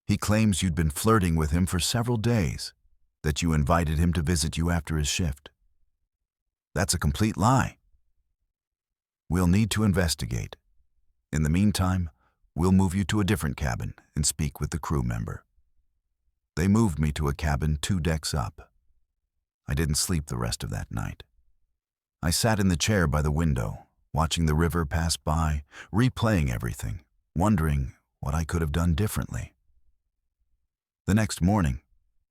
He claims you'd been flirting with him for several days, that you invited him to visit you after his shift. That's a complete lie. We'll need to investigate. In the meantime, we'll move you to a different cabin and speak with the crew member. They moved me to a cabin 2 decks up. I didn't sleep the rest of that night. I sat in the chair by the window, watching the river pass by, replaying everything, wondering what I could have done differently. The next morning,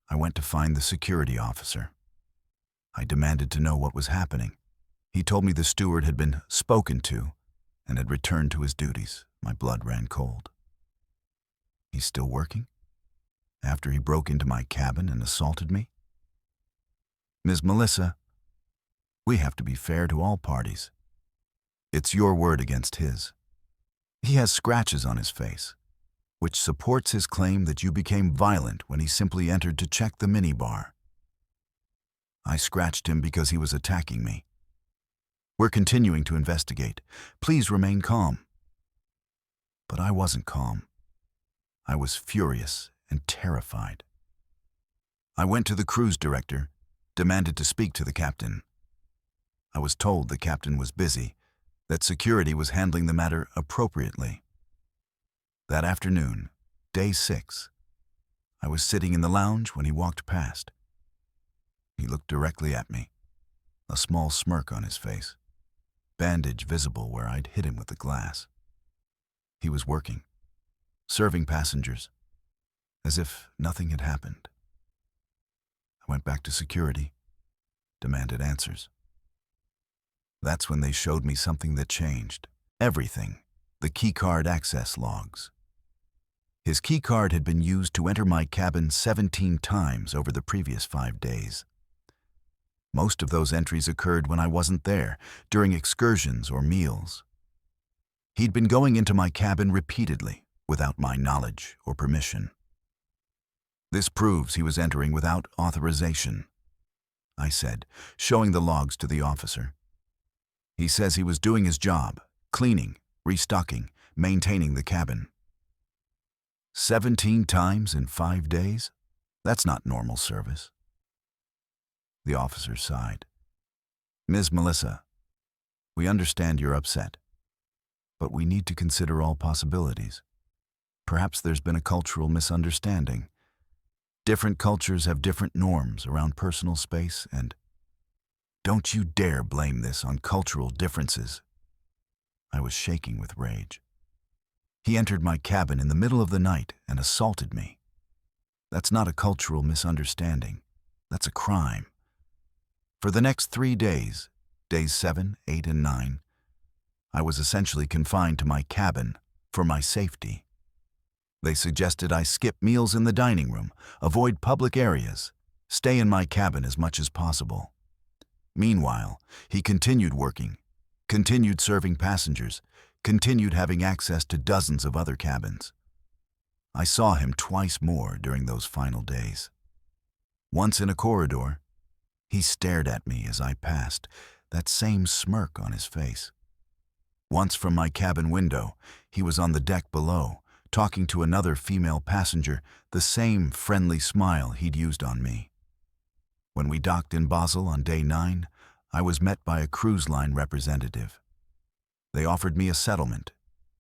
I went to find the security officer. I demanded to know what was happening. He told me the steward had been spoken to and had returned to his duties. My blood ran cold. He's still working? After he broke into my cabin and assaulted me? Ms. Melissa, we have to be fair to all parties. It's your word against his. He has scratches on his face, which supports his claim that you became violent when he simply entered to check the minibar. I scratched him because he was attacking me. We're continuing to investigate. Please remain calm. But I wasn't calm. I was furious and terrified. I went to the cruise director, demanded to speak to the captain. I was told the captain was busy, that security was handling the matter appropriately. That afternoon, day 6, I was sitting in the lounge when he walked past. He looked directly at me, a small smirk on his face, bandage visible where I'd hit him with the glass. He was working, serving passengers, as if nothing had happened. I went back to security, demanded answers. That's when they showed me something that changed. Everything. The keycard access logs. His keycard had been used to enter my cabin 17 times over the previous 5 days. Most of those entries occurred when I wasn't there, during excursions or meals. He'd been going into my cabin repeatedly, without my knowledge or permission. This proves he was entering without authorization, I said, showing the logs to the officer. He says he was doing his job, cleaning, restocking, maintaining the cabin. 17 times in 5 days? That's not normal service. The officer sighed. Ms. Melissa, we understand you're upset, but we need to consider all possibilities. Perhaps there's been a cultural misunderstanding. Different cultures have different norms around personal space, and don't you dare blame this on cultural differences. I was shaking with rage. He entered my cabin in the middle of the night and assaulted me. That's not a cultural misunderstanding. That's a crime. For the next 3 days, days 7, 8, and 9, I was essentially confined to my cabin for my safety. They suggested I skip meals in the dining room, avoid public areas, stay in my cabin as much as possible. Meanwhile, he continued working, continued serving passengers, continued having access to dozens of other cabins. I saw him twice more during those final days. Once in a corridor, he stared at me as I passed, that same smirk on his face. Once from my cabin window, he was on the deck below, talking to another female passenger, the same friendly smile he'd used on me. When we docked in Basel on day 9, I was met by a cruise line representative. They offered me a settlement,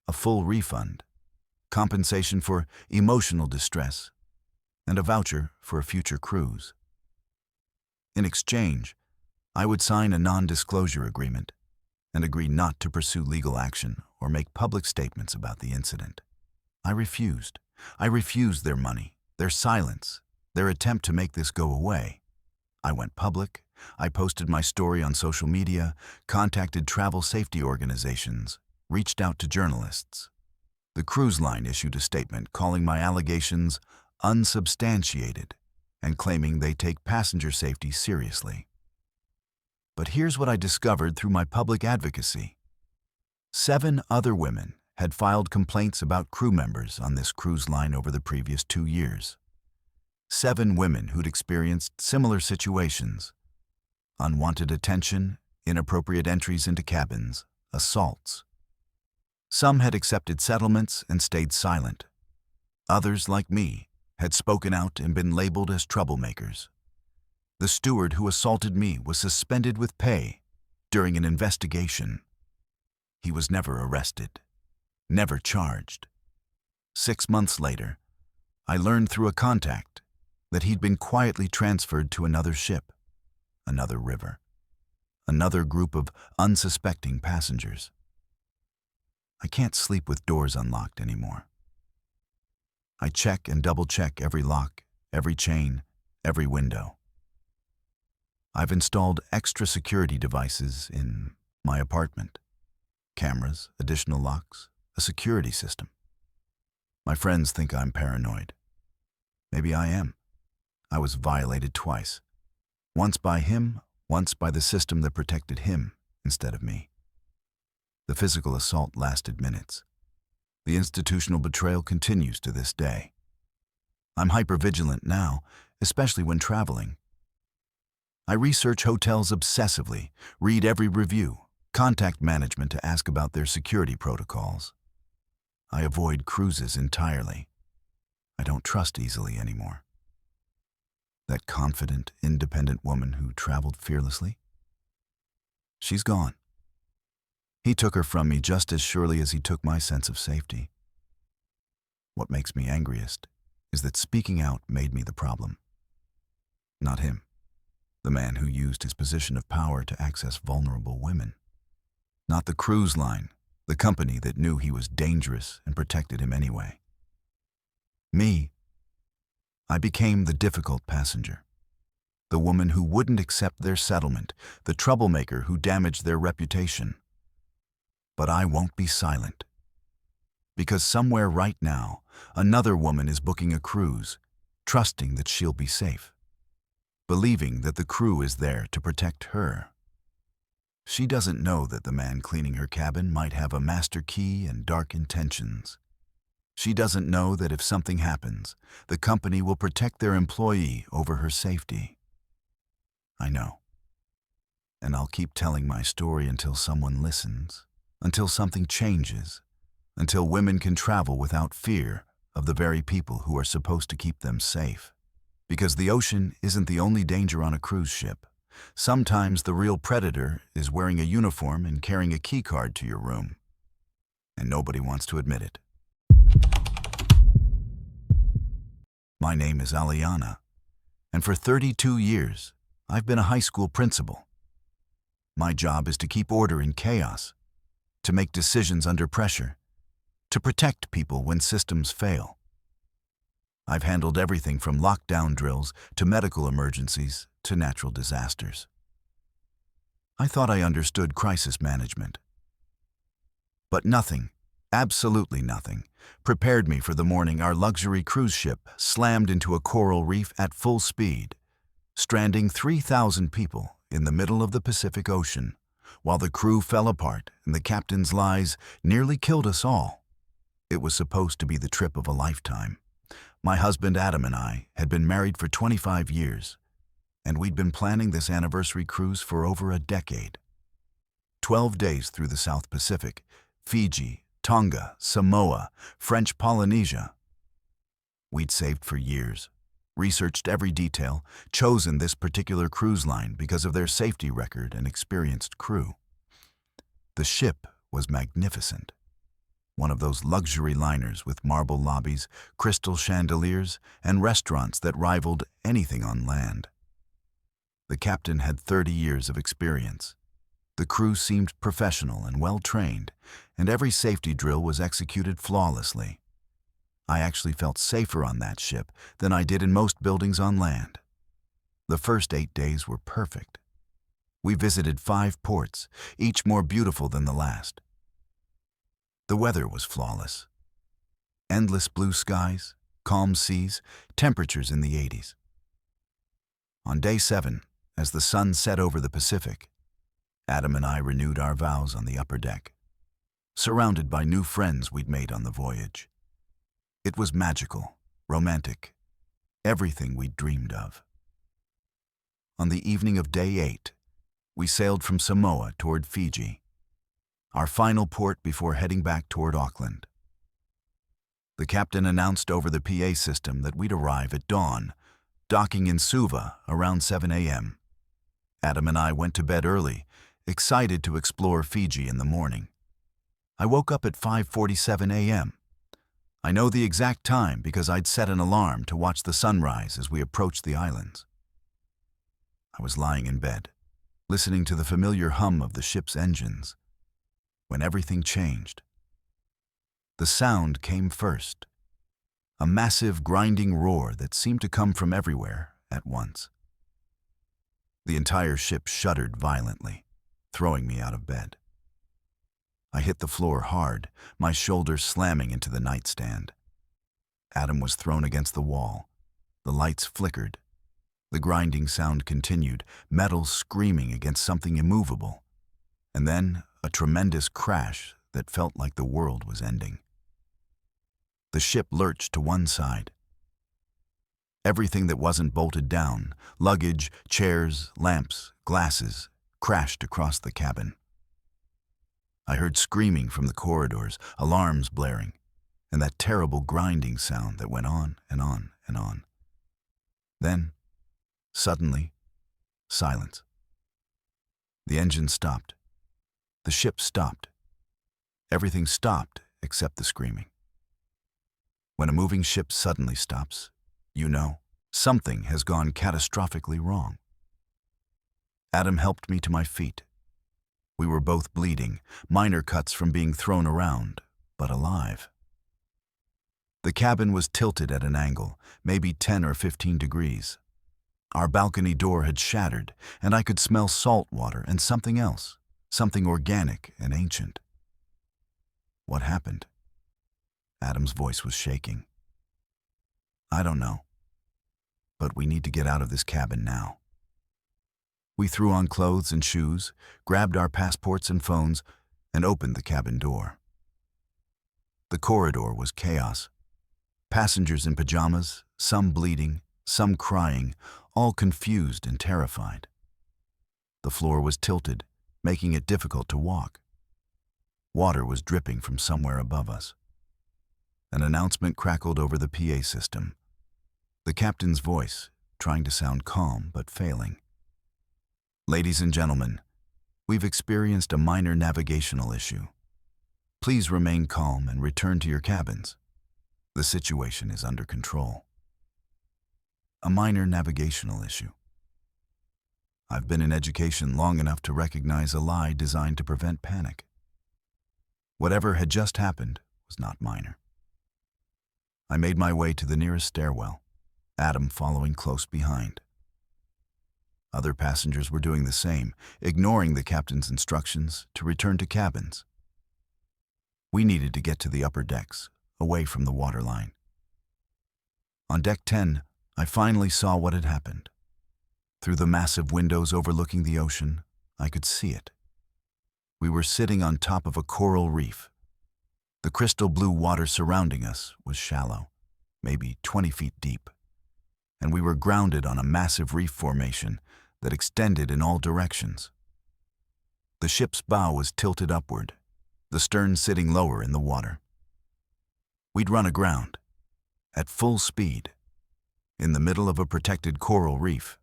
a full refund, compensation for emotional distress, and a voucher for a future cruise. In exchange, I would sign a non-disclosure agreement and agree not to pursue legal action or make public statements about the incident. I refused. I refused their money, their silence, their attempt to make this go away. I went public. I posted my story on social media, contacted travel safety organizations, reached out to journalists. The cruise line issued a statement calling my allegations unsubstantiated and claiming they take passenger safety seriously. But here's what I discovered through my public advocacy. 7 other women had filed complaints about crew members on this cruise line over the previous 2 years. 7 women who'd experienced similar situations: unwanted attention, inappropriate entries into cabins, assaults. Some had accepted settlements and stayed silent. Others, like me, had spoken out and been labeled as troublemakers. The steward who assaulted me was suspended with pay during an investigation. He was never arrested, never charged. 6 months later, I learned through a contact that he'd been quietly transferred to another ship, another river, another group of unsuspecting passengers. I can't sleep with doors unlocked anymore. I check and double-check every lock, every chain, every window. I've installed extra security devices in my apartment. Cameras, additional locks, a security system. My friends think I'm paranoid. Maybe I am. I was violated twice. Once by him, once by the system that protected him instead of me. The physical assault lasted minutes. The institutional betrayal continues to this day. I'm hypervigilant now, especially when traveling. I research hotels obsessively, read every review, contact management to ask about their security protocols. I avoid cruises entirely. I don't trust easily anymore. That confident, independent woman who traveled fearlessly? She's gone. He took her from me just as surely as he took my sense of safety. What makes me angriest is that speaking out made me the problem. Not him, the man who used his position of power to access vulnerable women. Not the cruise line, the company that knew he was dangerous and protected him anyway. Me. I became the difficult passenger, the woman who wouldn't accept their settlement, the troublemaker who damaged their reputation. But I won't be silent. Because somewhere right now, another woman is booking a cruise, trusting that she'll be safe, believing that the crew is there to protect her. She doesn't know that the man cleaning her cabin might have a master key and dark intentions. She doesn't know that if something happens, the company will protect their employee over her safety. I know. And I'll keep telling my story until someone listens. until something changes, until women can travel without fear of the very people who are supposed to keep them safe. Because the ocean isn't the only danger on a cruise ship. Sometimes the real predator is wearing a uniform and carrying a key card to your room. And nobody wants to admit it. My name is Aliana, and for 32 years, I've been a high school principal. My job is to keep order in chaos, to make decisions under pressure, to protect people when systems fail. I've handled everything from lockdown drills to medical emergencies to natural disasters. I thought I understood crisis management. But nothing, absolutely nothing, prepared me for the morning our luxury cruise ship slammed into a coral reef at full speed, stranding 3,000 people in the middle of the Pacific Ocean, while the crew fell apart and the captain's lies nearly killed us all. It was supposed to be the trip of a lifetime. My husband Adam and I had been married for 25 years, and we'd been planning this anniversary cruise for over a decade. 12 days through the South Pacific, Fiji, Tonga, Samoa, French Polynesia. We'd saved for years, researched every detail, chosen this particular cruise line because of their safety record and experienced crew. The ship was magnificent. One of those luxury liners with marble lobbies, crystal chandeliers, and restaurants that rivaled anything on land. The captain had 30 years of experience. The crew seemed professional and well-trained, and every safety drill was executed flawlessly. I actually felt safer on that ship than I did in most buildings on land. The first 8 days were perfect. We visited 5 ports, each more beautiful than the last. The weather was flawless. Endless blue skies, calm seas, temperatures in the 80s. On day 7, as the sun set over the Pacific, Adam and I renewed our vows on the upper deck, surrounded by new friends we'd made on the voyage. It was magical, romantic, everything we'd dreamed of. On the evening of day 8, we sailed from Samoa toward Fiji, our final port before heading back toward Auckland. The captain announced over the PA system that we'd arrive at dawn, docking in Suva around 7 a.m. Adam and I went to bed early, excited to explore Fiji in the morning. I woke up at 5:47 a.m. I know the exact time because I'd set an alarm to watch the sunrise as we approached the islands. I was lying in bed, listening to the familiar hum of the ship's engines, when everything changed. The sound came first, a massive grinding roar that seemed to come from everywhere at once. The entire ship shuddered violently, throwing me out of bed. I hit the floor hard, my shoulders slamming into the nightstand. Adam was thrown against the wall. The lights flickered. The grinding sound continued, metal screaming against something immovable. And then a tremendous crash that felt like the world was ending. The ship lurched to one side. Everything that wasn't bolted down, luggage, chairs, lamps, glasses, crashed across the cabin. I heard screaming from the corridors, alarms blaring, and that terrible grinding sound that went on and on and on. Then, suddenly, silence. The engine stopped. The ship stopped. Everything stopped except the screaming. When a moving ship suddenly stops, you know, something has gone catastrophically wrong. Adam helped me to my feet. We were both bleeding, minor cuts from being thrown around, but alive. The cabin was tilted at an angle, maybe 10 or 15 degrees. Our balcony door had shattered, and I could smell salt water and something else, something organic and ancient. What happened? Adam's voice was shaking. I don't know, but we need to get out of this cabin now. We threw on clothes and shoes, grabbed our passports and phones, and opened the cabin door. The corridor was chaos. Passengers in pajamas, some bleeding, some crying, all confused and terrified. The floor was tilted, making it difficult to walk. Water was dripping from somewhere above us. An announcement crackled over the PA system. The captain's voice, trying to sound calm but failing. "Ladies and gentlemen, we've experienced a minor navigational issue. Please remain calm and return to your cabins. The situation is under control." A minor navigational issue. I've been in education long enough to recognize a lie designed to prevent panic. Whatever had just happened was not minor. I made my way to the nearest stairwell, Adam following close behind. Other passengers were doing the same, ignoring the captain's instructions to return to cabins. We needed to get to the upper decks, away from the waterline. On deck 10, I finally saw what had happened. Through the massive windows overlooking the ocean, I could see it. We were sitting on top of a coral reef. The crystal blue water surrounding us was shallow, maybe 20 feet deep, and we were grounded on a massive reef formation that extended in all directions. The ship's bow was tilted upward, the stern sitting lower in the water. We'd run aground, at full speed, in the middle of a protected coral reef.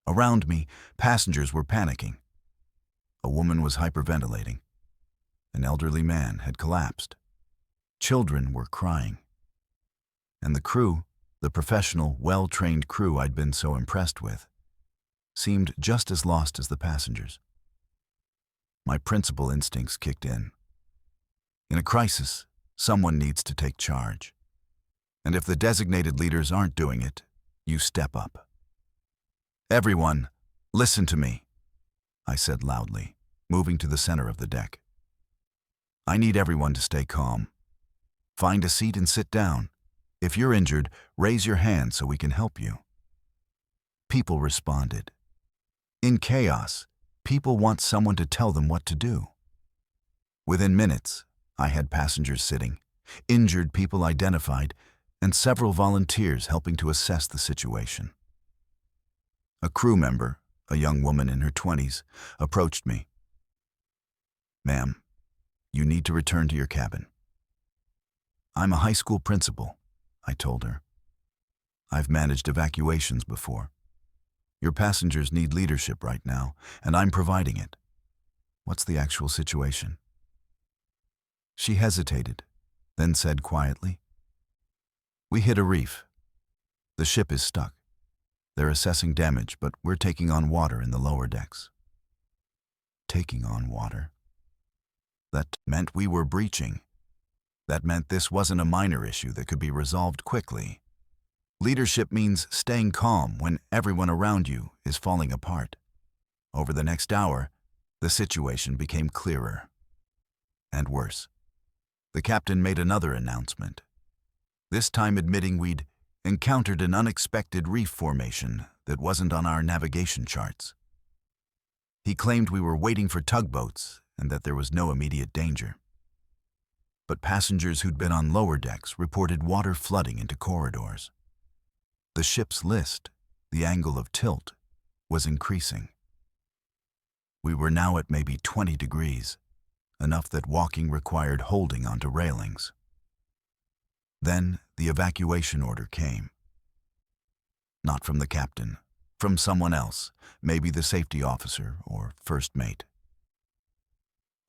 Around me, passengers were panicking. A woman was hyperventilating. An elderly man had collapsed. Children were crying. And the crew, the professional, well-trained crew I'd been so impressed with, seemed just as lost as the passengers. My principal instincts kicked in. In a crisis, someone needs to take charge. And if the designated leaders aren't doing it, you step up. "Everyone, listen to me," I said loudly, moving to the center of the deck. "I need everyone to stay calm. Find a seat and sit down. If you're injured, raise your hand so we can help you." People responded. In chaos, people want someone to tell them what to do. Within minutes, I had passengers sitting, injured people identified, and several volunteers helping to assess the situation. A crew member, a young woman in her 20s, approached me. "Ma'am, you need to return to your cabin." "I'm a high school principal," I told her. "I've managed evacuations before. Your passengers need leadership right now, and I'm providing it. What's the actual situation?" She hesitated, then said quietly, "We hit a reef. The ship is stuck. They're assessing damage, but we're taking on water in the lower decks." Taking on water? That meant we were breaching. That meant this wasn't a minor issue that could be resolved quickly. Leadership means staying calm when everyone around you is falling apart. Over the next hour, the situation became clearer. And worse. The captain made another announcement, this time admitting we'd encountered an unexpected reef formation that wasn't on our navigation charts. He claimed we were waiting for tugboats and that there was no immediate danger. But passengers who'd been on lower decks reported water flooding into corridors. The ship's list, the angle of tilt, was increasing. We were now at maybe 20 degrees, enough that walking required holding onto railings. Then the evacuation order came. Not from the captain, from someone else, maybe the safety officer or first mate.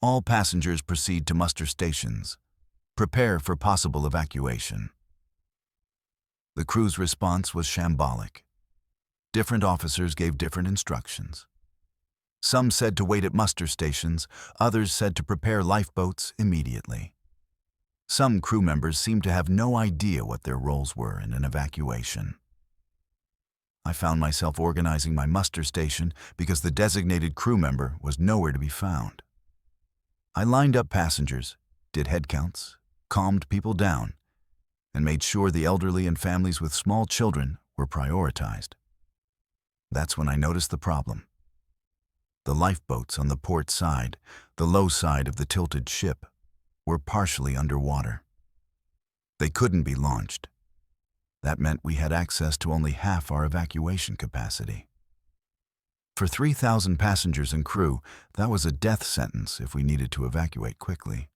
"All passengers proceed to muster stations. Prepare for possible evacuation." The crew's response was shambolic. Different officers gave different instructions. Some said to wait at muster stations, others said to prepare lifeboats immediately. Some crew members seemed to have no idea what their roles were in an evacuation. I found myself organizing my muster station because the designated crew member was nowhere to be found. I lined up passengers, did head counts, calmed people down, and made sure the elderly and families with small children were prioritized. That's when I noticed the problem. The lifeboats on the port side, the low side of the tilted ship, were partially underwater. They couldn't be launched. That meant we had access to only half our evacuation capacity. For 3,000 passengers and crew, that was a death sentence if we needed to evacuate quickly.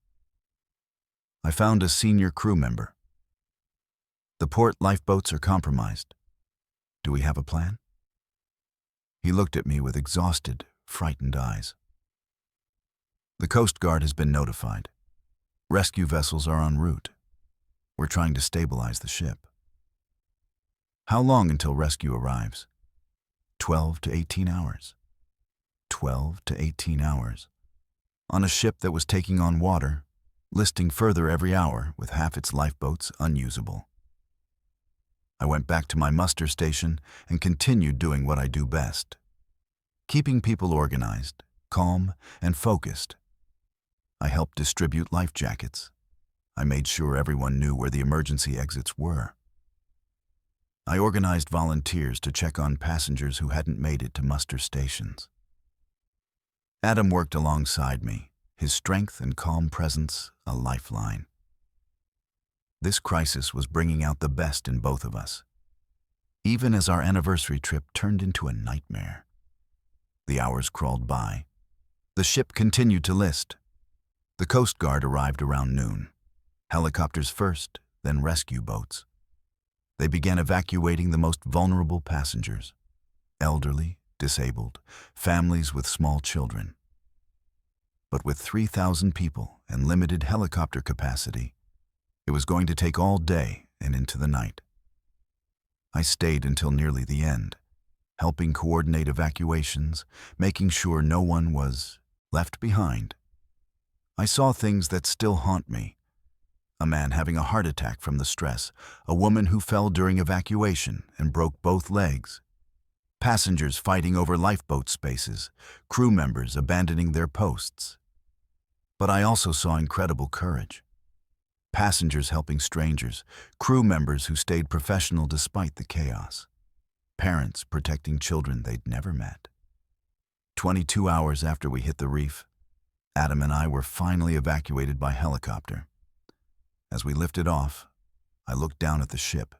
I found a senior crew member. "The port lifeboats are compromised. Do we have a plan?" He looked at me with exhausted, frightened eyes. "The Coast Guard has been notified. Rescue vessels are en route. We're trying to stabilize the ship." "How long until rescue arrives?" 12 to 18 hours. 12 to 18 hours. On a ship that was taking on water, listing further every hour with half its lifeboats unusable. I went back to my muster station and continued doing what I do best. Keeping people organized, calm, and focused. I helped distribute life jackets. I made sure everyone knew where the emergency exits were. I organized volunteers to check on passengers who hadn't made it to muster stations. Adam worked alongside me, his strength and calm presence a lifeline. This crisis was bringing out the best in both of us, even as our anniversary trip turned into a nightmare. The hours crawled by. The ship continued to list. The Coast Guard arrived around noon. Helicopters first, then rescue boats. They began evacuating the most vulnerable passengers, elderly, disabled, families with small children. But with 3,000 people and limited helicopter capacity, it was going to take all day and into the night. I stayed until nearly the end, helping coordinate evacuations, making sure no one was left behind. I saw things that still haunt me. A man having a heart attack from the stress, a woman who fell during evacuation and broke both legs, passengers fighting over lifeboat spaces, crew members abandoning their posts. But I also saw incredible courage. Passengers helping strangers, crew members who stayed professional despite the chaos, parents protecting children they'd never met. 22 hours after we hit the reef, Adam and I were finally evacuated by helicopter. As we lifted off, I looked down at the ship,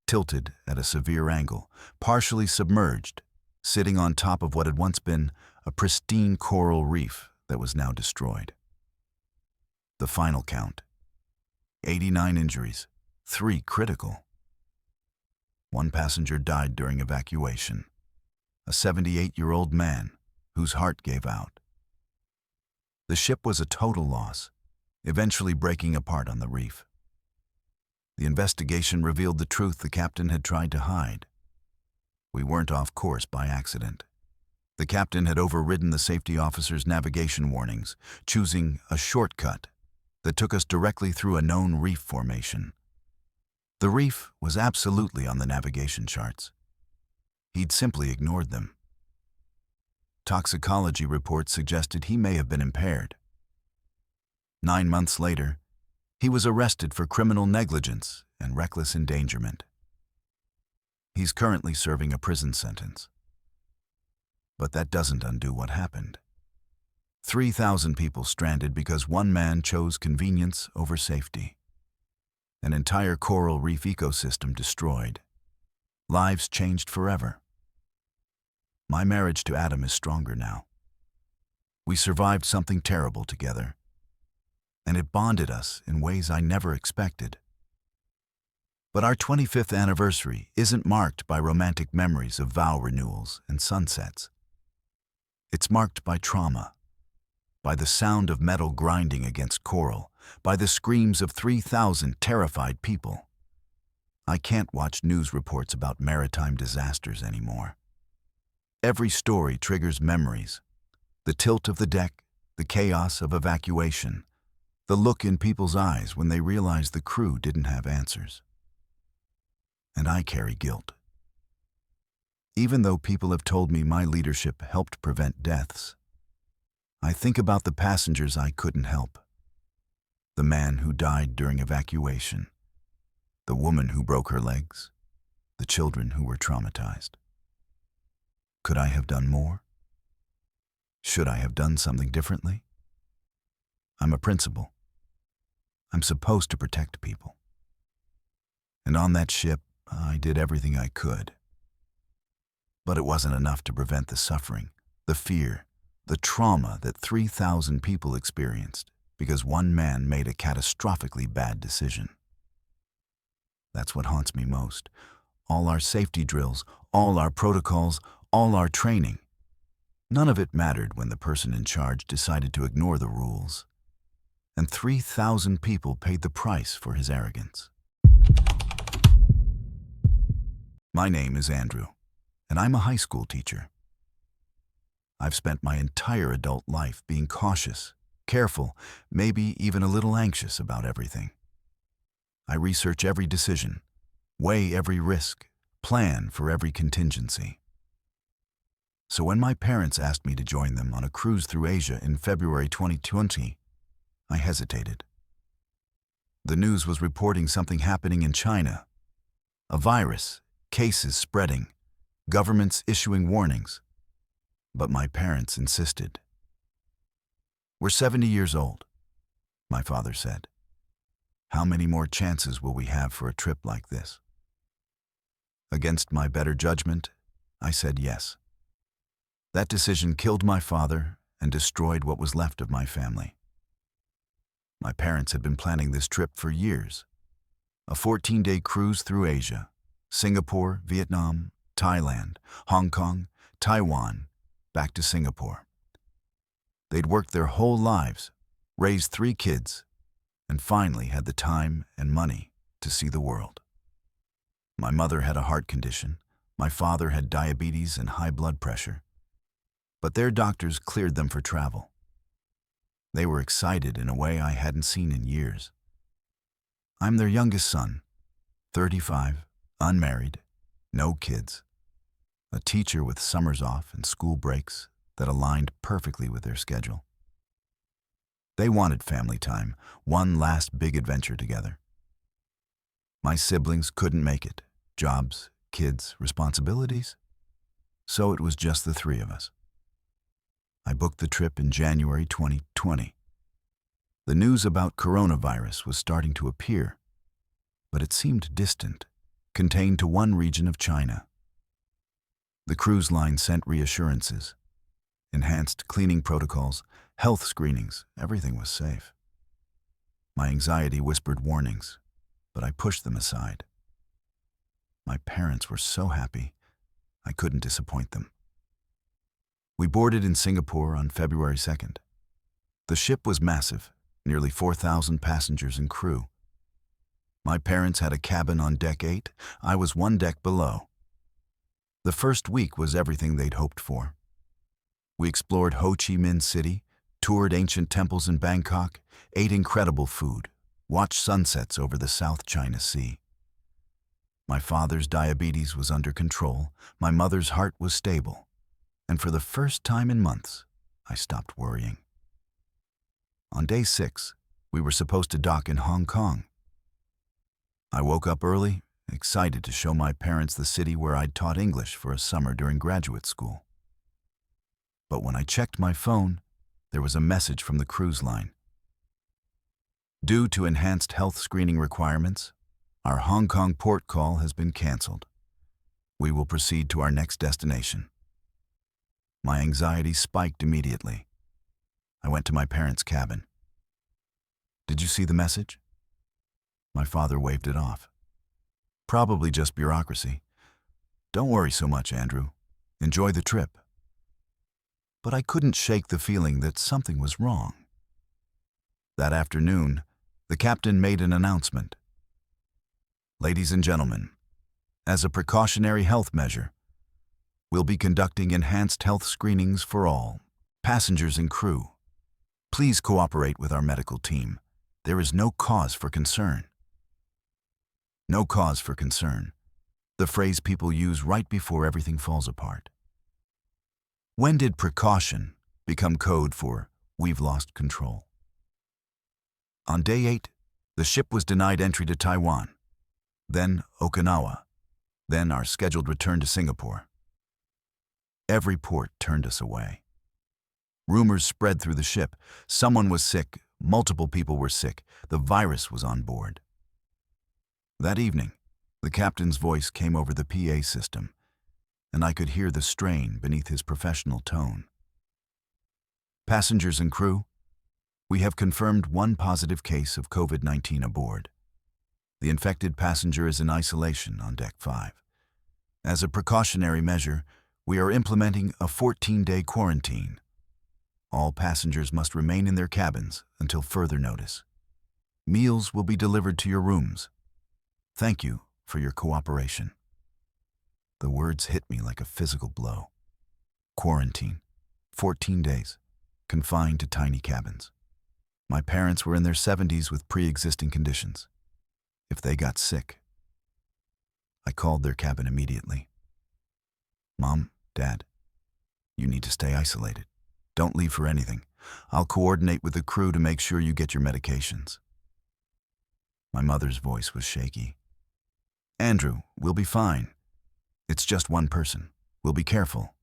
tilted at a severe angle, partially submerged, sitting on top of what had once been a pristine coral reef that was now destroyed. The final count: 89 injuries, 3 critical. 1 passenger died during evacuation, a 78-year-old man whose heart gave out. The ship was a total loss, eventually breaking apart on the reef. The investigation revealed the truth the captain had tried to hide. We weren't off course by accident. The captain had overridden the safety officer's navigation warnings, choosing a shortcut that took us directly through a known reef formation. The reef was absolutely on the navigation charts. He'd simply ignored them. Toxicology reports suggested he may have been impaired. 9 months later, he was arrested for criminal negligence and reckless endangerment. He's currently serving a prison sentence. But that doesn't undo what happened. 3,000 people stranded because one man chose convenience over safety. An entire coral reef ecosystem destroyed. Lives changed forever. My marriage to Adam is stronger now. We survived something terrible together, and it bonded us in ways I never expected. But our 25th anniversary isn't marked by romantic memories of vow renewals and sunsets. It's marked by trauma, by the sound of metal grinding against coral, by the screams of 3,000 terrified people. I can't watch news reports about maritime disasters anymore. Every story triggers memories: the tilt of the deck, the chaos of evacuation, the look in people's eyes when they realize the crew didn't have answers. And I carry guilt. Even though people have told me my leadership helped prevent deaths, I think about the passengers I couldn't help. The man who died during evacuation, the woman who broke her legs, the children who were traumatized. Could I have done more? Should I have done something differently? I'm a principal. I'm supposed to protect people. And on that ship, I did everything I could. But it wasn't enough to prevent the suffering, the fear, the trauma that 3,000 people experienced because one man made a catastrophically bad decision. That's what haunts me most. All our safety drills, all our protocols, all our training. None of it mattered when the person in charge decided to ignore the rules. And 3,000 people paid the price for his arrogance. My name is Andrew, and I'm a high school teacher. I've spent my entire adult life being cautious, careful, maybe even a little anxious about everything. I research every decision, weigh every risk, plan for every contingency. So when my parents asked me to join them on a cruise through Asia in February 2020, I hesitated. The news was reporting something happening in China. A virus, cases spreading, governments issuing warnings. But my parents insisted. "We're 70 years old," my father said. "How many more chances will we have for a trip like this?" Against my better judgment, I said yes. That decision killed my father and destroyed what was left of my family. My parents had been planning this trip for years. A 14-day cruise through Asia, Singapore, Vietnam, Thailand, Hong Kong, Taiwan, back to Singapore. They'd worked their whole lives, raised 3 kids, and finally had the time and money to see the world. My mother had a heart condition. My father had diabetes and high blood pressure. But their doctors cleared them for travel. They were excited in a way I hadn't seen in years. I'm their youngest son, 35, unmarried, no kids, a teacher with summers off and school breaks that aligned perfectly with their schedule. They wanted family time, one last big adventure together. My siblings couldn't make it, jobs, kids, responsibilities, so it was just the 3 of us. I booked the trip in January 2020. The news about coronavirus was starting to appear, but it seemed distant, contained to one region of China. The cruise line sent reassurances, enhanced cleaning protocols, health screenings, everything was safe. My anxiety whispered warnings, but I pushed them aside. My parents were so happy, I couldn't disappoint them. We boarded in Singapore on February 2nd. The ship was massive, nearly 4,000 passengers and crew. My parents had a cabin on deck 8, I was 1 deck below. The first week was everything they'd hoped for. We explored Ho Chi Minh City, toured ancient temples in Bangkok, ate incredible food, watched sunsets over the South China Sea. My father's diabetes was under control, my mother's heart was stable, and for the first time in months, I stopped worrying. On day 6, we were supposed to dock in Hong Kong. I woke up early, excited to show my parents the city where I'd taught English for a summer during graduate school. But when I checked my phone, there was a message from the cruise line. Due to enhanced health screening requirements, our Hong Kong port call has been canceled. We will proceed to our next destination. My anxiety spiked immediately. I went to my parents' cabin. "Did you see the message?" My father waved it off. "Probably just bureaucracy. Don't worry so much, Andrew. Enjoy the trip." But I couldn't shake the feeling that something was wrong. That afternoon, the captain made an announcement. "Ladies and gentlemen, as a precautionary health measure, we'll be conducting enhanced health screenings for all, passengers and crew. Please cooperate with our medical team. There is no cause for concern." No cause for concern, the phrase people use right before everything falls apart. When did precaution become code for "we've lost control"? On day 8, the ship was denied entry to Taiwan, then Okinawa, then our scheduled return to Singapore. Every port turned us away. Rumors spread through the ship. Someone was sick, multiple people were sick, the virus was on board. That evening, the captain's voice came over the PA system. and I could hear the strain beneath his professional tone. Passengers and crew, we have confirmed one positive case of COVID-19 aboard. The infected passenger is in isolation on Deck 5. As a precautionary measure, we are implementing a 14-day quarantine. All passengers must remain in their cabins until further notice. Meals will be delivered to your rooms. Thank you for your cooperation. The words hit me like a physical blow. Quarantine. 14 days. Confined to tiny cabins. My parents were in their 70s with pre-existing conditions. If they got sick, I called their cabin immediately. Mom, Dad, you need to stay isolated. Don't leave for anything. I'll coordinate with the crew to make sure you get your medications. My mother's voice was shaky. Andrew, we'll be fine. It's just one person. We'll be careful.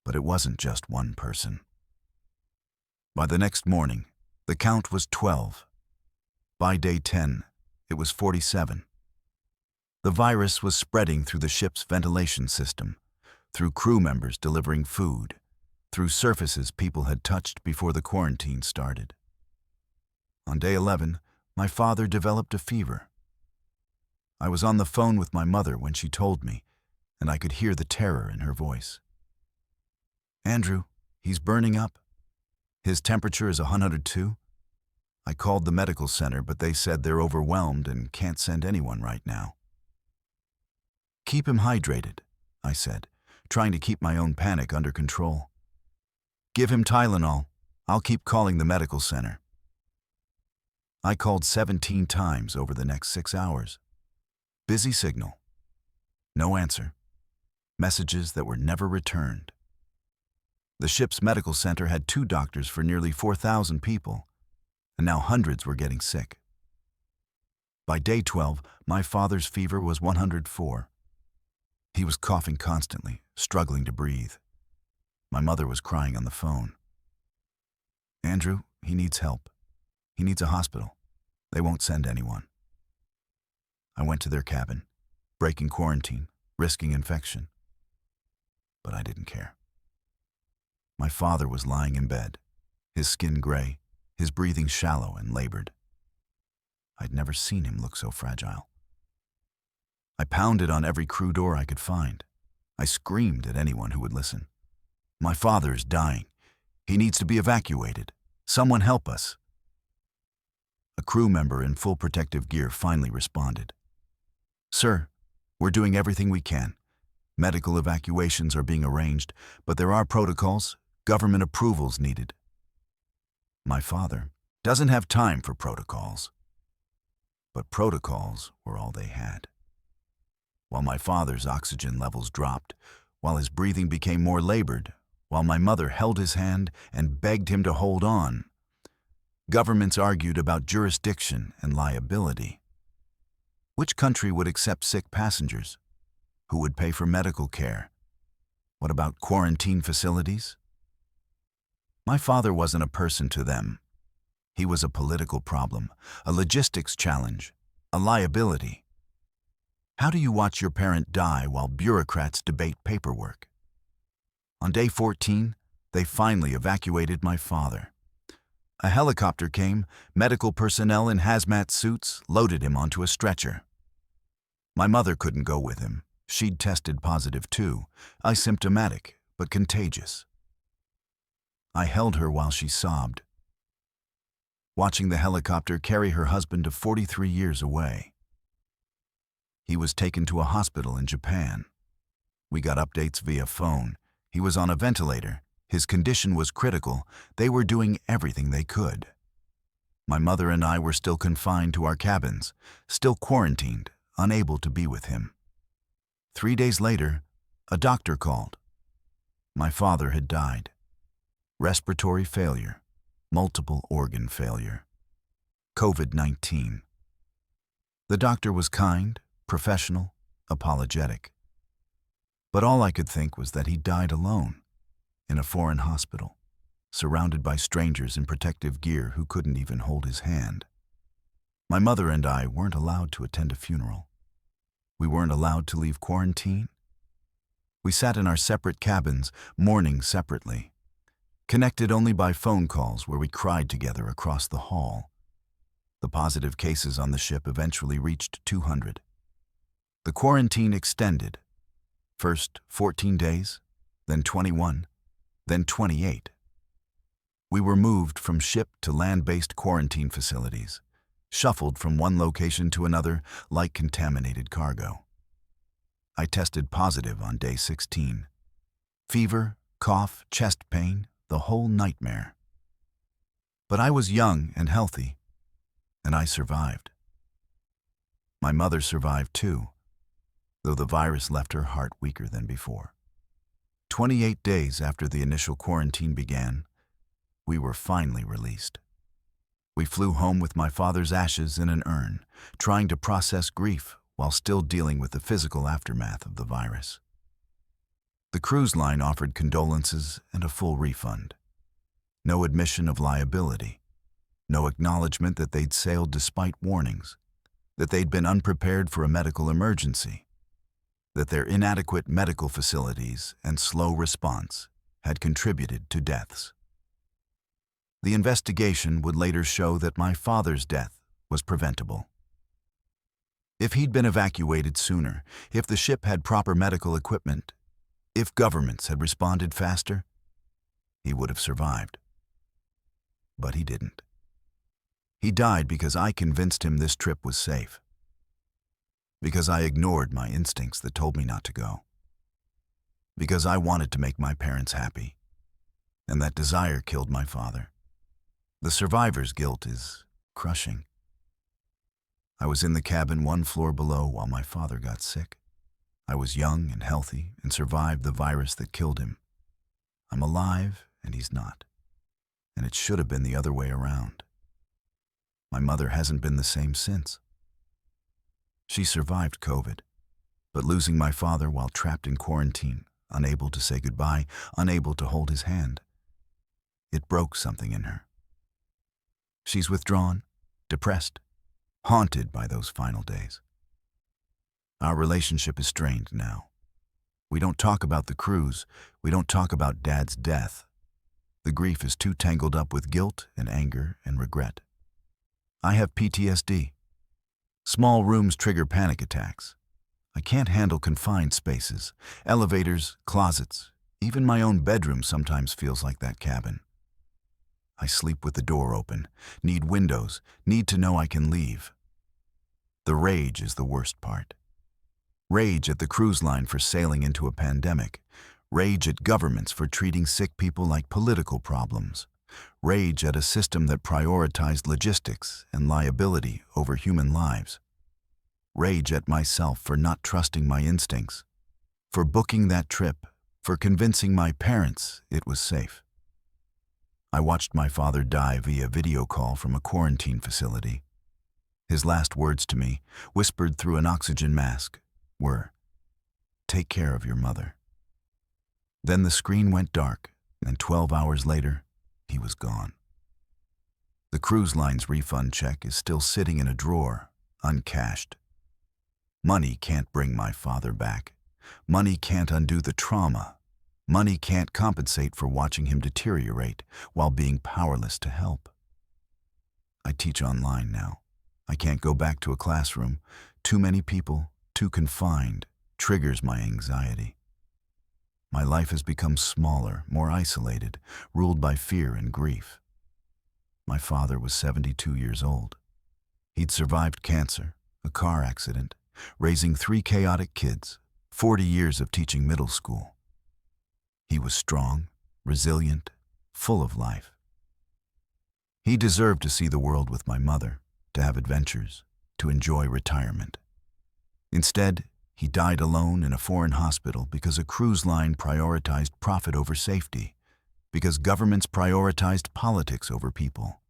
But it wasn't just one person. By the next morning, the count was 12. By day 10, it was 47. The virus was spreading through the ship's ventilation system, through crew members delivering food, through surfaces people had touched before the quarantine started. On day 11, my father developed a fever. I was on the phone with my mother when she told me, and I could hear the terror in her voice. Andrew, he's burning up. His temperature is 102. I called the medical center, but they said they're overwhelmed and can't send anyone right now. Keep him hydrated, I said, trying to keep my own panic under control. Give him Tylenol. I'll keep calling the medical center. I called 17 times over the next 6 hours. Busy signal. No answer. Messages that were never returned. The ship's medical center had 2 doctors for nearly 4,000 people, and now hundreds were getting sick. By day 12, my father's fever was 104. He was coughing constantly, struggling to breathe. My mother was crying on the phone. Andrew, he needs help. He needs a hospital. They won't send anyone. I went to their cabin, breaking quarantine, risking infection. But I didn't care. My father was lying in bed, his skin gray, his breathing shallow and labored. I'd never seen him look so fragile. I pounded on every crew door I could find. I screamed at anyone who would listen. My father is dying. He needs to be evacuated. Someone help us. A crew member in full protective gear finally responded. Sir, we're doing everything we can. Medical evacuations are being arranged, but there are protocols, government approvals needed. My father doesn't have time for protocols. But protocols were all they had. While my father's oxygen levels dropped, while his breathing became more labored, while my mother held his hand and begged him to hold on, governments argued about jurisdiction and liability. Which country would accept sick passengers? Who would pay for medical care? What about quarantine facilities? My father wasn't a person to them. He was a political problem, a logistics challenge, a liability. How do you watch your parent die while bureaucrats debate paperwork? On day 14, they finally evacuated my father. A helicopter came, medical personnel in hazmat suits loaded him onto a stretcher. My mother couldn't go with him. She'd tested positive too, asymptomatic but contagious. I held her while she sobbed, watching the helicopter carry her husband to 43 years away. He was taken to a hospital in Japan. We got updates via phone. He was on a ventilator. His condition was critical. They were doing everything they could. My mother and I were still confined to our cabins, still quarantined, unable to be with him. 3 days later, a doctor called. My father had died. Respiratory failure, multiple organ failure, COVID-19. The doctor was kind, professional, apologetic. But all I could think was that he died alone, in a foreign hospital, surrounded by strangers in protective gear who couldn't even hold his hand. My mother and I weren't allowed to attend a funeral. We weren't allowed to leave quarantine. We sat in our separate cabins, mourning separately, connected only by phone calls where we cried together across the hall. The positive cases on the ship eventually reached 200. The quarantine extended. First 14 days, then 21, then 28. We were moved from ship to land-based quarantine facilities, shuffled from one location to another like contaminated cargo. I tested positive on day 16. Fever, cough, chest pain, the whole nightmare. But I was young and healthy, and I survived. My mother survived too, though the virus left her heart weaker than before. 28 days after the initial quarantine began, we were finally released. We flew home with my father's ashes in an urn, trying to process grief while still dealing with the physical aftermath of the virus. The cruise line offered condolences and a full refund. No admission of liability. No acknowledgement that they'd sailed despite warnings, that they'd been unprepared for a medical emergency, that their inadequate medical facilities and slow response had contributed to deaths. The investigation would later show that my father's death was preventable. If he'd been evacuated sooner, if the ship had proper medical equipment, if governments had responded faster, he would have survived. But he didn't. He died because I convinced him this trip was safe. Because I ignored my instincts that told me not to go. Because I wanted to make my parents happy. And that desire killed my father. The survivor's guilt is crushing. I was in the cabin one floor below while my father got sick. I was young and healthy and survived the virus that killed him. I'm alive and he's not. And it should have been the other way around. My mother hasn't been the same since. She survived COVID, but losing my father while trapped in quarantine, unable to say goodbye, unable to hold his hand, it broke something in her. She's withdrawn, depressed, haunted by those final days. Our relationship is strained now. We don't talk about the cruise. We don't talk about Dad's death. The grief is too tangled up with guilt and anger and regret. I have PTSD. Small rooms trigger panic attacks. I can't handle confined spaces, elevators, closets. Even my own bedroom sometimes feels like that cabin. I sleep with the door open, need windows, need to know I can leave. The rage is the worst part. Rage at the cruise line for sailing into a pandemic. Rage at governments for treating sick people like political problems. Rage at a system that prioritized logistics and liability over human lives. Rage at myself for not trusting my instincts, for booking that trip, for convincing my parents it was safe. I watched my father die via video call from a quarantine facility. His last words to me, whispered through an oxygen mask, were, "Take care of your mother." Then the screen went dark, and 12 hours later, he was gone. The cruise line's refund check is still sitting in a drawer, uncashed. Money can't bring my father back. Money can't undo the trauma. Money can't compensate for watching him deteriorate while being powerless to help. I teach online now. I can't go back to a classroom. Too many people, too confined, triggers my anxiety. My life has become smaller, more isolated, ruled by fear and grief. My father was 72 years old. He'd survived cancer, a car accident, raising 3 chaotic kids, 40 years of teaching middle school. He was strong, resilient, full of life. He deserved to see the world with my mother, to have adventures, to enjoy retirement. Instead, he died alone in a foreign hospital because a cruise line prioritized profit over safety, because governments prioritized politics over people,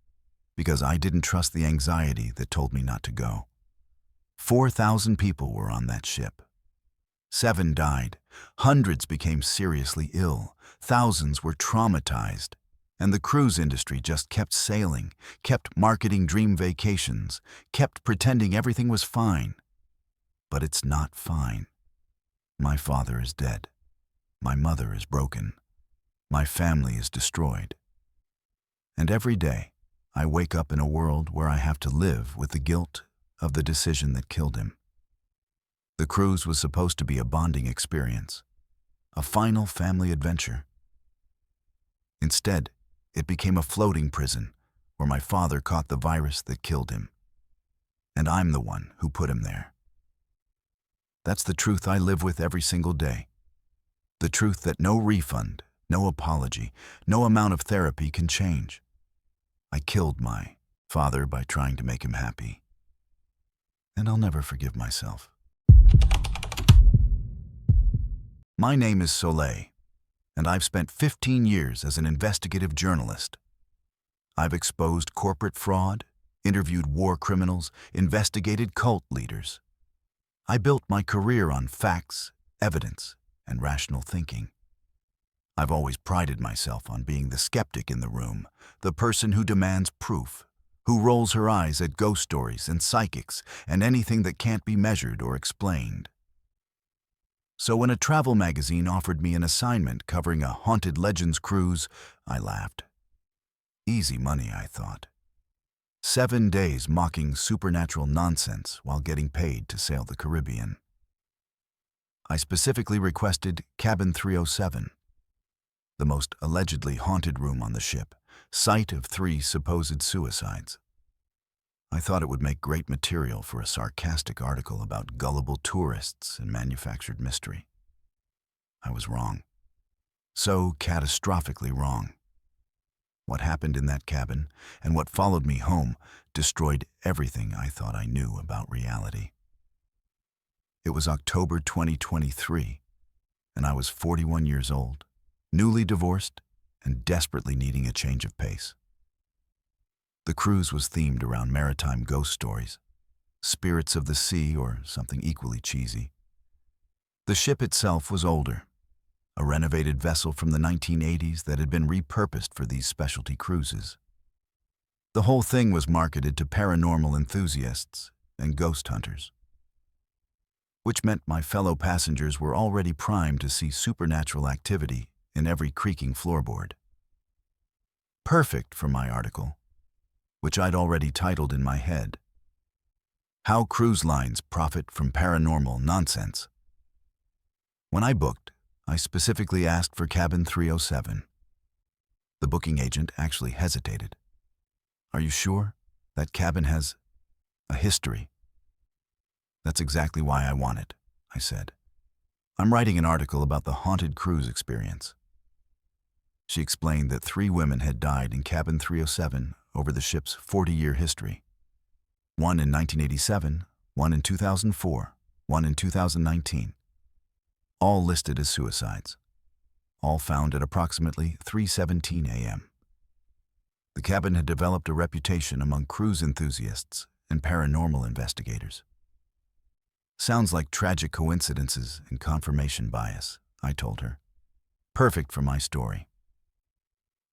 because I didn't trust the anxiety that told me not to go. 4,000 people were on that ship. 7 died, hundreds became seriously ill, thousands were traumatized, and the cruise industry just kept sailing, kept marketing dream vacations, kept pretending everything was fine. But it's not fine. My father is dead. My mother is broken. My family is destroyed. And every day, I wake up in a world where I have to live with the guilt of the decision that killed him. The cruise was supposed to be a bonding experience, a final family adventure. Instead, it became a floating prison where my father caught the virus that killed him. And I'm the one who put him there. That's the truth I live with every single day. The truth that no refund, no apology, no amount of therapy can change. I killed my father by trying to make him happy. And I'll never forgive myself. My name is Soleil, and I've spent 15 years as an investigative journalist. I've exposed corporate fraud, interviewed war criminals, investigated cult leaders. I built my career on facts, evidence, and rational thinking. I've always prided myself on being the skeptic in the room, the person who demands proof, who rolls her eyes at ghost stories and psychics and anything that can't be measured or explained. So when a travel magazine offered me an assignment covering a haunted legends cruise, I laughed. Easy money, I thought. 7 days mocking supernatural nonsense while getting paid to sail the Caribbean. I specifically requested Cabin 307, the most allegedly haunted room on the ship, site of 3 supposed suicides. I thought it would make great material for a sarcastic article about gullible tourists and manufactured mystery. I was wrong. So catastrophically wrong. What happened in that cabin and what followed me home destroyed everything I thought I knew about reality. It was October 2023, and I was 41 years old, newly divorced, and desperately needing a change of pace. The cruise was themed around maritime ghost stories, spirits of the sea, or something equally cheesy. The ship itself was older, a renovated vessel from the 1980s that had been repurposed for these specialty cruises. The whole thing was marketed to paranormal enthusiasts and ghost hunters, which meant my fellow passengers were already primed to see supernatural activity in every creaking floorboard. Perfect for my article, which I'd already titled in my head, How Cruise Lines Profit from Paranormal Nonsense. When I booked, I specifically asked for Cabin 307. The booking agent actually hesitated. Are you sure? That cabin has a history. That's exactly why I want it, I said. I'm writing an article about the haunted cruise experience. She explained that 3 women had died in Cabin 307 over the ship's 40-year history. 1 in 1987, 1 in 2004, 1 in 2019. All listed as suicides. All found at approximately 3:17 a.m. The cabin had developed a reputation among cruise enthusiasts and paranormal investigators. Sounds like tragic coincidences and confirmation bias, I told her. Perfect for my story.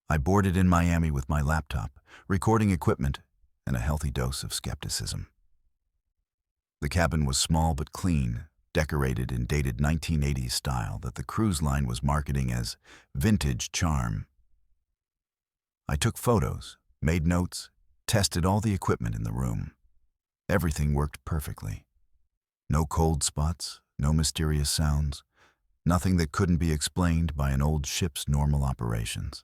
I boarded in Miami with my laptop, recording equipment, and a healthy dose of skepticism. The cabin was small but clean, decorated in dated 1980s style that the cruise line was marketing as vintage charm. I took photos, made notes, tested all the equipment in the room. Everything worked perfectly. No cold spots, no mysterious sounds, nothing that couldn't be explained by an old ship's normal operations.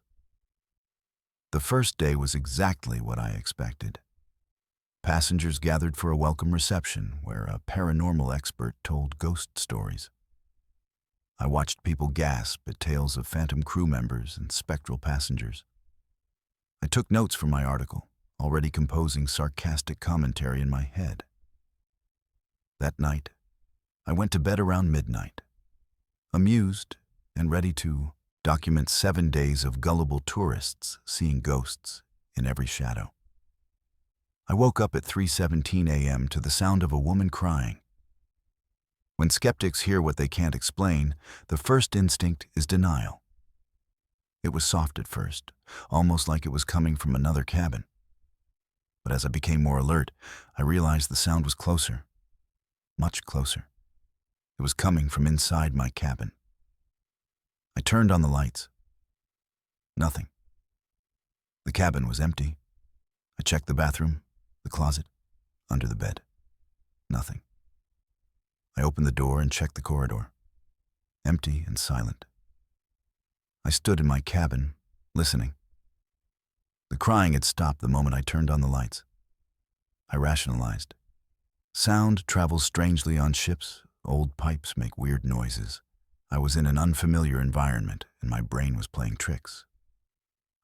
The first day was exactly what I expected. Passengers gathered for a welcome reception where a paranormal expert told ghost stories. I watched people gasp at tales of phantom crew members and spectral passengers. I took notes for my article, already composing sarcastic commentary in my head. That night, I went to bed around midnight, amused and ready to document 7 days of gullible tourists seeing ghosts in every shadow. I woke up at 3:17 a.m. to the sound of a woman crying. When skeptics hear what they can't explain, the first instinct is denial. It was soft at first, almost like it was coming from another cabin. But as I became more alert, I realized the sound was closer, much closer. It was coming from inside my cabin. I turned on the lights. Nothing. The cabin was empty. I checked the bathroom, the closet, under the bed. Nothing. I opened the door and checked the corridor. Empty and silent. I stood in my cabin, listening. The crying had stopped the moment I turned on the lights. I rationalized. Sound travels strangely on ships. Old pipes make weird noises. I was in an unfamiliar environment, and my brain was playing tricks.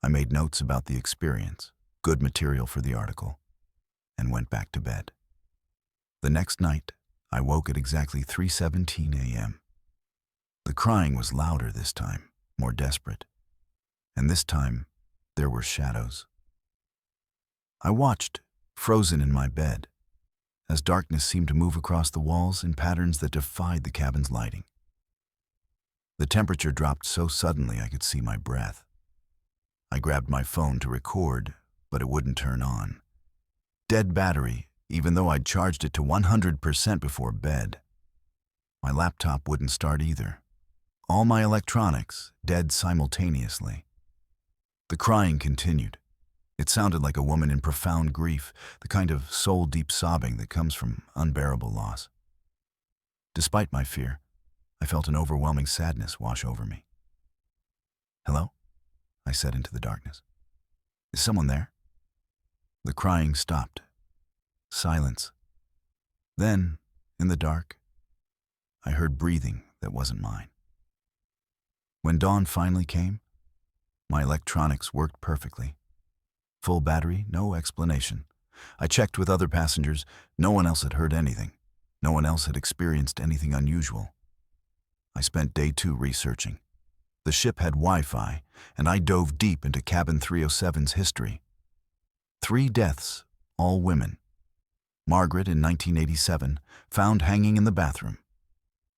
I made notes about the experience, good material for the article, and went back to bed. The next night, I woke at exactly 3:17 a.m. The crying was louder this time, more desperate. And this time, there were shadows. I watched, frozen in my bed, as darkness seemed to move across the walls in patterns that defied the cabin's lighting. The temperature dropped so suddenly I could see my breath. I grabbed my phone to record, but it wouldn't turn on. Dead battery, even though I'd charged it to 100% before bed. My laptop wouldn't start either. All my electronics dead simultaneously. The crying continued. It sounded like a woman in profound grief, the kind of soul-deep sobbing that comes from unbearable loss. Despite my fear, I felt an overwhelming sadness wash over me. "Hello?" I said into the darkness. "Is someone there?" The crying stopped. Silence. Then, in the dark, I heard breathing that wasn't mine. When dawn finally came, my electronics worked perfectly. Full battery, no explanation. I checked with other passengers. No one else had heard anything. No one else had experienced anything unusual. I spent day 2 researching. The ship had Wi-Fi, and I dove deep into Cabin 307's history. 3 deaths, all women. Margaret in 1987, found hanging in the bathroom.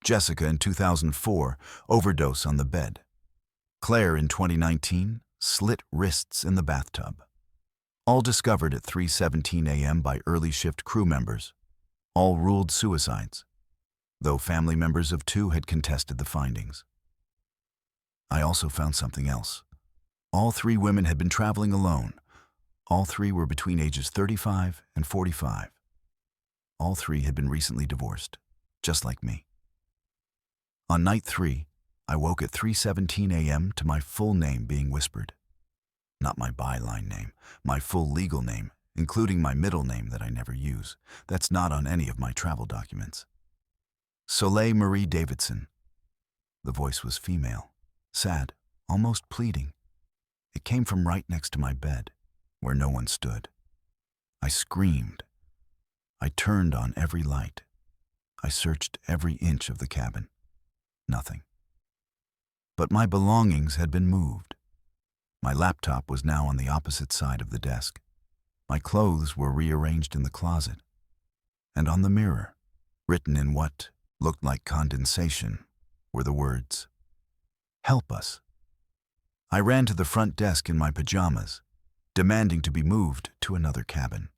Jessica in 2004, overdose on the bed. Claire in 2019, slit wrists in the bathtub. All discovered at 3:17 a.m. by early shift crew members. All ruled suicides, though family members of 2 had contested the findings. I also found something else. All 3 women had been traveling alone. All 3 were between ages 35 and 45. All 3 had been recently divorced, just like me. On night 3, I woke at 3:17 a.m. to my full name being whispered. Not my byline name, my full legal name, including my middle name that I never use. That's not on any of my travel documents. Soleil Marie Davidson. The voice was female, sad, almost pleading. It came from right next to my bed, where no one stood. I screamed. I turned on every light. I searched every inch of the cabin. Nothing. But my belongings had been moved. My laptop was now on the opposite side of the desk. My clothes were rearranged in the closet. And on the mirror, written in what looked like condensation, were the words, "Help us." I ran to the front desk in my pajamas, demanding to be moved to another cabin.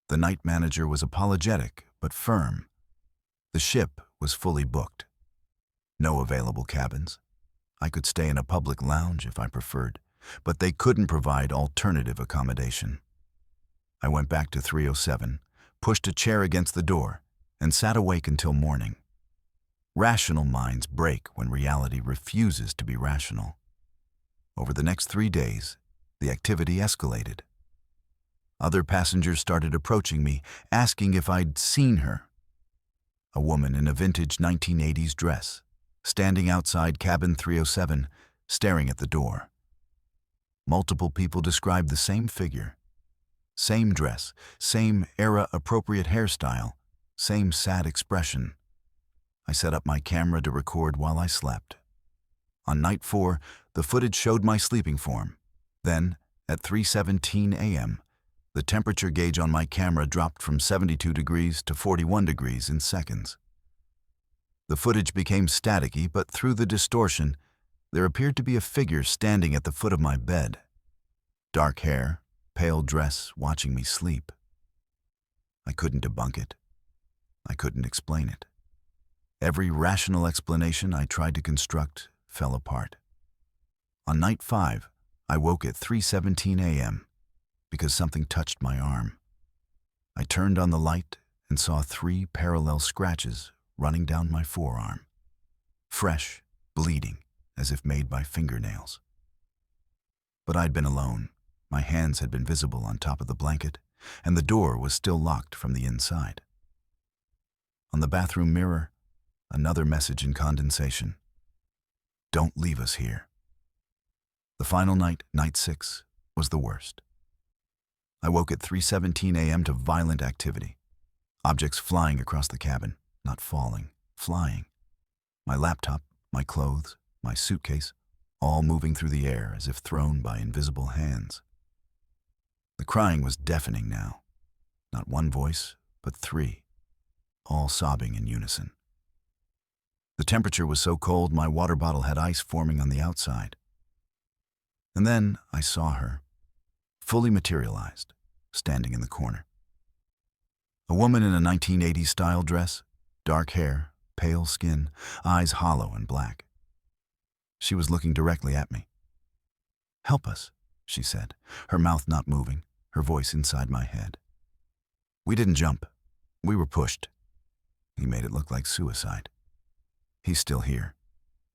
The night manager was apologetic but firm. The ship was fully booked. No available cabins. I could stay in a public lounge if I preferred, but they couldn't provide alternative accommodation. I went back to 307, pushed a chair against the door, and sat awake until morning. Rational minds break when reality refuses to be rational. Over the next 3 days, the activity escalated. Other passengers started approaching me, asking if I'd seen her. A woman in a vintage 1980s dress, standing outside cabin 307, staring at the door. Multiple people described the same figure. Same dress, same era-appropriate hairstyle, same sad expression. I set up my camera to record while I slept. On night 4, the footage showed my sleeping form. Then, at 3:17 a.m., the temperature gauge on my camera dropped from 72 degrees to 41 degrees in seconds. The footage became staticky, but through the distortion, there appeared to be a figure standing at the foot of my bed. Dark hair, pale dress, watching me sleep. I couldn't debunk it. I couldn't explain it. Every rational explanation I tried to construct fell apart. On night 5, I woke at 3:17 a.m. because something touched my arm. I turned on the light and saw 3 parallel scratches running down my forearm. Fresh, bleeding, as if made by fingernails. But I'd been alone. My hands had been visible on top of the blanket, and the door was still locked from the inside. On the bathroom mirror, another message in condensation. Don't leave us here. The final night, night 6, was the worst. I woke at 3:17 a.m. to violent activity. Objects flying across the cabin, not falling, flying. My laptop, my clothes, my suitcase, all moving through the air as if thrown by invisible hands. The crying was deafening now. Not one voice, but 3, all sobbing in unison. The temperature was so cold my water bottle had ice forming on the outside. And then I saw her, fully materialized, standing in the corner. A woman in a 1980s style dress, dark hair, pale skin, eyes hollow and black. She was looking directly at me. "Help us," she said, her mouth not moving, her voice inside my head. We didn't jump. We were pushed. He made it look like suicide. He's still here.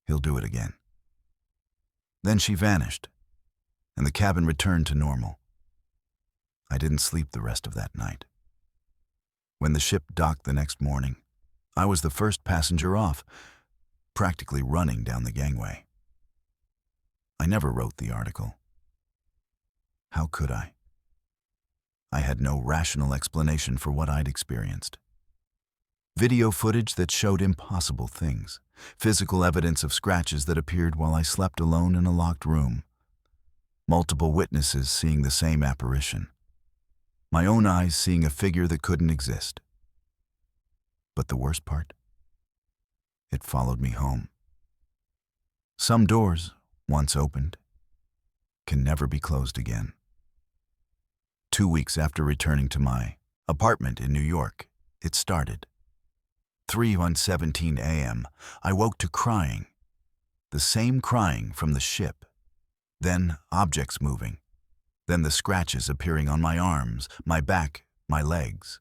He'll do it again. Then she vanished, and the cabin returned to normal. I didn't sleep the rest of that night. When the ship docked the next morning, I was the first passenger off, practically running down the gangway. I never wrote the article. How could I? I had no rational explanation for what I'd experienced. Video footage that showed impossible things, physical evidence of scratches that appeared while I slept alone in a locked room, multiple witnesses seeing the same apparition, my own eyes seeing a figure that couldn't exist. But the worst part? It followed me home. Some doors, once opened, can never be closed again. 2 weeks after returning to my apartment in New York, it started. 3:17 a.m., I woke to crying. The same crying from the ship. Then objects moving. Then the scratches appearing on my arms, my back, my legs.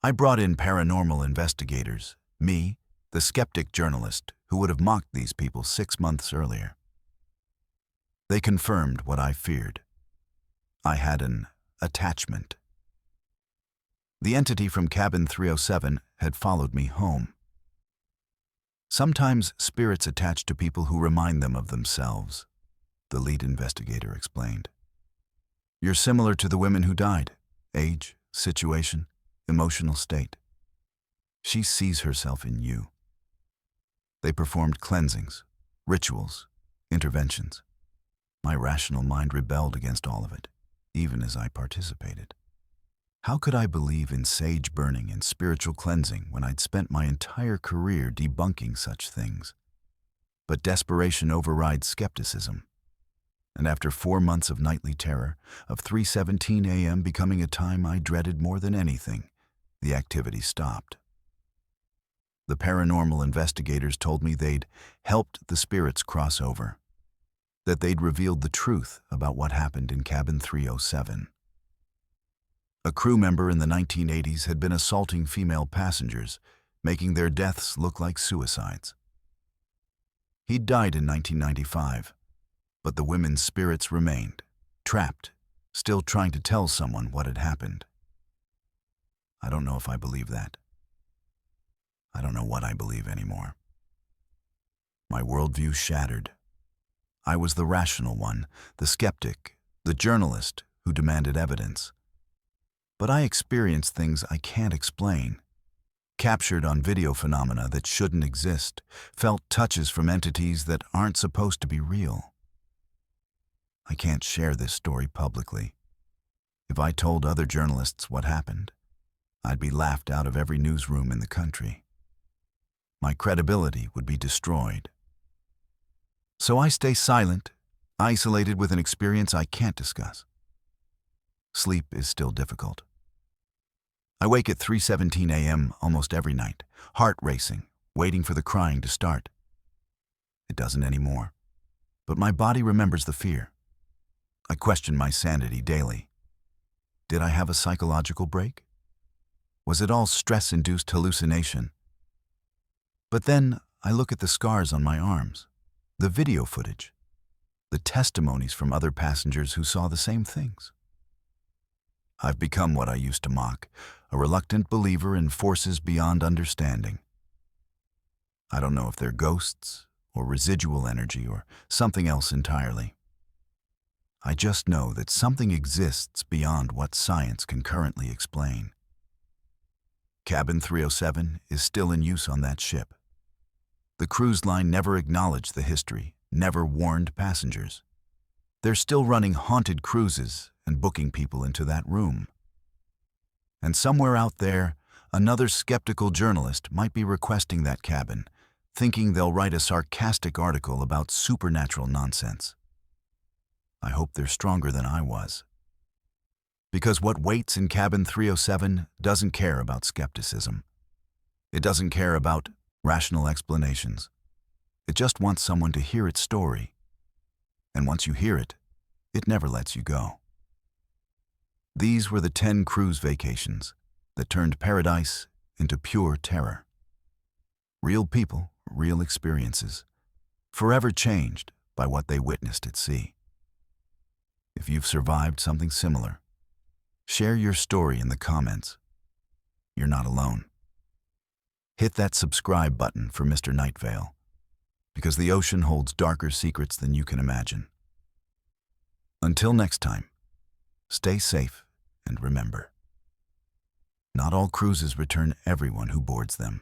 I brought in paranormal investigators, me, the skeptic journalist who would have mocked these people 6 months earlier. They confirmed what I feared. I had an attachment. The entity from cabin 307 had followed me home. Sometimes spirits attach to people who remind them of themselves, the lead investigator explained. You're similar to the women who died. Age, situation, emotional state. She sees herself in you. They performed cleansings, rituals, interventions. My rational mind rebelled against all of it, even as I participated. How could I believe in sage burning and spiritual cleansing when I'd spent my entire career debunking such things? But desperation overrides skepticism. And after 4 months of nightly terror, of 3:17 a.m. becoming a time I dreaded more than anything, the activity stopped. The paranormal investigators told me they'd helped the spirits cross over, that they'd revealed the truth about what happened in cabin 307. A crew member in the 1980s had been assaulting female passengers, making their deaths look like suicides. He'd died in 1995, but the women's spirits remained, trapped, still trying to tell someone what had happened. I don't know if I believe that. I don't know what I believe anymore. My worldview shattered. I was the rational one, the skeptic, the journalist who demanded evidence. But I experienced things I can't explain. Captured on video phenomena that shouldn't exist, felt touches from entities that aren't supposed to be real. I can't share this story publicly. If I told other journalists what happened, I'd be laughed out of every newsroom in the country. My credibility would be destroyed. So I stay silent, isolated with an experience I can't discuss. Sleep is still difficult. I wake at 3:17 a.m. almost every night, heart racing, waiting for the crying to start. It doesn't anymore. But my body remembers the fear. I question my sanity daily. Did I have a psychological break? Was it all stress-induced hallucination? But then I look at the scars on my arms, the video footage, the testimonies from other passengers who saw the same things. I've become what I used to mock, a reluctant believer in forces beyond understanding. I don't know if they're ghosts, or residual energy, or something else entirely. I just know that something exists beyond what science can currently explain. Cabin 307 is still in use on that ship. The cruise line never acknowledged the history, never warned passengers. They're still running haunted cruises and booking people into that room. And somewhere out there, another skeptical journalist might be requesting that cabin, thinking they'll write a sarcastic article about supernatural nonsense. I hope they're stronger than I was. Because what waits in cabin 307 doesn't care about skepticism. It doesn't care about rational explanations. It just wants someone to hear its story. And once you hear it, it never lets you go. These were the 10 cruise vacations that turned paradise into pure terror. Real people, real experiences, forever changed by what they witnessed at sea. If you've survived something similar, share your story in the comments. You're not alone. Hit that subscribe button for Mr. Nightveil, because the ocean holds darker secrets than you can imagine. Until next time, stay safe and remember, not all cruises return everyone who boards them.